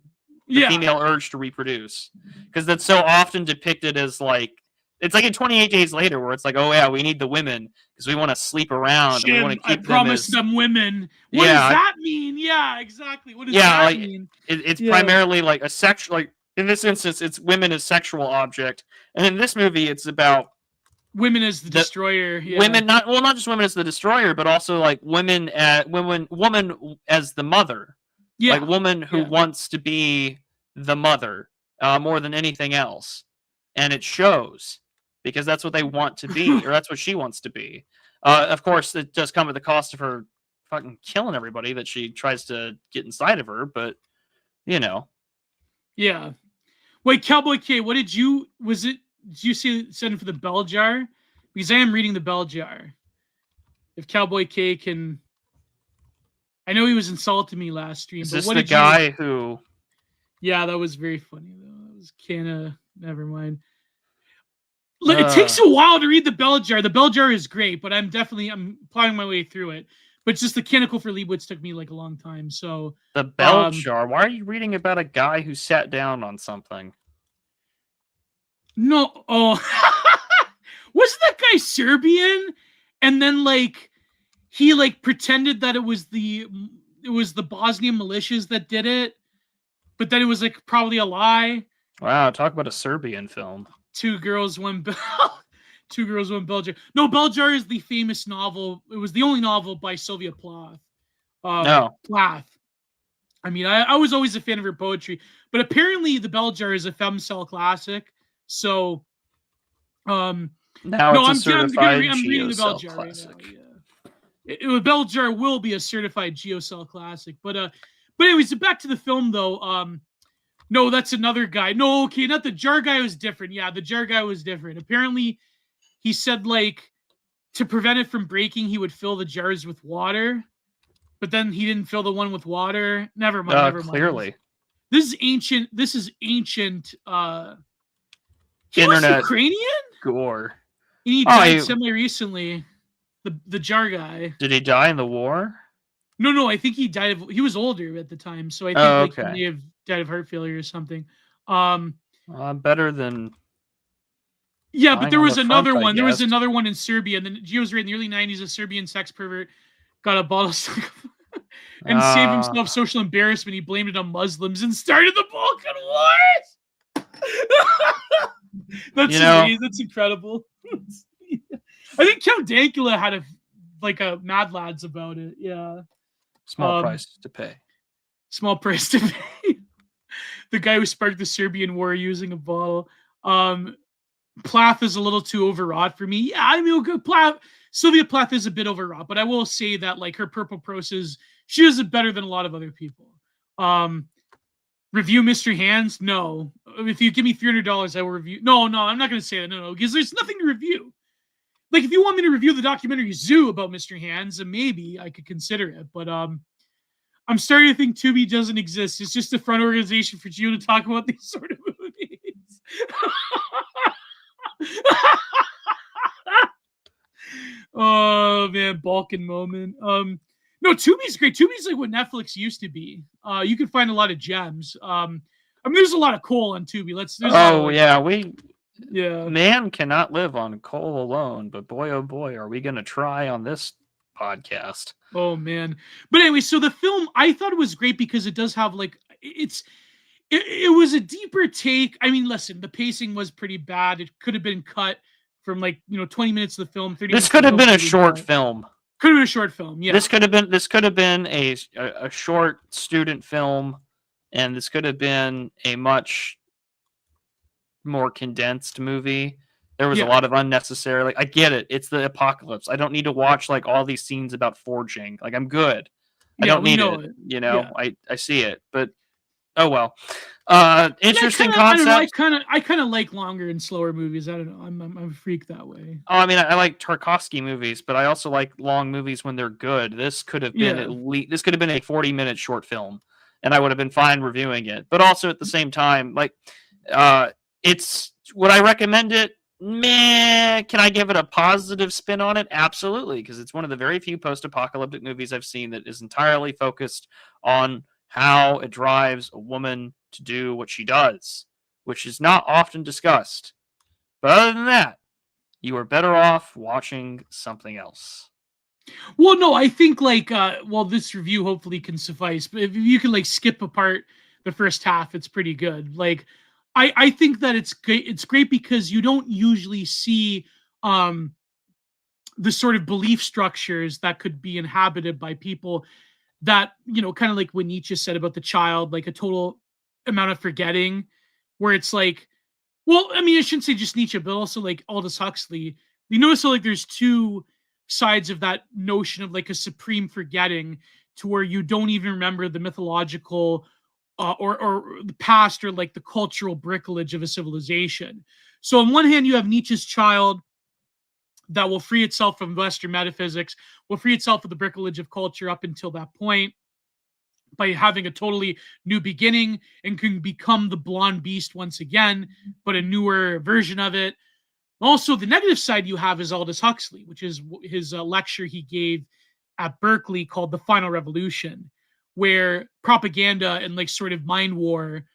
female urge to reproduce, because that's so often depicted as like, it's like in 28 Days Later, where it's like, oh yeah, we need the women because we want to sleep around. And we want to keep them women. What does that mean? Yeah, exactly. What does that mean? It's primarily like a sexual, like in this instance, it's women as sexual object, and in this movie, it's about women as the destroyer. Yeah. Women, not just women as the destroyer, but also like woman as the mother. Yeah. Like woman who wants to be the mother more than anything else, and it shows. Because that's what they want to be, or that's what she wants to be. Of course, it does come at the cost of her fucking killing everybody that she tries to get inside of her, but, you know. Yeah. Wait, Cowboy K, did you send for the bell jar? Because I am reading the bell jar. If Cowboy K can... I know he was insulting me last stream, but what did you... guy who... Yeah, that was very funny, though. That was kind of... Never mind. It takes a while to read the bell jar. The bell jar is great, but I'm plowing my way through it. But just the Canticle for Leibowitz took me like a long time. So the bell jar. Why are you reading about a guy who sat down on something? No, wasn't that guy Serbian? And then like he like pretended that it was the Bosnian militias that did it, but then it was like probably a lie. Wow, talk about a Serbian film. Two Girls, One Bell. Two Girls, One Bell Jar. No, Bell Jar is the famous novel. It was the only novel by Sylvia Plath. Plath. I mean, I was always a fan of her poetry, but apparently the Bell Jar is a femcel classic. So, now it's a certified I'm reading the Bell Jar classic. right now. Yeah, the Bell Jar will be a certified Geocell classic. But anyways, back to the film though. No, that's another guy. No, okay, not the jar guy was different. Yeah, the jar guy was different. Apparently, he said like to prevent it from breaking, he would fill the jars with water, but then he didn't fill the one with water. Never mind. Never mind. Clearly, this is ancient. This is ancient. He Internet was Ukrainian gore. And he died semi recently. The jar guy. Did he die in the war? No. I think he died of. He was older at the time, so I think he may have died of heart failure or something. Better than. Yeah, but there was another one. There was another one in Serbia, and then Gio's right in the early '90s. A Serbian sex pervert got a bottle and saved himself social embarrassment. He blamed it on Muslims and started the Balkan Wars. That's amazing. That's incredible. I think Count Dankula had a Mad Lads about it. Yeah. Small price to pay. Small price to pay. The guy who sparked the Serbian war using a bottle. Plath is a little too overwrought for me. Yeah, I mean, Sylvia Plath is a bit overwrought, but I will say that like her purple prose she does it better than a lot of other people. Review Mystery Hands? No. If you give me $300, I will review. No, I'm not going to say that. No, because there's nothing to review. Like if you want me to review the documentary Zoo about Mystery Hands, maybe I could consider it. But I'm starting to think Tubi doesn't exist. It's just a front organization for Gio to talk about these sort of movies. Oh man, Balkan moment. No, Tubi's great. Tubi's like what Netflix used to be. You can find a lot of gems. I mean, there's a lot of coal on Tubi. Man cannot live on coal alone, but boy, oh boy, are we going to try on this podcast. Oh man. But anyway, so the film, I thought it was great because it does have like, it was a deeper take. I mean, listen, the pacing was pretty bad. It could have been cut from 20 minutes of the film. 30 This could have been a short film. Could have been a short film, yeah. This could have been a short student film, and this could have been a much more condensed movie. There was a lot of unnecessary. I get it. It's the apocalypse. I don't need to watch all these scenes about forging. I'm good. I don't need it. I see it, but oh well. Interesting concept. I kind of like longer and slower movies. I don't know. I'm a freak that way. Oh, I mean, I like Tarkovsky movies, but I also like long movies when they're good. This could have been this could have been a 40-minute short film, and I would have been fine reviewing it. But also at the same time, would I recommend it? Meh. Can I give it a positive spin on it? Absolutely, because it's one of the very few post-apocalyptic movies I've seen that is entirely focused on how it drives a woman to do what she does, which is not often discussed. But other than that, you are better off watching something else. Well, no, I think this review hopefully can suffice. But if you can skip apart the first half, it's pretty good. I think that it's great. It's great because you don't usually see the sort of belief structures that could be inhabited by people that, kind of like what Nietzsche said about the child, a total amount of forgetting, where it's I shouldn't say just Nietzsche, but also Aldous Huxley. You notice there's two sides of that notion of a supreme forgetting, to where you don't even remember the mythological or the past, or the cultural bricolage of a civilization. So on one hand, you have Nietzsche's child that will free itself from Western metaphysics, will free itself of the bricolage of culture up until that point by having a totally new beginning, and can become the blonde beast once again, but a newer version of it. Also, the negative side you have is Aldous Huxley, which is his lecture he gave at Berkeley called The Final Revolution, where propaganda and like sort of mind war,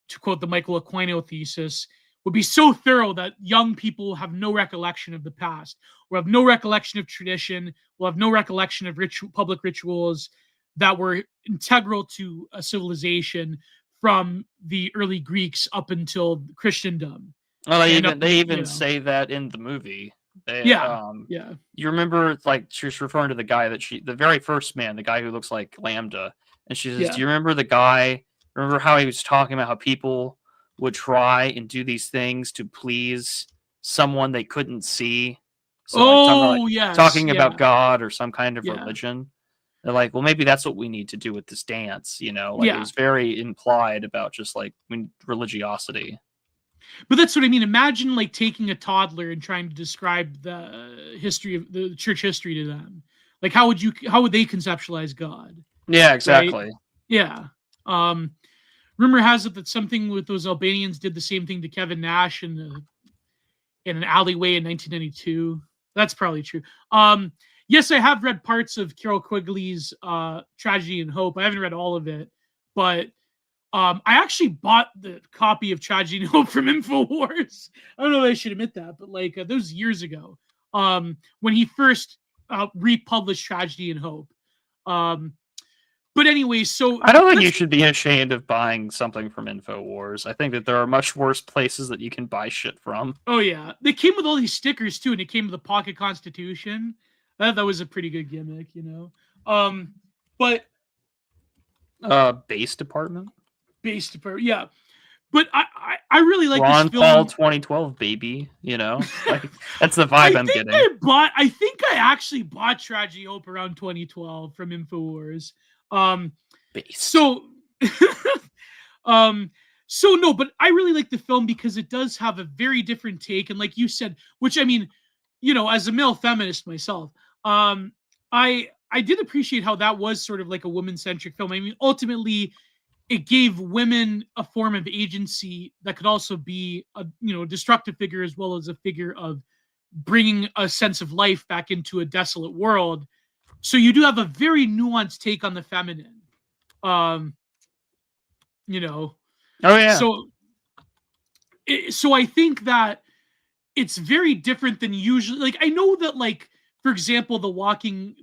to quote the Michael Aquino thesis, would be so thorough that young people have no recollection of the past, or have no recollection of tradition, will have no recollection of public rituals that were integral to a civilization from the early Greeks up until Christendom. Well, they even say that in the movie. Yeah. You remember, like, she's referring to the guy the very first man, the guy who looks like Lambda, and she says, "Do you remember the guy? Remember how he was talking about how people would try and do these things to please someone they couldn't see? So talking about God or some kind of religion." They're like, well, maybe that's what we need to do with this dance, you know? Like, it was very implied about just like religiosity. But that's what I mean. Imagine like taking a toddler and trying to describe the history of the church history to them. Like, how would they conceptualize God? Yeah, exactly. Right? Yeah. Rumor has it that something with those Albanians did the same thing to Kevin Nash in an alleyway in 1992. That's probably true. Yes, I have read parts of Carol Quigley's Tragedy and Hope. I haven't read all of it, but I actually bought the copy of Tragedy and Hope from InfoWars. I don't know if I should admit that, but like those years ago, when he first republished Tragedy and Hope. But anyway, so I don't think you should be ashamed of buying something from InfoWars. I think that there are much worse places that you can buy shit from. Oh yeah, they came with all these stickers too, and it came with a pocket Constitution. I thought that was a pretty good gimmick, you know. But base department, yeah. But I really like Ron this film. Paul 2012, baby. You know, like that's the vibe I'm getting. I think I actually bought Tragedy Hope around 2012 from InfoWars. So no, but I really like the film because it does have a very different take, and like you said, which I mean, you know, as a male feminist myself, I did appreciate how that was sort of like a woman-centric film. I mean, ultimately, it gave women a form of agency that could also be a, you know, destructive figure as well as a figure of bringing a sense of life back into a desolate world. So you do have a very nuanced take on the feminine. You know. Oh yeah. So I think that it's very different than usually. Like, I know that, like, for example, the walking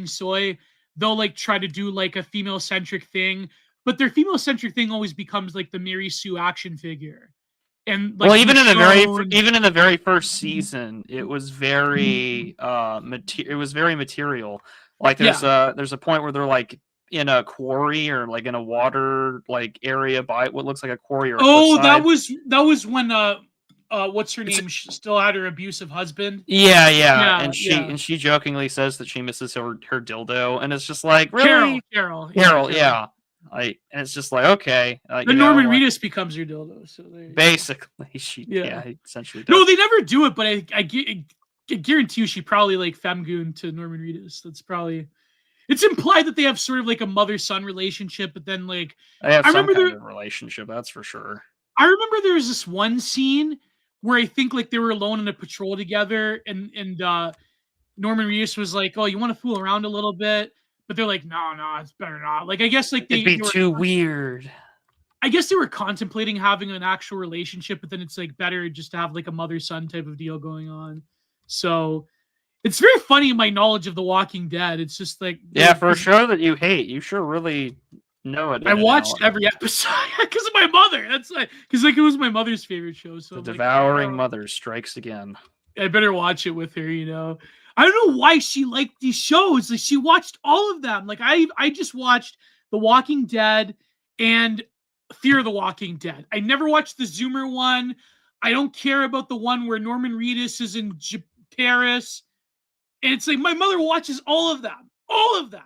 soy, they'll like try to do like a female centric thing, but their female centric thing always becomes like the Mary Sue action figure. And like, well, even in the very first season, it was very material. Like there's a point where they're like in a quarry or like in a water like area by what looks like a quarry or that was when what's her name? She still had her abusive husband. Yeah. And she jokingly says that she misses her dildo, and it's just like, really, Carol. Yeah. Like, and it's just like, okay. The Norman Reedus becomes her dildo, so basically she essentially does. No, they never do it, but I guarantee you she probably like femgoon to Norman Reedus. That's probably. It's implied that they have sort of like a mother-son relationship, but then like they have some kind of relationship, that's for sure. I remember there was this one scene where I think like they were alone in a patrol together, and Norman Reedus was like, "Oh, you want to fool around a little bit?" But they're like, "No, it's better not." Like, I guess like it'd be too weird. I guess they were contemplating having an actual relationship, but then it's like better just to have like a mother-son type of deal going on. So it's very funny in my knowledge of The Walking Dead. It's just like, for a show that you hate, you sure really know it. I watched every episode because of my mother. That's like, because like it was my mother's favorite show. So the devouring mother strikes again. I better watch it with her. You know, I don't know why she liked these shows. Like, she watched all of them. Like I just watched The Walking Dead and Fear the Walking Dead. I never watched the Zoomer one. I don't care about the one where Norman Reedus is in Paris. And it's like my mother watches all of them. All of them.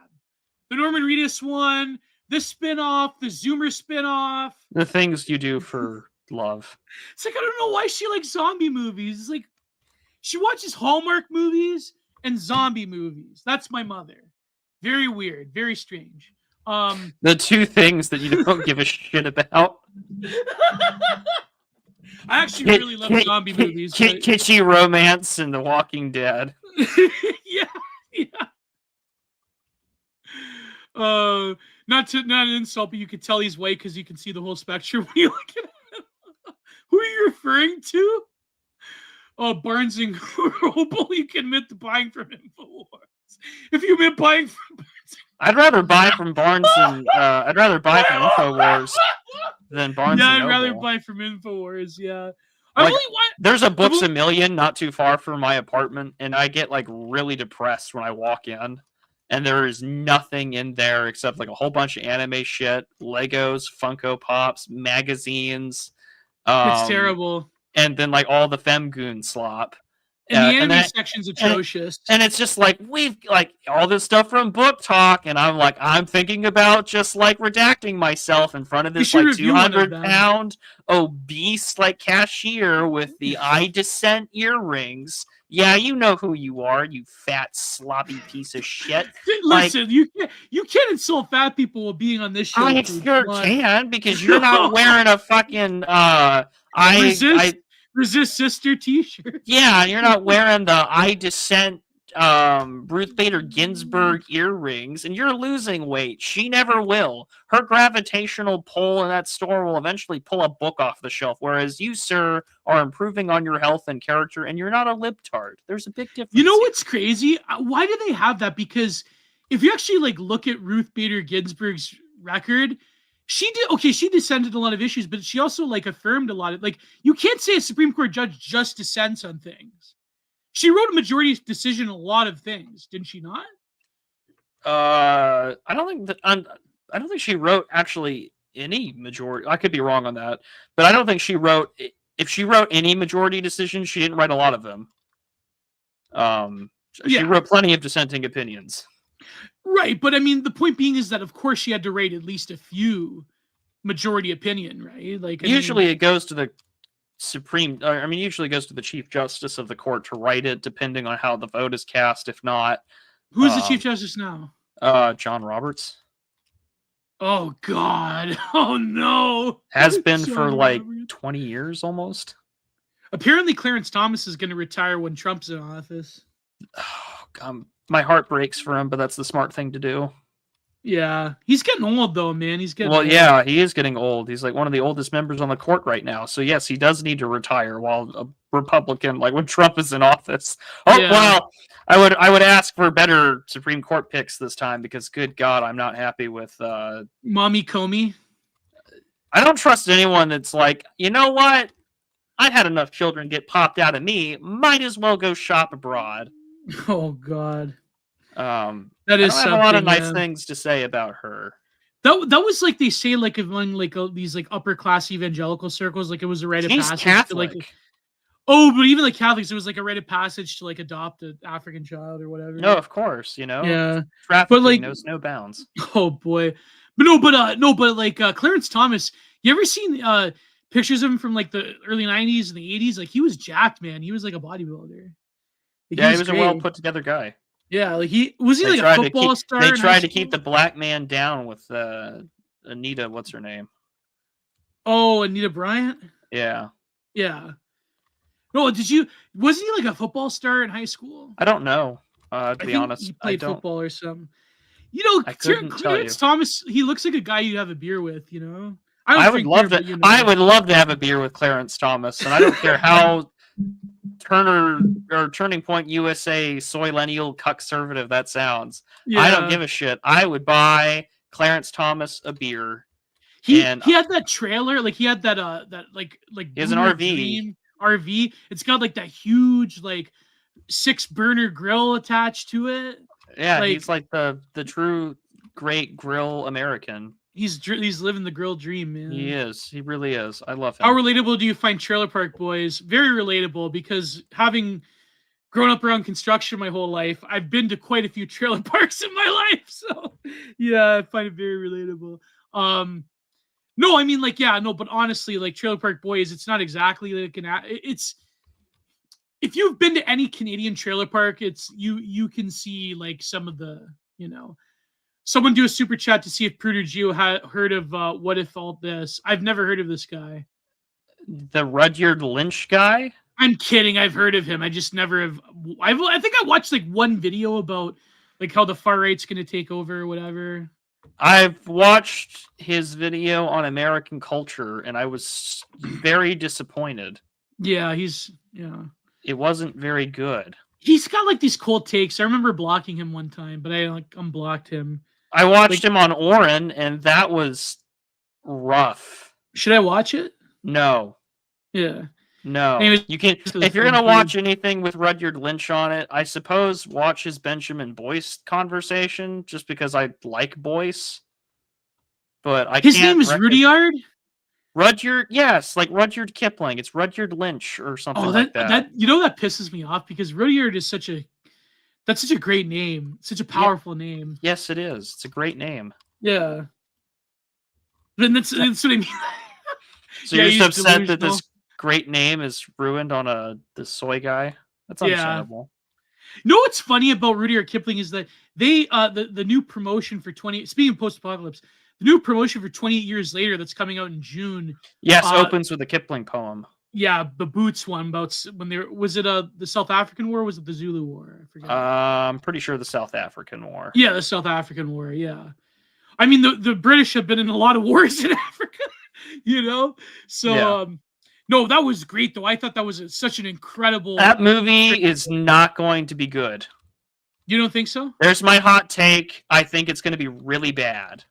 The Norman Reedus one, the spinoff, the Zoomer spinoff. The things you do for love. It's like, I don't know why she likes zombie movies. It's like she watches Hallmark movies and zombie movies. That's my mother. Very weird. Very strange. The two things that you don't give a shit about. I actually really love zombie movies. But... kitschy romance and The Walking Dead. Yeah. Not an insult, but you could tell he's white because you can see the whole spectrum when you look at him. Who are you referring to? Oh, Barnes and Noble. You can admit to buying from InfoWars. If you admit buying from Barnes, I'd rather buy from Barnes and I'd rather buy from InfoWars than Barnes and Noble. Yeah, I'd rather buy from InfoWars. Yeah. Like, there's a Books A Million not too far from my apartment, and I get like really depressed when I walk in, and there is nothing in there except like a whole bunch of anime shit, Legos, Funko Pops, magazines. It's terrible. And then like all the femgoon slop. And the anime section's atrocious. And it's just like, we've like all this stuff from Book Talk, and I'm like, I'm thinking about just like redacting myself in front of this like 200-pound obese like cashier with the eye descent earrings. Yeah, you know who you are, you fat sloppy piece of shit. Listen, like, you can't insult fat people while being on this show. I sure can, because you're not wearing a fucking Resist Sister t-shirt. Yeah, you're not wearing the I Dissent Ruth Bader Ginsburg earrings, and you're losing weight. She never will. Her gravitational pull in that store will eventually pull a book off the shelf, whereas you, sir, are improving on your health and character, and you're not a libtard. There's a big difference. You know what's crazy? Why do they have that? Because if you actually like look at Ruth Bader Ginsburg's record, she dissented a lot of issues, but she also like affirmed a lot of, like, you can't say a Supreme Court judge just dissents on things. She wrote a majority decision on a lot of things, didn't she not? I don't think she wrote actually any majority. I could be wrong on that, but I don't think she wrote. If she wrote any majority decisions, she didn't write a lot of them. She wrote plenty of dissenting opinions. Right, but I mean, the point being is that, of course, she had to rate at least a few majority opinion, right? Like, usually it goes to the usually goes to the Chief Justice of the court to write it, depending on how the vote is cast. If not, who is the Chief Justice now? John Roberts. Oh God! Oh no! Has been for like 20 years almost. Apparently, Clarence Thomas is going to retire when Trump's in office. Oh, God. My heart breaks for him, but that's the smart thing to do. Yeah, he's getting old though, man. He's getting old. Yeah, he is getting old. He's like one of the oldest members on the court right now. So yes, he does need to retire while a Republican, like when Trump is in office. Oh yeah. Well, I would ask for better Supreme Court picks this time, because good God, I'm not happy with Mommy Comey. I don't trust anyone that's like, you know what? I've had enough children get popped out of me. Might as well go shop abroad. Oh God. That is a lot of nice things to say about her. That was like they say, like among like these like upper class evangelical circles, like it was a rite of passage. Catholic. To, like, but even like Catholics, it was like a rite of passage to like adopt an African child or whatever. No, of course, you know. Yeah, trafficking like, knows no bounds. Oh boy, but like Clarence Thomas. You ever seen pictures of him from like the early '90s and the '80s? Like he was jacked, man. He was like a bodybuilder. Like, he was a well put together guy. Yeah, like he like a football star. They tried to keep the black man down with Anita. What's her name? Oh, Anita Bryant. Yeah. Yeah. No, wasn't he like a football star in high school? I don't know. To be honest, he played football or something. You know, Clarence Thomas. He looks like a guy you'd have a beer with. You know, I would love to. You know. I would love to have a beer with Clarence Thomas, and I don't care how Turning Point USA soy-lennial cuck-servative that sounds. Yeah. I don't give a shit. I would buy Clarence Thomas a beer. He had that trailer, like he had that he has an RV. It's got like that huge like 6-burner grill attached to it. Yeah, like, he's like the true great grill American. He's living the grill dream, man. He is. He really is. I love him. How relatable do you find Trailer Park Boys? Very relatable, because having grown up around construction my whole life, I've been to quite a few trailer parks in my life. So yeah, I find it very relatable. No, I mean like, yeah, no, but honestly, like Trailer Park Boys, it's not exactly like it's, if you've been to any Canadian trailer park, it's you can see like some of the, you know. Someone do a super chat to see if Prudentialist Gio had heard of What If All This. I've never heard of this guy. The Rudyard Lynch guy? I'm kidding. I've heard of him. I just never have. I think I watched like one video about like how the far right's going to take over or whatever. I've watched his video on American culture, and I was very disappointed. Yeah, It wasn't very good. He's got like these cold takes. I remember blocking him one time, but I like unblocked him. I watched him on Oren, and that was rough. Should I watch it? No. Yeah. No. Anyways, you can if you're gonna watch anything with Rudyard Lynch on it, I suppose watch his Benjamin Boyce conversation, just because I like Boyce. But his name is Rudyard? Rudyard, yes, like Rudyard Kipling. It's Rudyard Lynch or something like that. That that pisses me off because Rudyard is such a great name, such a powerful name. Yes, it is. It's a great name. Yeah. And that's what I mean. So you're just upset that this great name is ruined on this soy guy? That's understandable. You know what's funny about Rudyard Kipling is that they the new promotion for speaking of Post-Apocalypse, the new promotion for 28 Years Later that's coming out in June. Yes, opens with a Kipling poem. Yeah, the Boots one about when was it the South African War or was it the Zulu War? I forget. I'm pretty sure the South African War. Yeah, the South African War, yeah. I mean the British have been in a lot of wars in Africa, you know? So no, that was great though. I thought that was such an incredible. That movie is not going to be good. You don't think so? There's my hot take. I think it's going to be really bad.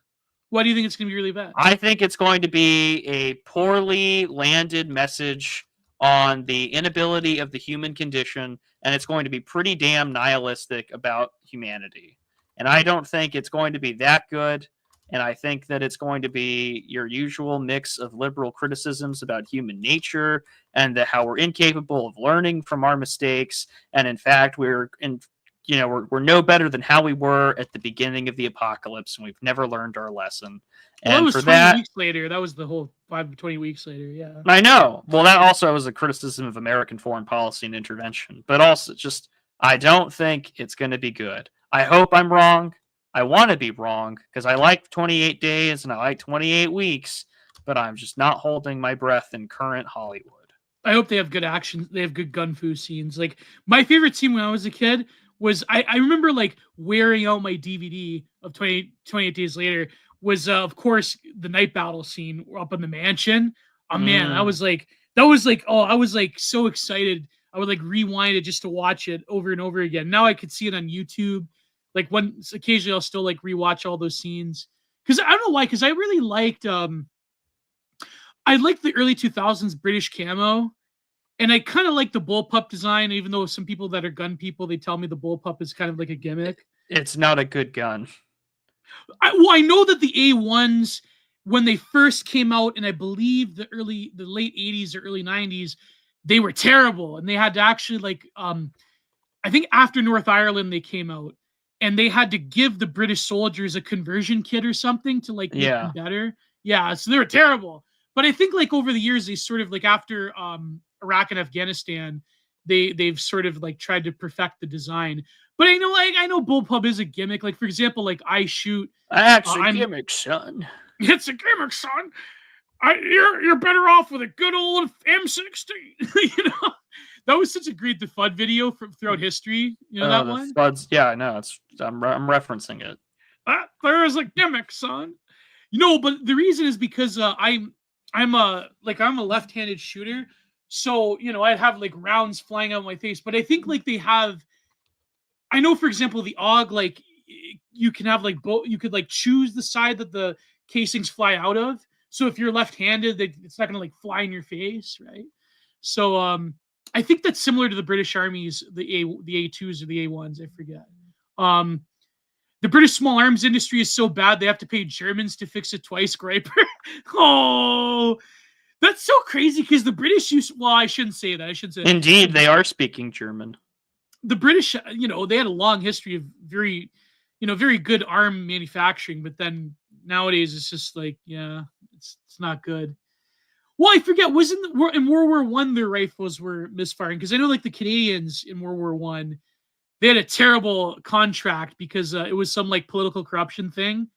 Why do you think it's going to be really bad? I think it's going to be a poorly landed message on the inability of the human condition, and it's going to be pretty damn nihilistic about humanity. And I don't think it's going to be that good. And I think that it's going to be your usual mix of liberal criticisms about human nature and how we're incapable of learning from our mistakes. And in fact, we're no better than how we were at the beginning of the apocalypse, and we've never learned our lesson. Well, and that was for 20 weeks later. That was the whole 20 weeks later. Yeah, I know. Well, that also was a criticism of American foreign policy and intervention, but also just I don't think it's going to be good. I hope I'm wrong. I want to be wrong because I like 28 days and I like 28 weeks, but I'm just not holding my breath in current Hollywood. I hope they have good action. They have good gun fu scenes. Like my favorite scene when I was a kid was I remember like wearing out my DVD of 28 Days Later was of course the night battle scene up in the mansion. Oh man, I was like so excited. I would like rewind it just to watch it over and over again. Now I could see it on YouTube. Like occasionally I'll still like rewatch all those scenes because I don't know why. Because I really liked I liked the early 2000s British camo, and I kind of like the bullpup design. Even though some people that are gun people, they tell me the bullpup is kind of like a gimmick. It's not a good gun. I know that the A1s when they first came out, and I believe the late 80s or early 90s, they were terrible, and they had to actually like I think after North Ireland they came out. And they had to give the British soldiers a conversion kit or something to like make them better. Yeah, so they were terrible. But I think like over the years, they sort of like after Iraq and Afghanistan, they've sort of like tried to perfect the design. But I know bullpup is a gimmick. Like for example, like I shoot. That's a gimmick, son. It's a gimmick, son. You're better off with a good old M16. You know. That was such a great The FUD video throughout history. You know that one? FUDs, yeah, I know. I'm referencing it. There is a gimmick, son. You know, but the reason is because I'm a left-handed shooter, so you know I have like rounds flying out of my face. But I think like they have. I know, for example, the AUG like you can have like you could like choose the side that the casings fly out of. So if you're left-handed, it's not gonna like fly in your face, right? So I think that's similar to the British Army's the A2s or the A1s. I forget. The British small arms industry is so bad they have to pay Germans to fix it twice. Griper. Oh, that's so crazy because the British use. Well, I shouldn't say that. I should say. Indeed, they are speaking German. The British, you know, they had a long history of very good arm manufacturing, but then nowadays it's just like, yeah, it's not good. Well, I forget. Wasn't in World War One their rifles were misfiring? Because I know, like the Canadians in World War One, they had a terrible contract because it was some like political corruption thing,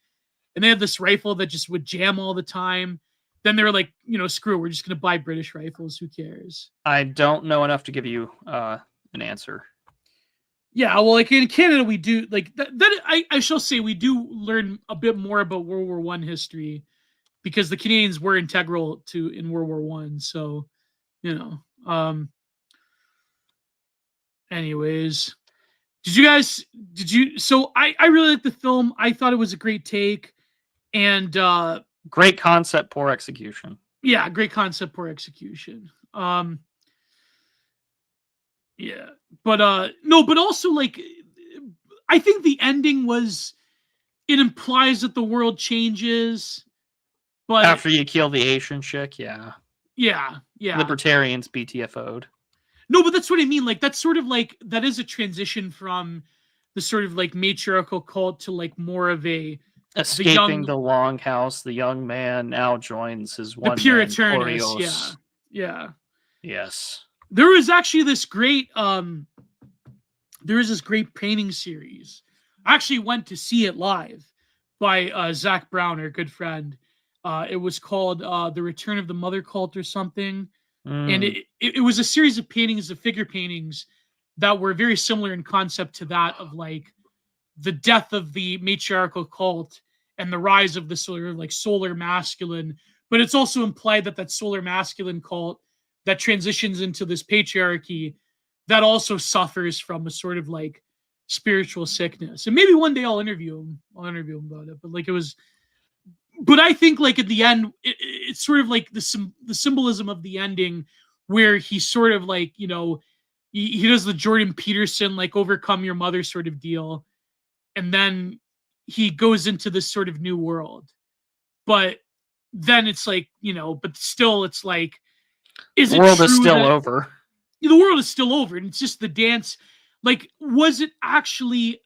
and they had this rifle that just would jam all the time. then they were like, screw it, we're just going to buy British rifles. Who cares? I don't know enough to give you an answer. Yeah, well, like in Canada, we do like that. I shall say we do learn a bit more about World War One history because the Canadians were integral in World War One. So, anyways, so I really like the film. I thought it was a great take, and great concept, poor execution. Yeah, great concept, poor execution. Yeah, but no, but also like I think the ending it implies that the world changes, but after you kill the Asian chick, yeah. Libertarians BTFO'd. No, but that's what I mean. Like that's sort of like that is a transition from the sort of like matriarchal cult to like more of a escaping the Longhouse. The young man now joins his one the Puritanists. Yeah. Yes. There was actually this great painting series. I actually went to see it live by Zach Brown, our good friend. It was called The Return of the Mother Cult or something. And it was a series of paintings, of figure paintings that were very similar in concept to that of like the death of the matriarchal cult and the rise of the sort of like solar masculine. But it's also implied that solar masculine cult that transitions into this patriarchy that also suffers from a sort of like spiritual sickness. And maybe one day I'll interview him about it. But like but I think like at the end, it's sort of like the symbolism of the ending where he sort of like, he does the Jordan Peterson, like overcome your mother sort of deal. And then he goes into this sort of new world. But then it's like, but still it's like, the world is still over. The world is still over. And it's just the dance. Like, was it actually,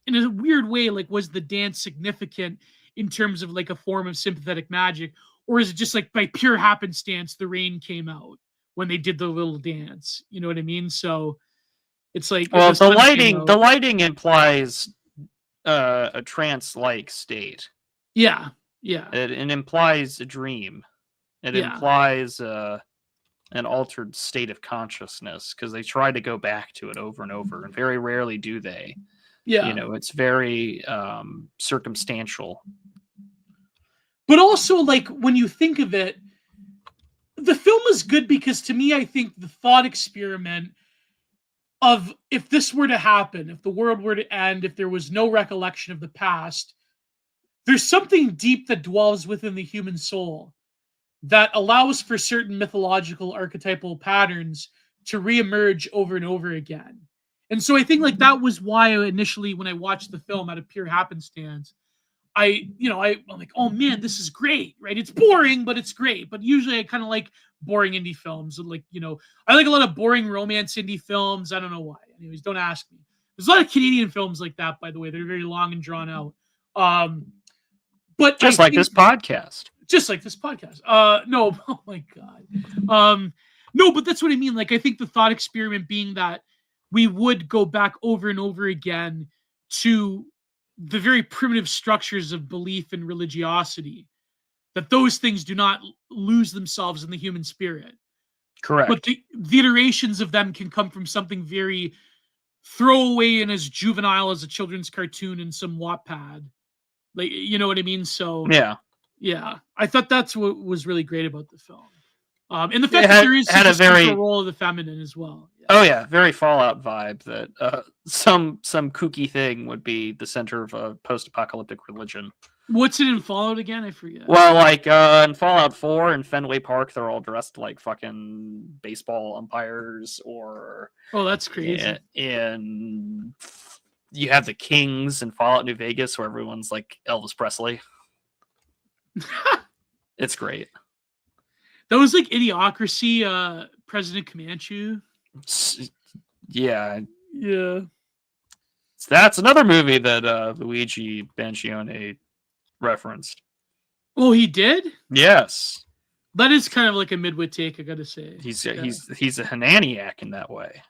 in a weird way, like, was the dance significant in terms of like a form of sympathetic magic? Or is it just like by pure happenstance, the rain came out when they did the little dance? You know what I mean? So it's like, well, the lighting implies a trance-like state. Yeah. It implies a dream. It implies an altered state of consciousness because they try to go back to it over and over, and very rarely do they. Yeah, it's very circumstantial. But also, like when you think of it, the film is good because to me, I think the thought experiment of if this were to happen, if the world were to end, if there was no recollection of the past, there's something deep that dwells within the human soul that allows for certain mythological archetypal patterns to reemerge over and over again. And so I think like that was why initially when I watched the film out of pure happenstance, I'm like, oh man, this is great, right? It's boring, but it's great. But usually I kind of like boring indie films. Like, I like a lot of boring romance indie films. I don't know why. Anyways, don't ask me. There's a lot of Canadian films like that, by the way. They're very long and drawn out. But just like this podcast. Just like this podcast. No, oh my God. No, but that's what I mean. Like, I think the thought experiment being that we would go back over and over again to the very primitive structures of belief and religiosity, that those things do not lose themselves in the human spirit. Correct. But the iterations of them can come from something very throwaway and as juvenile as a children's cartoon in some Wattpad. Like, you know what I mean? So yeah, I thought that's what was really great about the film. And the fact that there is a central role of the feminine as well. Yeah. Oh yeah, very Fallout vibe that some kooky thing would be the center of a post-apocalyptic religion. What's it in Fallout again? I forget. Well, like in Fallout 4 in Fenway Park, they're all dressed like fucking baseball umpires, or that's crazy. And you have the Kings in Fallout New Vegas, where everyone's like Elvis Presley. It's great. That was like Idiocracy, President Comanche. Yeah. So that's another movie that Luigi Bancione referenced. Oh, he did? Yes. That is kind of like a midwit take, I gotta say. He's a Hananiac in that way.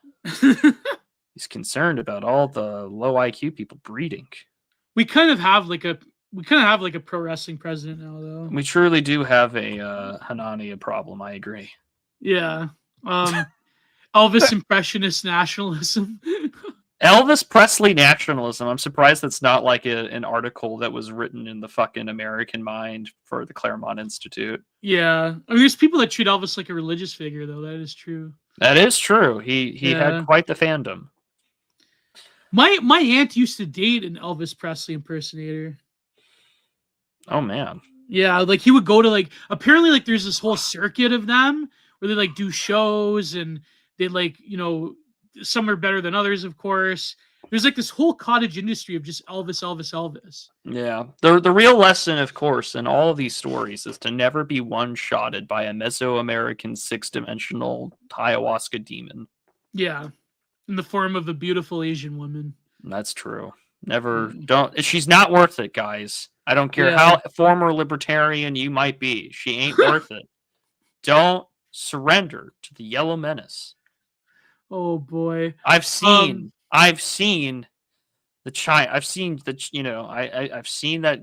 He's concerned about all the low IQ people breeding. We kind of have like a We kind of have like a pro wrestling president now, though. We truly do have a Hanania problem. I agree. Yeah. Elvis impressionist nationalism. Elvis Presley nationalism. I'm surprised that's not like an article that was written in the fucking American Mind for the Claremont Institute. Yeah. I mean, there's people that treat Elvis like a religious figure, though. That is true. That is true. He had quite the fandom. My aunt used to date an Elvis Presley impersonator. Oh man. Yeah, like he would go to like apparently like there's this whole circuit of them where they like do shows and they like, you know, some are better than others, of course. There's like this whole cottage industry of just Elvis. Yeah. The real lesson, of course, in all of these stories is to never be one-shotted by a Mesoamerican six-dimensional ayahuasca demon. Yeah. In the form of a beautiful Asian woman. That's true. Never don't she's not worth it, guys. I don't care how former libertarian you might be. She ain't worth it. Don't surrender to the yellow menace. Oh boy. I've seen I've seen that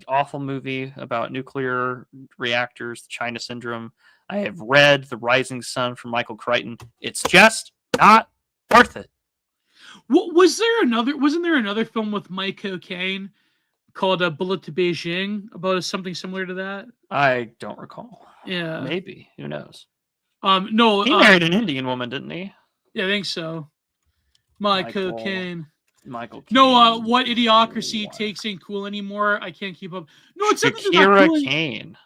awful movie about nuclear reactors, the China Syndrome. I have read The Rising Sun from Michael Crichton. It's just not worth it. Wasn't there another film with Mike O'Kane called A Bullet to Beijing about something similar to that? I don't recall. Yeah. Maybe. Who knows? No. He married an Indian woman, didn't he? Yeah, I think so. Michael Caine. Michael Caine. No, what Idiocracy takes ain't cool anymore. I can't keep up. No, it's not that they're not cool. Kane.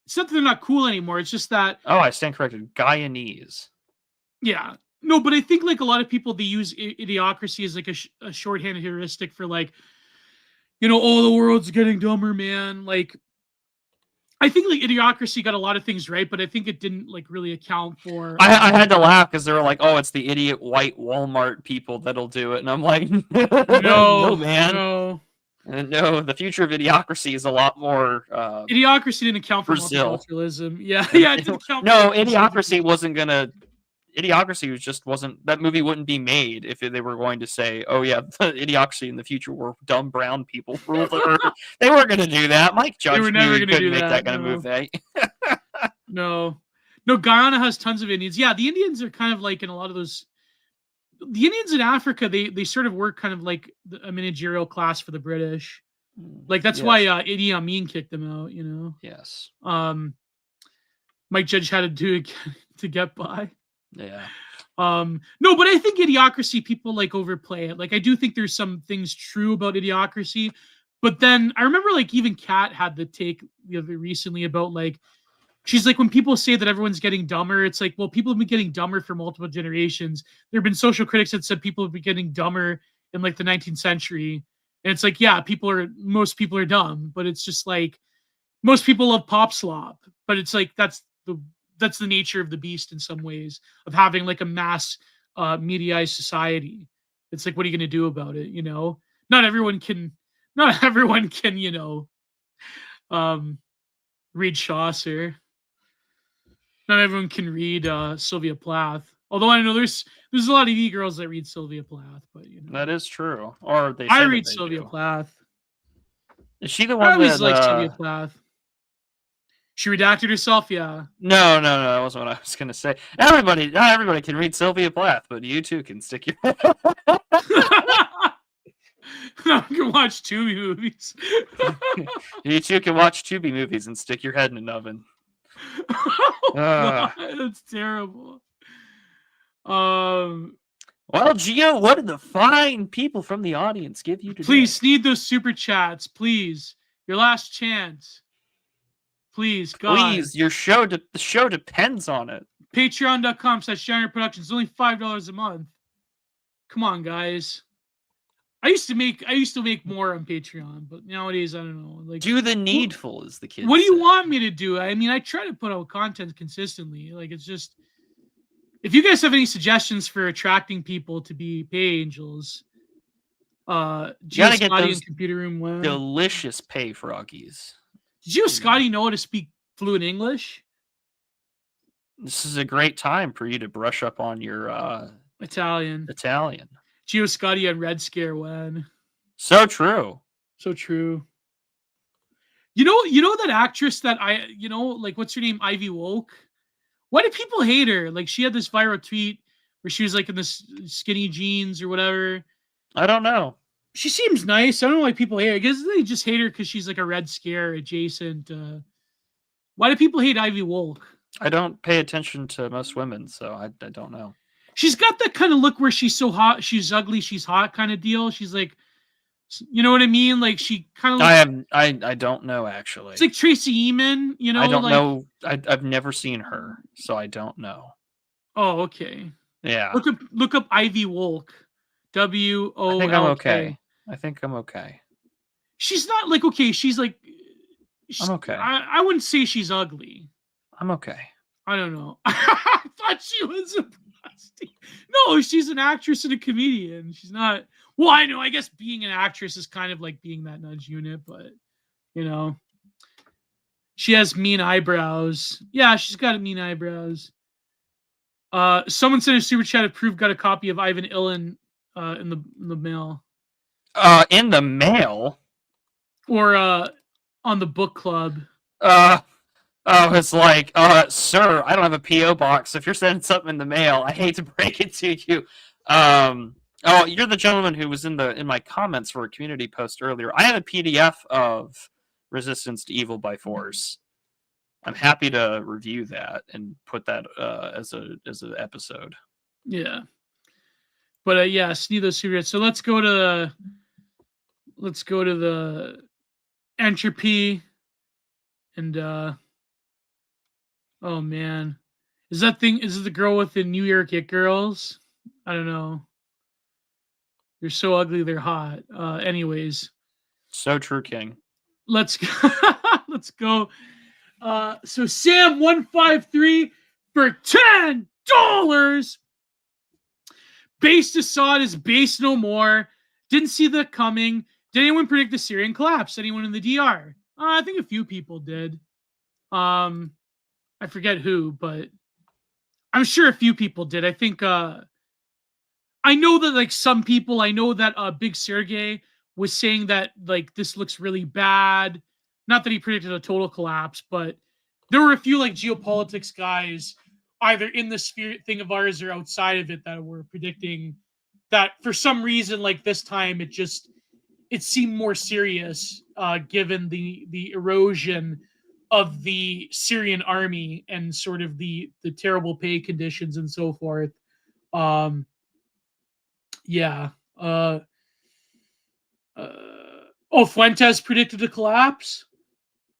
It's not that they're not cool anymore. It's just that. Oh, I stand corrected. Guyanese. Yeah. No, but I think like a lot of people, they use Idiocracy as like a shorthand heuristic for like, you know, oh, the world's getting dumber, man. Like, I think like Idiocracy got a lot of things right, but I think it didn't like really account for. I had to laugh because they were like, "Oh, it's the idiot white Walmart people that'll do it," and I'm like, "No, man, no. The future of Idiocracy is a lot more." Idiocracy didn't account for Brazil. multiculturalism. Yeah, it didn't account. No, Idiocracy wasn't gonna. Idiocracy just wasn't. That movie wouldn't be made if they were going to say, "Oh yeah, the Idiocracy in the future were dumb brown people rule the earth." They weren't going to do that. Mike Judge knew he couldn't make that kind of movie. No, Guyana has tons of Indians. Yeah, the Indians are kind of like in a lot of those. The Indians in Africa, they sort of work kind of like a managerial class for the British. Like that's why Idi Amin kicked them out. You know. Yes. Mike Judge had to do it to get by. Yeah. No, but I think Idiocracy, people like overplay it. Like I do think there's some things true about Idiocracy, but then I remember like even Kat had the take recently about like she's like when people say that everyone's getting dumber, it's like, well, people have been getting dumber for multiple generations. There have been social critics that said people have been getting dumber in like the 19th century, and it's like, yeah, most people are dumb, but it's just like most people love pop slop, but it's like that's the nature of the beast in some ways of having like a mass mediaized society. It's like, what are you going to do about it? You know, not everyone can, you know, read Chaucer. Not everyone can read Sylvia Plath. Although I know there's a lot of e-girls that read Sylvia Plath, but you know. That is true. Or I read Sylvia Plath. Is she the one I always like Sylvia Plath. She redacted herself, yeah. No, that wasn't what I was gonna say. Not everybody can read Sylvia Plath, but you too can stick your You can watch Tubi movies. You too can watch Tubi movies and stick your head in an oven. God, that's terrible. Well, Gio, what did the fine people from the audience give you today? Please, need those super chats, please. Your last chance. Please, God. Please, the show depends on it. Patreon.com/Shiner Productions. Only $5 a month. Come on, guys. I used to make more on Patreon, but nowadays I don't know. Like, do the needful, as the kids What do you say. want me to do? I mean, I try to put out content consistently. Like, it's just, if you guys have any suggestions for attracting people to be pay angels, Gotta get those and Computer Room Web. delicious pay froggies. Did you, Scotty, know how to speak fluent English? This is a great time for you to brush up on your Italian. Gio Scotty on Red Scare when. So true. So true. You know that actress that like what's her name, Ivy Woke? Why do people hate her? Like she had this viral tweet where she was like in this skinny jeans or whatever. I don't know. She seems nice. I don't know why people hate her. I guess they just hate her because she's like a Red Scare adjacent. Why do people hate Ivy Woke? I don't pay attention to most women, so I don't know. She's got that kind of look where she's so hot, she's ugly, she's hot kind of deal. She's like, you know what I mean? Like she kind of. I don't know actually. It's like Tracy Emin, you know. I don't like, know. I've never seen her, so I don't know. Oh, okay. Yeah. Look up Ivy Wolk. WOLK. I think I'm okay. I think I'm okay. She's not like okay. She's like. I'm okay. I wouldn't say she's ugly. I'm okay. I don't know. I thought she was a prostitute. No, she's an actress and a comedian. She's not. Well, I know. I guess being an actress is kind of like being that nudge unit, but you know, she has mean eyebrows. Yeah, she's got mean eyebrows. Someone sent a super chat. Approved got a copy of Ivan Ilin in the mail. In the mail, or on the book club. It's like, sir, I don't have a PO box. If you're sending something in the mail, I hate to break it to you. You're the gentleman who was in my comments for a community post earlier. I have a PDF of Resistance to Evil by Force. I'm happy to review that and put that as an episode. Yeah, but yeah, sneeze those cigarettes. So let's go to the entropy, and oh man, is it the girl with the New York It Girls? I don't know. They're so ugly, they're hot. Anyways, so true, King. Let's go. Let's go. So Sam 153 for $10. Based Assad is based no more. Didn't see that coming. Did anyone predict the Syrian collapse? Anyone in the DR? I think a few people did. I forget who, but I'm sure a few people did. I think I know that like some people, I know that Big Sergey was saying that like this looks really bad. Not that he predicted a total collapse, but there were a few like geopolitics guys either in the sphere thing of ours or outside of it that were predicting that for some reason, like this time, it seemed more serious given the erosion of the Syrian army and sort of the terrible pay conditions and so forth. Fuentes predicted a collapse.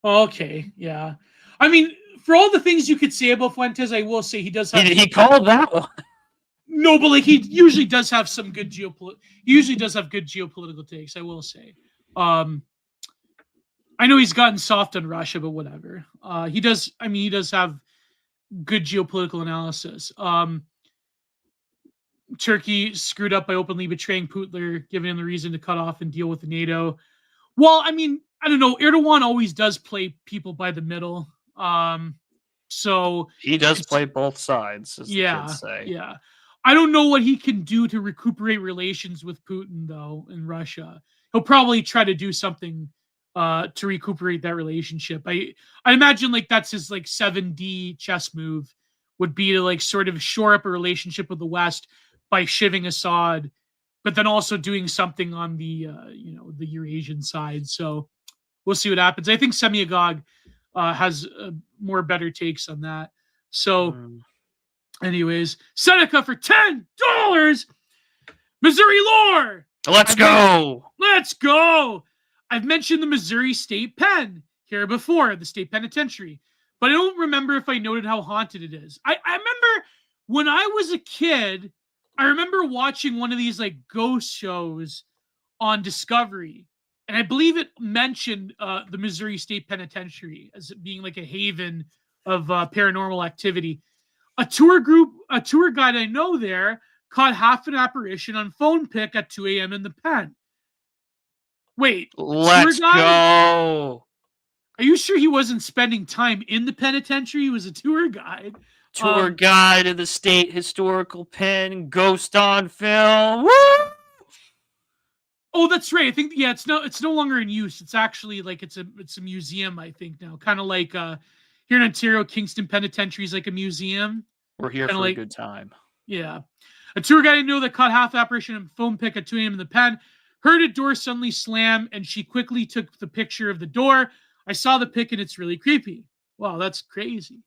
Okay, yeah. I mean, for all the things you could say about Fuentes, I will say he does have. He called that one. No, but like he usually does have some good geopolitical takes. I will say. I know he's gotten soft on Russia, but whatever. He does. I mean, he does have good geopolitical analysis. Turkey screwed up by openly betraying Putin, giving him the reason to cut off and deal with the NATO. Well, I mean, I don't know. Erdogan always does play people by the middle. So he does play both sides, as the kids say. Yeah. I don't know what he can do to recuperate relations with Putin, though, in Russia. He'll probably try to do something to recuperate that relationship. I imagine like that's his like 7D chess move would be to like sort of shore up a relationship with the West by shivving Assad, but then also doing something on the the Eurasian side. So we'll see what happens. I think Semyagog has more better takes on that. So anyways, Seneca for $10. Missouri lore. Let's go. I've mentioned the Missouri State Pen here before, the state penitentiary, but I don't remember if I noted how haunted it is. I remember when I was a kid, I remember watching one of these like ghost shows on Discovery, and I believe it mentioned the Missouri State Penitentiary as it being like a haven of paranormal activity. A tour guide I know there caught half an apparition on phone pic at 2 a.m. in the pen. Wait, let's go. Are you sure he wasn't spending time in the penitentiary? He was a tour guide. Tour guide of the State Historical Pen, ghost on film. Woo! Oh, that's right. I think it's no longer in use. It's actually like it's a museum, I think now. Kind of like here in Ontario, Kingston Penitentiary is like a museum. We're here Kinda for like, a good time. Yeah. A tour guide I know that caught half apparition and phone pic at 2 a.m. in the pen heard a door suddenly slam, and she quickly took the picture of the door. I saw the pic and it's really creepy. Wow, that's crazy.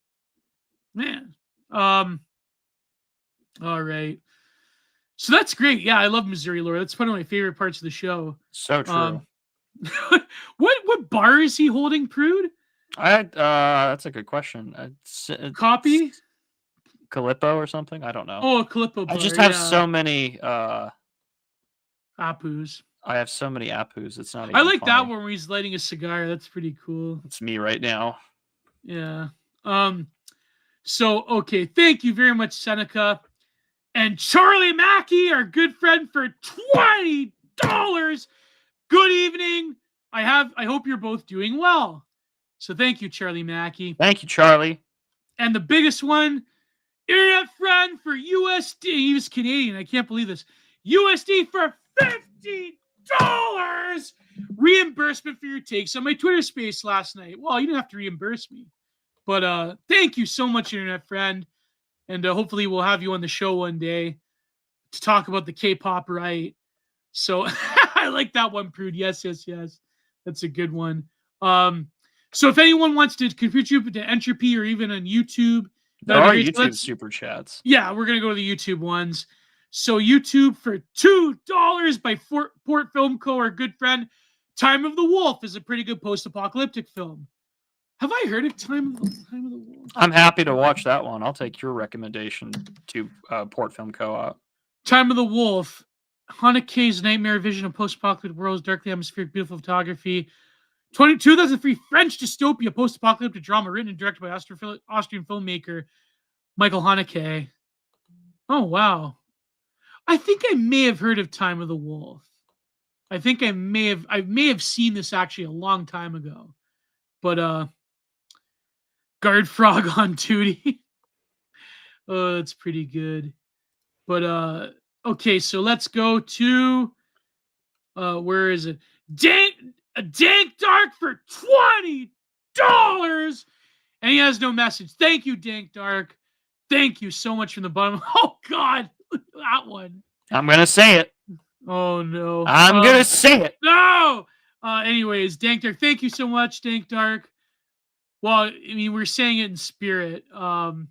Man. All right. So that's great. Yeah, I love Missouri lore. That's one of my favorite parts of the show. So true. What bar is he holding, Prude? That's a good question. Copy? Calippo or something? I don't know. Oh, a Calippo bar. I just have so many Apus. I have so many Apus. It's not even I like funny. that one where he's lighting a cigar. That's pretty cool. It's me right now. Yeah. So okay, thank you very much, Seneca. And Charlie Mackey, our good friend, for $20. Good evening. I hope you're both doing well. So thank you, Charlie Mackey. Thank you, Charlie. And the biggest one, internet friend for USD. He was Canadian. I can't believe this. USD for $50. Reimbursement for your takes on my Twitter space last night. Well, you didn't have to reimburse me. But thank you so much, internet friend. And hopefully we'll have you on the show one day to talk about the K-pop right. So I like that one, Prude. Yes. That's a good one. So if anyone wants to contribute to Entropy or even on YouTube, there are YouTube super chats. Yeah, we're going to go to the YouTube ones. So YouTube for $2 by Port Film Co., our good friend. Time of the Wolf is a pretty good post-apocalyptic film. Have I heard of Time of the Wolf? I'm happy to watch that one. I'll take your recommendation to Port Film Co-op. Time of the Wolf. Haneke's nightmare vision of post-apocalyptic worlds, darkly atmospheric, beautiful photography. 2003 French dystopia post-apocalyptic drama written and directed by Austrian filmmaker Michael Haneke. Oh, wow. I think I may have heard of Time of the Wolf. I think I may have seen this actually a long time ago. But Guard Frog on Tubi. Oh, that's pretty good. But okay, so let's go to where is it? Dank Dark for $20. And he has no message. Thank you, Dank Dark. Thank you so much from the bottom. Oh God, look at that one. I'm gonna say it. Oh no. I'm gonna say it. No. Anyways, Dank Dark, thank you so much, Dank Dark. Well, I mean, we're saying it in spirit. But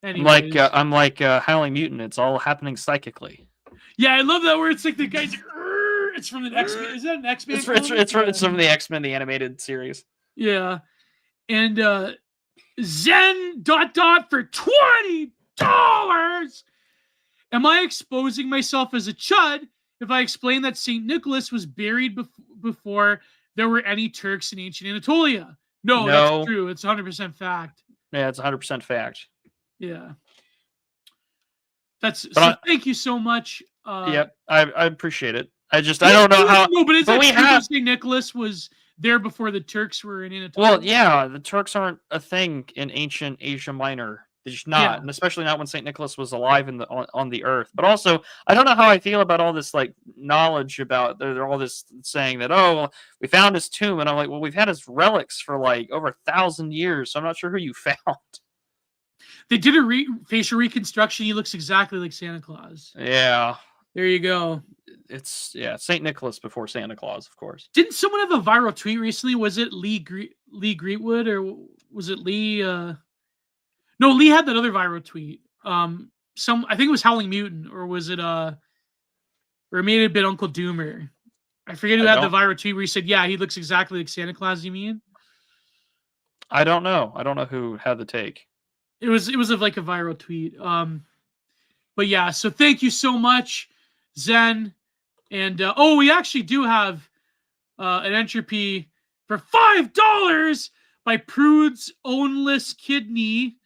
anyways. I'm like Howling Mutant. It's all happening psychically. Yeah, I love that where it's like the guy's like, it's from the X-Men. Is that an X-Men? It's from the X-Men, the animated series. Yeah. And Zen ... for $20. Am I exposing myself as a chud if I explain that St. Nicholas was buried before there were any Turks in ancient Anatolia? No, that's true. It's 100% fact. Yeah, it's 100% fact. Yeah. Thank you so much. Yep, I appreciate it. I don't know how. No, but it's true. St. Nicholas was there before the Turks were in Anatolia. Well, yeah, the Turks aren't a thing in ancient Asia Minor. They're just not, and especially not when St. Nicholas was alive on the earth. But also, I don't know how I feel about all this like knowledge about they're all this saying that we found his tomb, and I'm like, well, we've had his relics for like over 1,000 years, so I'm not sure who you found. They did a facial reconstruction. He looks exactly like Santa Claus. Yeah. There you go. It's St. Nicholas before Santa Claus, of course. Didn't someone have a viral tweet recently? Was it Lee Greetwood or was it Lee? No, Lee had that other viral tweet. I think it was Howling Mutant, or was it or it may have been Uncle Doomer. I forget who had the viral tweet where he said, "Yeah, he looks exactly like Santa Claus." You mean? I don't know. I don't know who had the take. It was like a viral tweet. But yeah. So thank you so much, Zen. And we actually do have an Entropy for $5 by Prude's Ownless Kidney.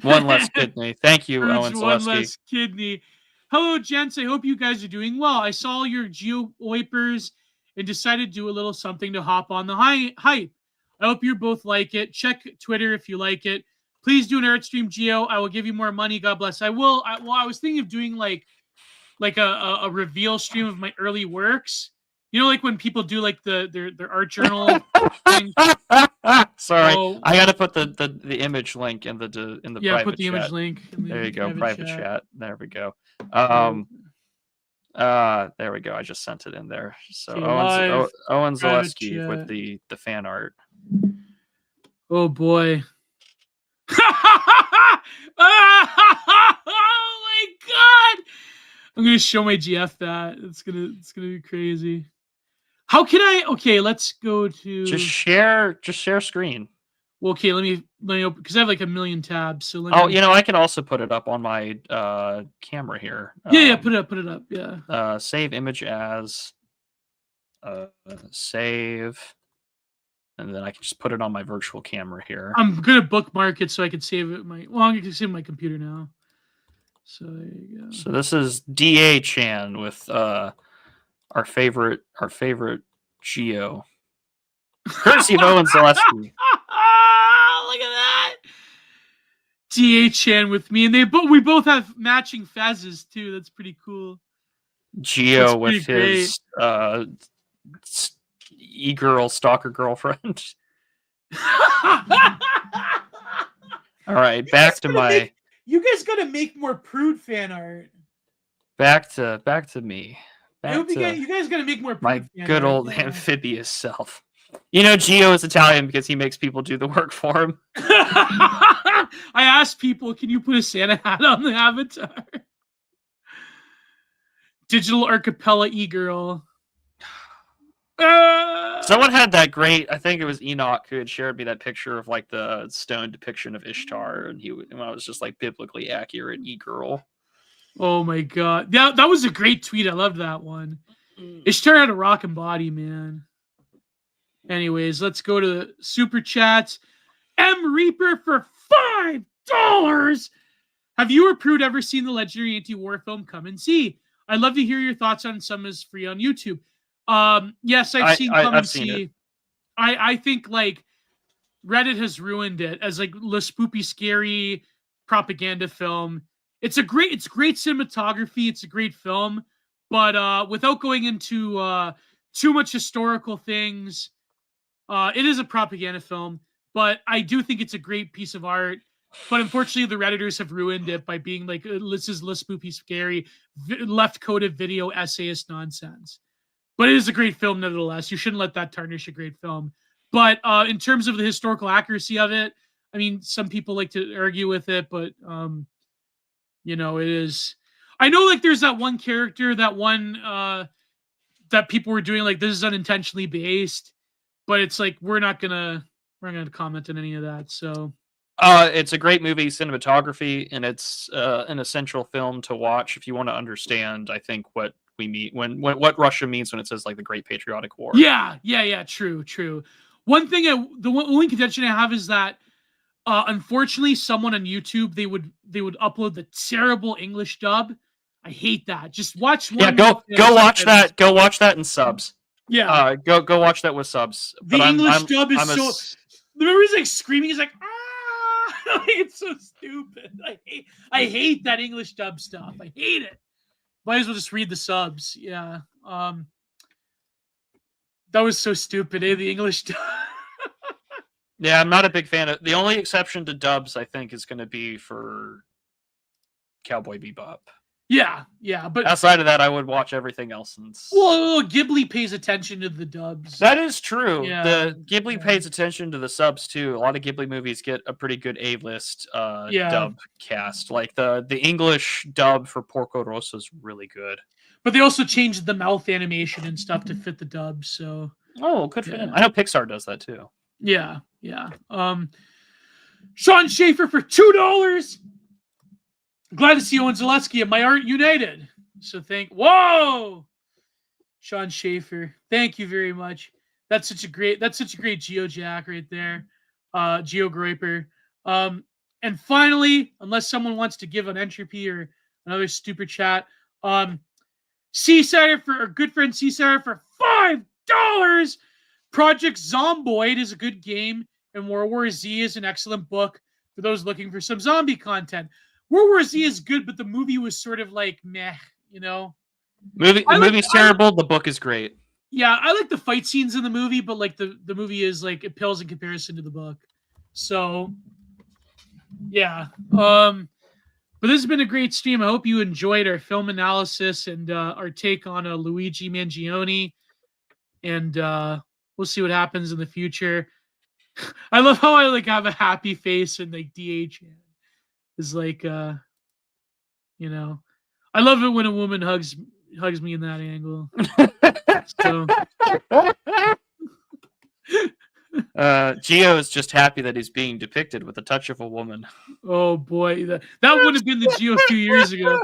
One less kidney. Thank you, Owen Prude's One Less Kidney. Hello, gents. I hope you guys are doing well. I saw your Geopolitics and decided to do a little something to hop on the hype. I hope you both like it. Check Twitter if you like it. Please do an Art Stream, Gio. I will give you more money. God bless. I will. I was thinking of doing like like a reveal stream of my early works. You know, like when people do like their art journal thing. Sorry, Oh. I gotta put the image link in the private put the chat. image link. In There you go, private chat. There we go. There we go. I just sent it in there. So Okay, Owen private Zaleski chat. with the fan art. Oh boy. Oh my god! I'm gonna show my GF that. It's gonna be crazy. How can I? Okay, let's go to. Just share screen. Well, okay, let me open because I have like a million tabs. So let me... you know, I can also put it up on my camera here. Yeah, put it up. Yeah. Save image as. Save. And then I can just put it on my virtual camera here. I'm gonna bookmark it so I can save it. I can save my computer now. So there you go. So this is DA Chan with our favorite Gio. Courtesy of Owen Zaleski. Look at that. DA Chan with me, and we both have matching fezzes too. That's pretty cool. Gio with his e-girl stalker girlfriend. All right, back to my. You guys gotta make more Prude fan art. Back to me. You guys gotta make more Prude my fan good art. old amphibious self. You know, Gio is Italian because he makes people do the work for him. I asked people, can you put a Santa hat on the avatar? Digital Archipelagp e-girl. Someone had that great, I think it was Enoch who had shared me that picture of like the stone depiction of Ishtar, and I was just like biblically accurate e-girl. Oh my god. Yeah, that was a great tweet. I loved that one. Ishtar had a rockin' body, man. Anyways, let's go to the super chats. M Reaper for $5. Have you or Prude ever seen the legendary anti-war film Come and See? I'd love to hear your thoughts on some is free on YouTube. Yes, I've seen Come and See. I think like Reddit has ruined it as like the spoopy, scary propaganda film. It's great cinematography. It's a great film, but without going into too much historical things, it is a propaganda film. But I do think it's a great piece of art. But unfortunately, the Redditors have ruined it by being like, this is spoopy, scary, left-coded video essayist nonsense. But it is a great film nevertheless. You shouldn't let that tarnish a great film. But in terms of the historical accuracy of it, I mean, some people like to argue with it, but you know, it is. I know, like, there's that one character, that people were doing like this is unintentionally based, but it's like we're not gonna comment on any of that. So. It's a great movie, cinematography, and it's an essential film to watch if you want to understand, I think, what we mean when what Russia means when it says like the Great Patriotic War. Yeah, true. One thing, the only contention I have is that unfortunately, someone on YouTube they would upload the terrible English dub. I hate that. Just watch one. Yeah, go watch that. Go watch that in subs. Yeah, go watch that with subs. The English dub is so. Remember, he's like screaming. He's like, ah! It's so stupid. I hate that English dub stuff. I hate it. Might as well just read the subs. Yeah. That was so stupid, eh? The English dub. Yeah, I'm not a big fan of. The only exception to dubs, I think, is going to be for Cowboy Bebop. Yeah, but outside of that, I would watch everything else. Well, Ghibli pays attention to the dubs. That is true. Yeah. The Ghibli pays attention to the subs too. A lot of Ghibli movies get a pretty good A-list dub cast. Like the English dub for Porco Rosso is really good. But they also changed the mouth animation and stuff to fit the dub. So good for them. I know Pixar does that too. Yeah. Sean Schaefer for $2. Glad to see Owen Zaleski and my art united. So whoa, Sean Schaefer, thank you very much. That's such a great Geo Jack right there, Geo Groiper. And finally, unless someone wants to give an entropy or another stupid chat, Seasire for our good friend Seasire for $5. Project Zomboid is a good game, and World War Z is an excellent book for those looking for some zombie content. World War Z is good, but the movie was sort of like meh. You know, The movie's terrible. The book is great. Yeah, I like the fight scenes in the movie, but like the movie is like it pales in comparison to the book. So, yeah. But this has been a great stream. I hope you enjoyed our film analysis and our take on Luigi Mangione. And we'll see what happens in the future. I love how I like have a happy face and like DH is like you know, I love it when a woman hugs me in that angle. So Gio is just happy that he's being depicted with a touch of a woman. Oh boy, that would have been the Geo a few years ago.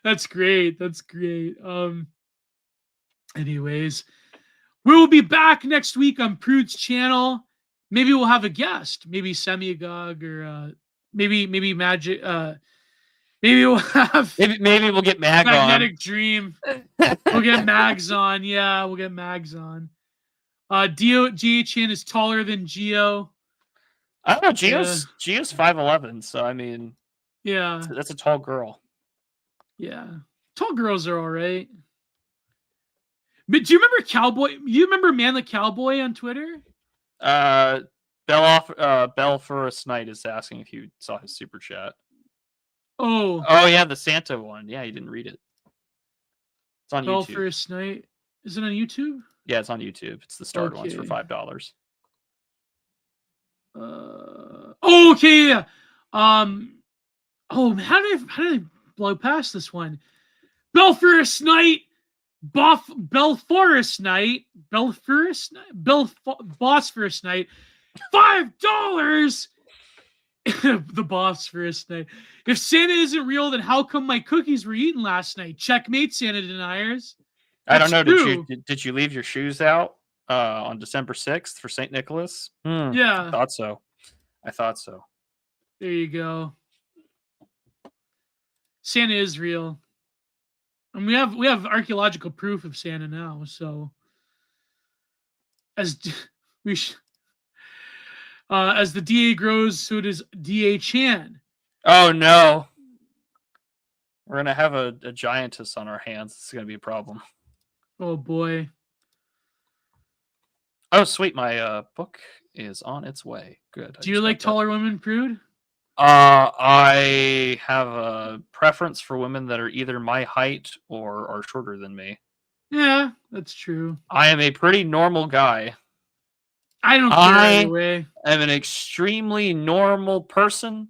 That's great. That's great. Anyways, we will be back next week on Prude's channel. Maybe we'll have a guest, maybe Semiagog or maybe Magic. Maybe we'll have maybe we'll get Mag Magnetic on. Dream. We'll get Mags on. Yeah, we'll get Mags on. GHN is taller than Geo. I don't know. Gio's 5'11", so I mean, yeah, that's a tall girl. Yeah, tall girls are all right. But do you remember Cowboy? You remember Man the Cowboy on Twitter? Bell Forest Knight is asking if you saw his super chat. Oh yeah, the Santa one. Yeah, you didn't read it. It's on Bell YouTube. Forest Knight. Is it on YouTube? Yeah, it's on YouTube. It's the starred ones for $5. Okay. Yeah. Oh, how did I blow past this one? Bell Forest Knight. Bosphorus Night, $5. The Bosphorus Night. If Santa isn't real, then how come my cookies were eaten last night? Checkmate, Santa deniers. I don't know. Did you leave your shoes out on December 6th for St. Nicholas? Yeah, I thought so. There you go. Santa is real. And we have archaeological proof of Santa now, so as the DA grows, so does DA Chan. Oh no, we're gonna have a giantess on our hands. This is gonna be a problem. Oh boy. Oh sweet, my book is on its way. Good. Do you like taller women, Prude? I have a preference for women that are either my height or are shorter than me. Yeah, that's true. I am a pretty normal guy. I don't care either way. I'm an extremely normal person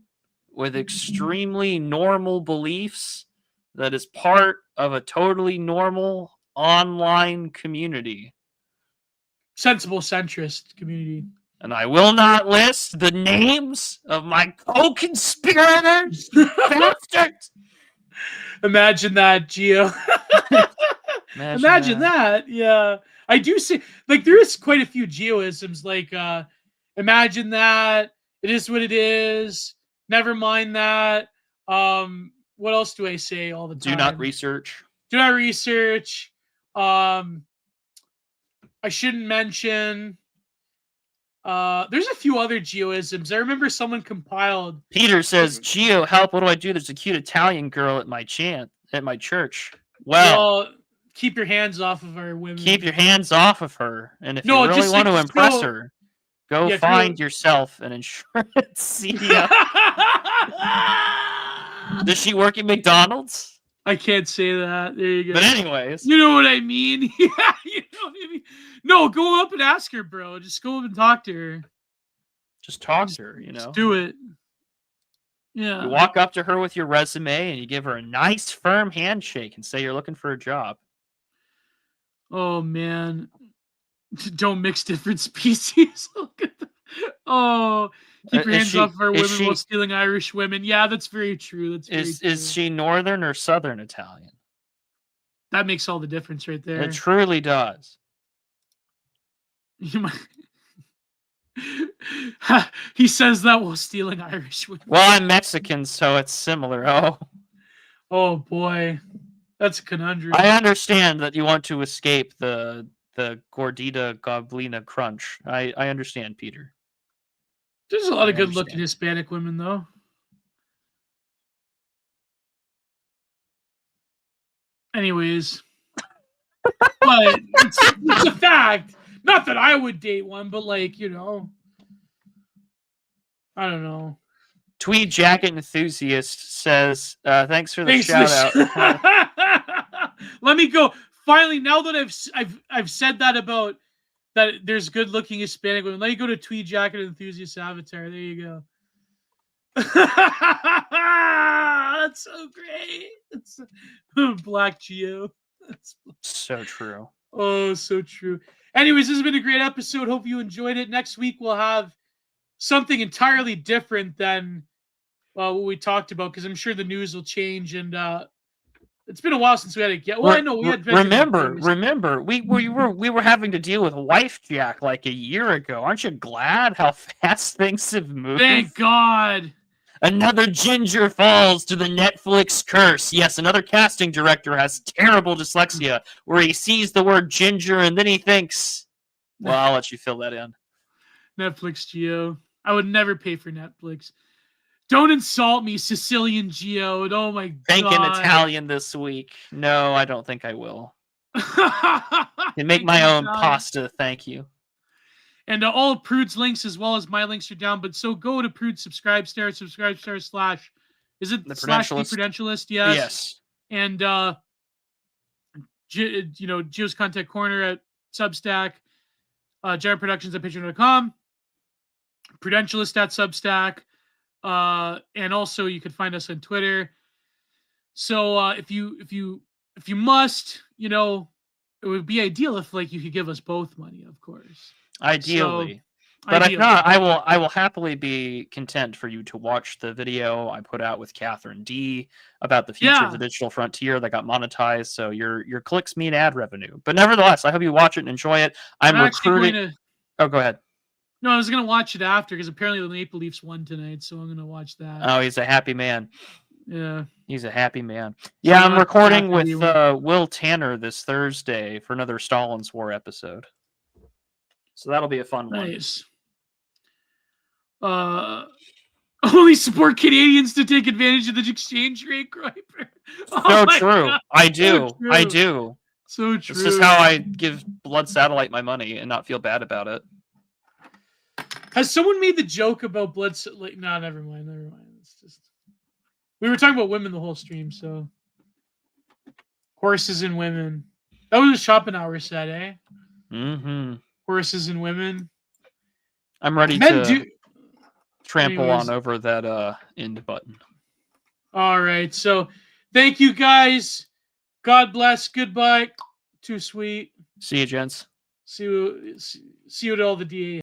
with extremely normal beliefs that is part of a totally normal online community. Sensible centrist community. And I will not list the names of my co-conspirators, bastards. Imagine that, Gio. Imagine that. Yeah. I do see, like, there is quite a few Geoisms, like, imagine that, it is what it is, never mind that. What else do I say all the time? Do not research. I shouldn't mention. There's a few other Geoisms. I remember someone compiled. Peter says, "Geo, help! What do I do? There's a cute Italian girl at my church." Well, keep your hands off of our women. Keep your hands off of her, and if you really want to impress her, go find yourself an insurance CEO. Does she work at McDonald's? I can't say that. There you go. But anyways, you know what I mean. Yeah, you know what I mean. No, go up and ask her, bro. Just go up and talk to her. Just talk to her. You know, just do it. Yeah. You walk up to her with your resume and you give her a nice, firm handshake and say you're looking for a job. Oh man, don't mix different species. Oh, keep your hands off our women while stealing Irish women. Yeah, that's very true. Is she Northern or Southern Italian? That makes all the difference right there. It truly does. You might... He says that while stealing Irish women. Well, I'm Mexican, so it's similar. Oh boy, that's a conundrum. I understand that you want to escape the gordita goblina crunch. I understand, Peter. There's a lot of good-looking Hispanic women, though. Anyways, but it's a fact. Not that I would date one, but like, you know, I don't know. Tweed Jacket Enthusiast says, thanks for the Thanks for shout out. Let me go. Finally, now that I've said that about that there's good looking Hispanic women, let me go to Tweed Jacket Enthusiast Avatar. There you go. That's so great. It's Black Geo. That's So true. oh, so true. Anyways, this has been a great episode. Hope you enjoyed it. Next week we'll have something entirely different than what we talked about, because I'm sure the news will change, and it's been a while since we had a get. Well, I know we had. Remember, we were having to deal with Wife Jack like a year ago. Aren't you glad how fast things have moved? Thank God. Another ginger falls to the Netflix curse. Yes, another casting director has terrible dyslexia where he sees the word ginger and then he thinks, well, I'll let you fill that in. Netflix Geo. I would never pay for Netflix. Don't insult me, Sicilian Geo. Oh my God. Thinking Italian this week. No, I don't think I will. And make my own pasta, thank you. And all of Prude's links as well as my links are down. But so go to Prude subscribe star / is it The slash the Prudentialist? Prudentialist? Yes. Yes. And Geo's Content Corner at Substack, Giant Productions at Patreon.com, Prudentialist at Substack, and also you can find us on Twitter. So if you must, you know, it would be ideal if like you could give us both money, of course. Ideally. So, but if not, I will happily be content for you to watch the video I put out with Kathrine Dee about the future of the digital frontier that got monetized. So your clicks mean ad revenue. But nevertheless, I hope you watch it and enjoy it. I'm recruiting. Oh, go ahead. No, I was gonna watch it after because apparently the Maple Leafs won tonight, so I'm gonna watch that. Oh, he's a happy man. Yeah. He's a happy man. Yeah, I'm recording with Will Tanner this Thursday for another Stalin's War episode. So that'll be a fun one. Nice. Only support Canadians to take advantage of the exchange rate, Groiper. So true. God. I do. So true. I do. So true. This is how I give Blood Satellite my money and not feel bad about it. Has someone made the joke about Blood Satellite? No, never mind. It's just we were talking about women the whole stream, so horses and women. That was a Schopenhauer said, eh? Mm-hmm. Horses and women. I'm ready to trample on over that end button. All right. So thank you guys. God bless. Goodbye. Too sweet. See you, gents. See you to all the DA.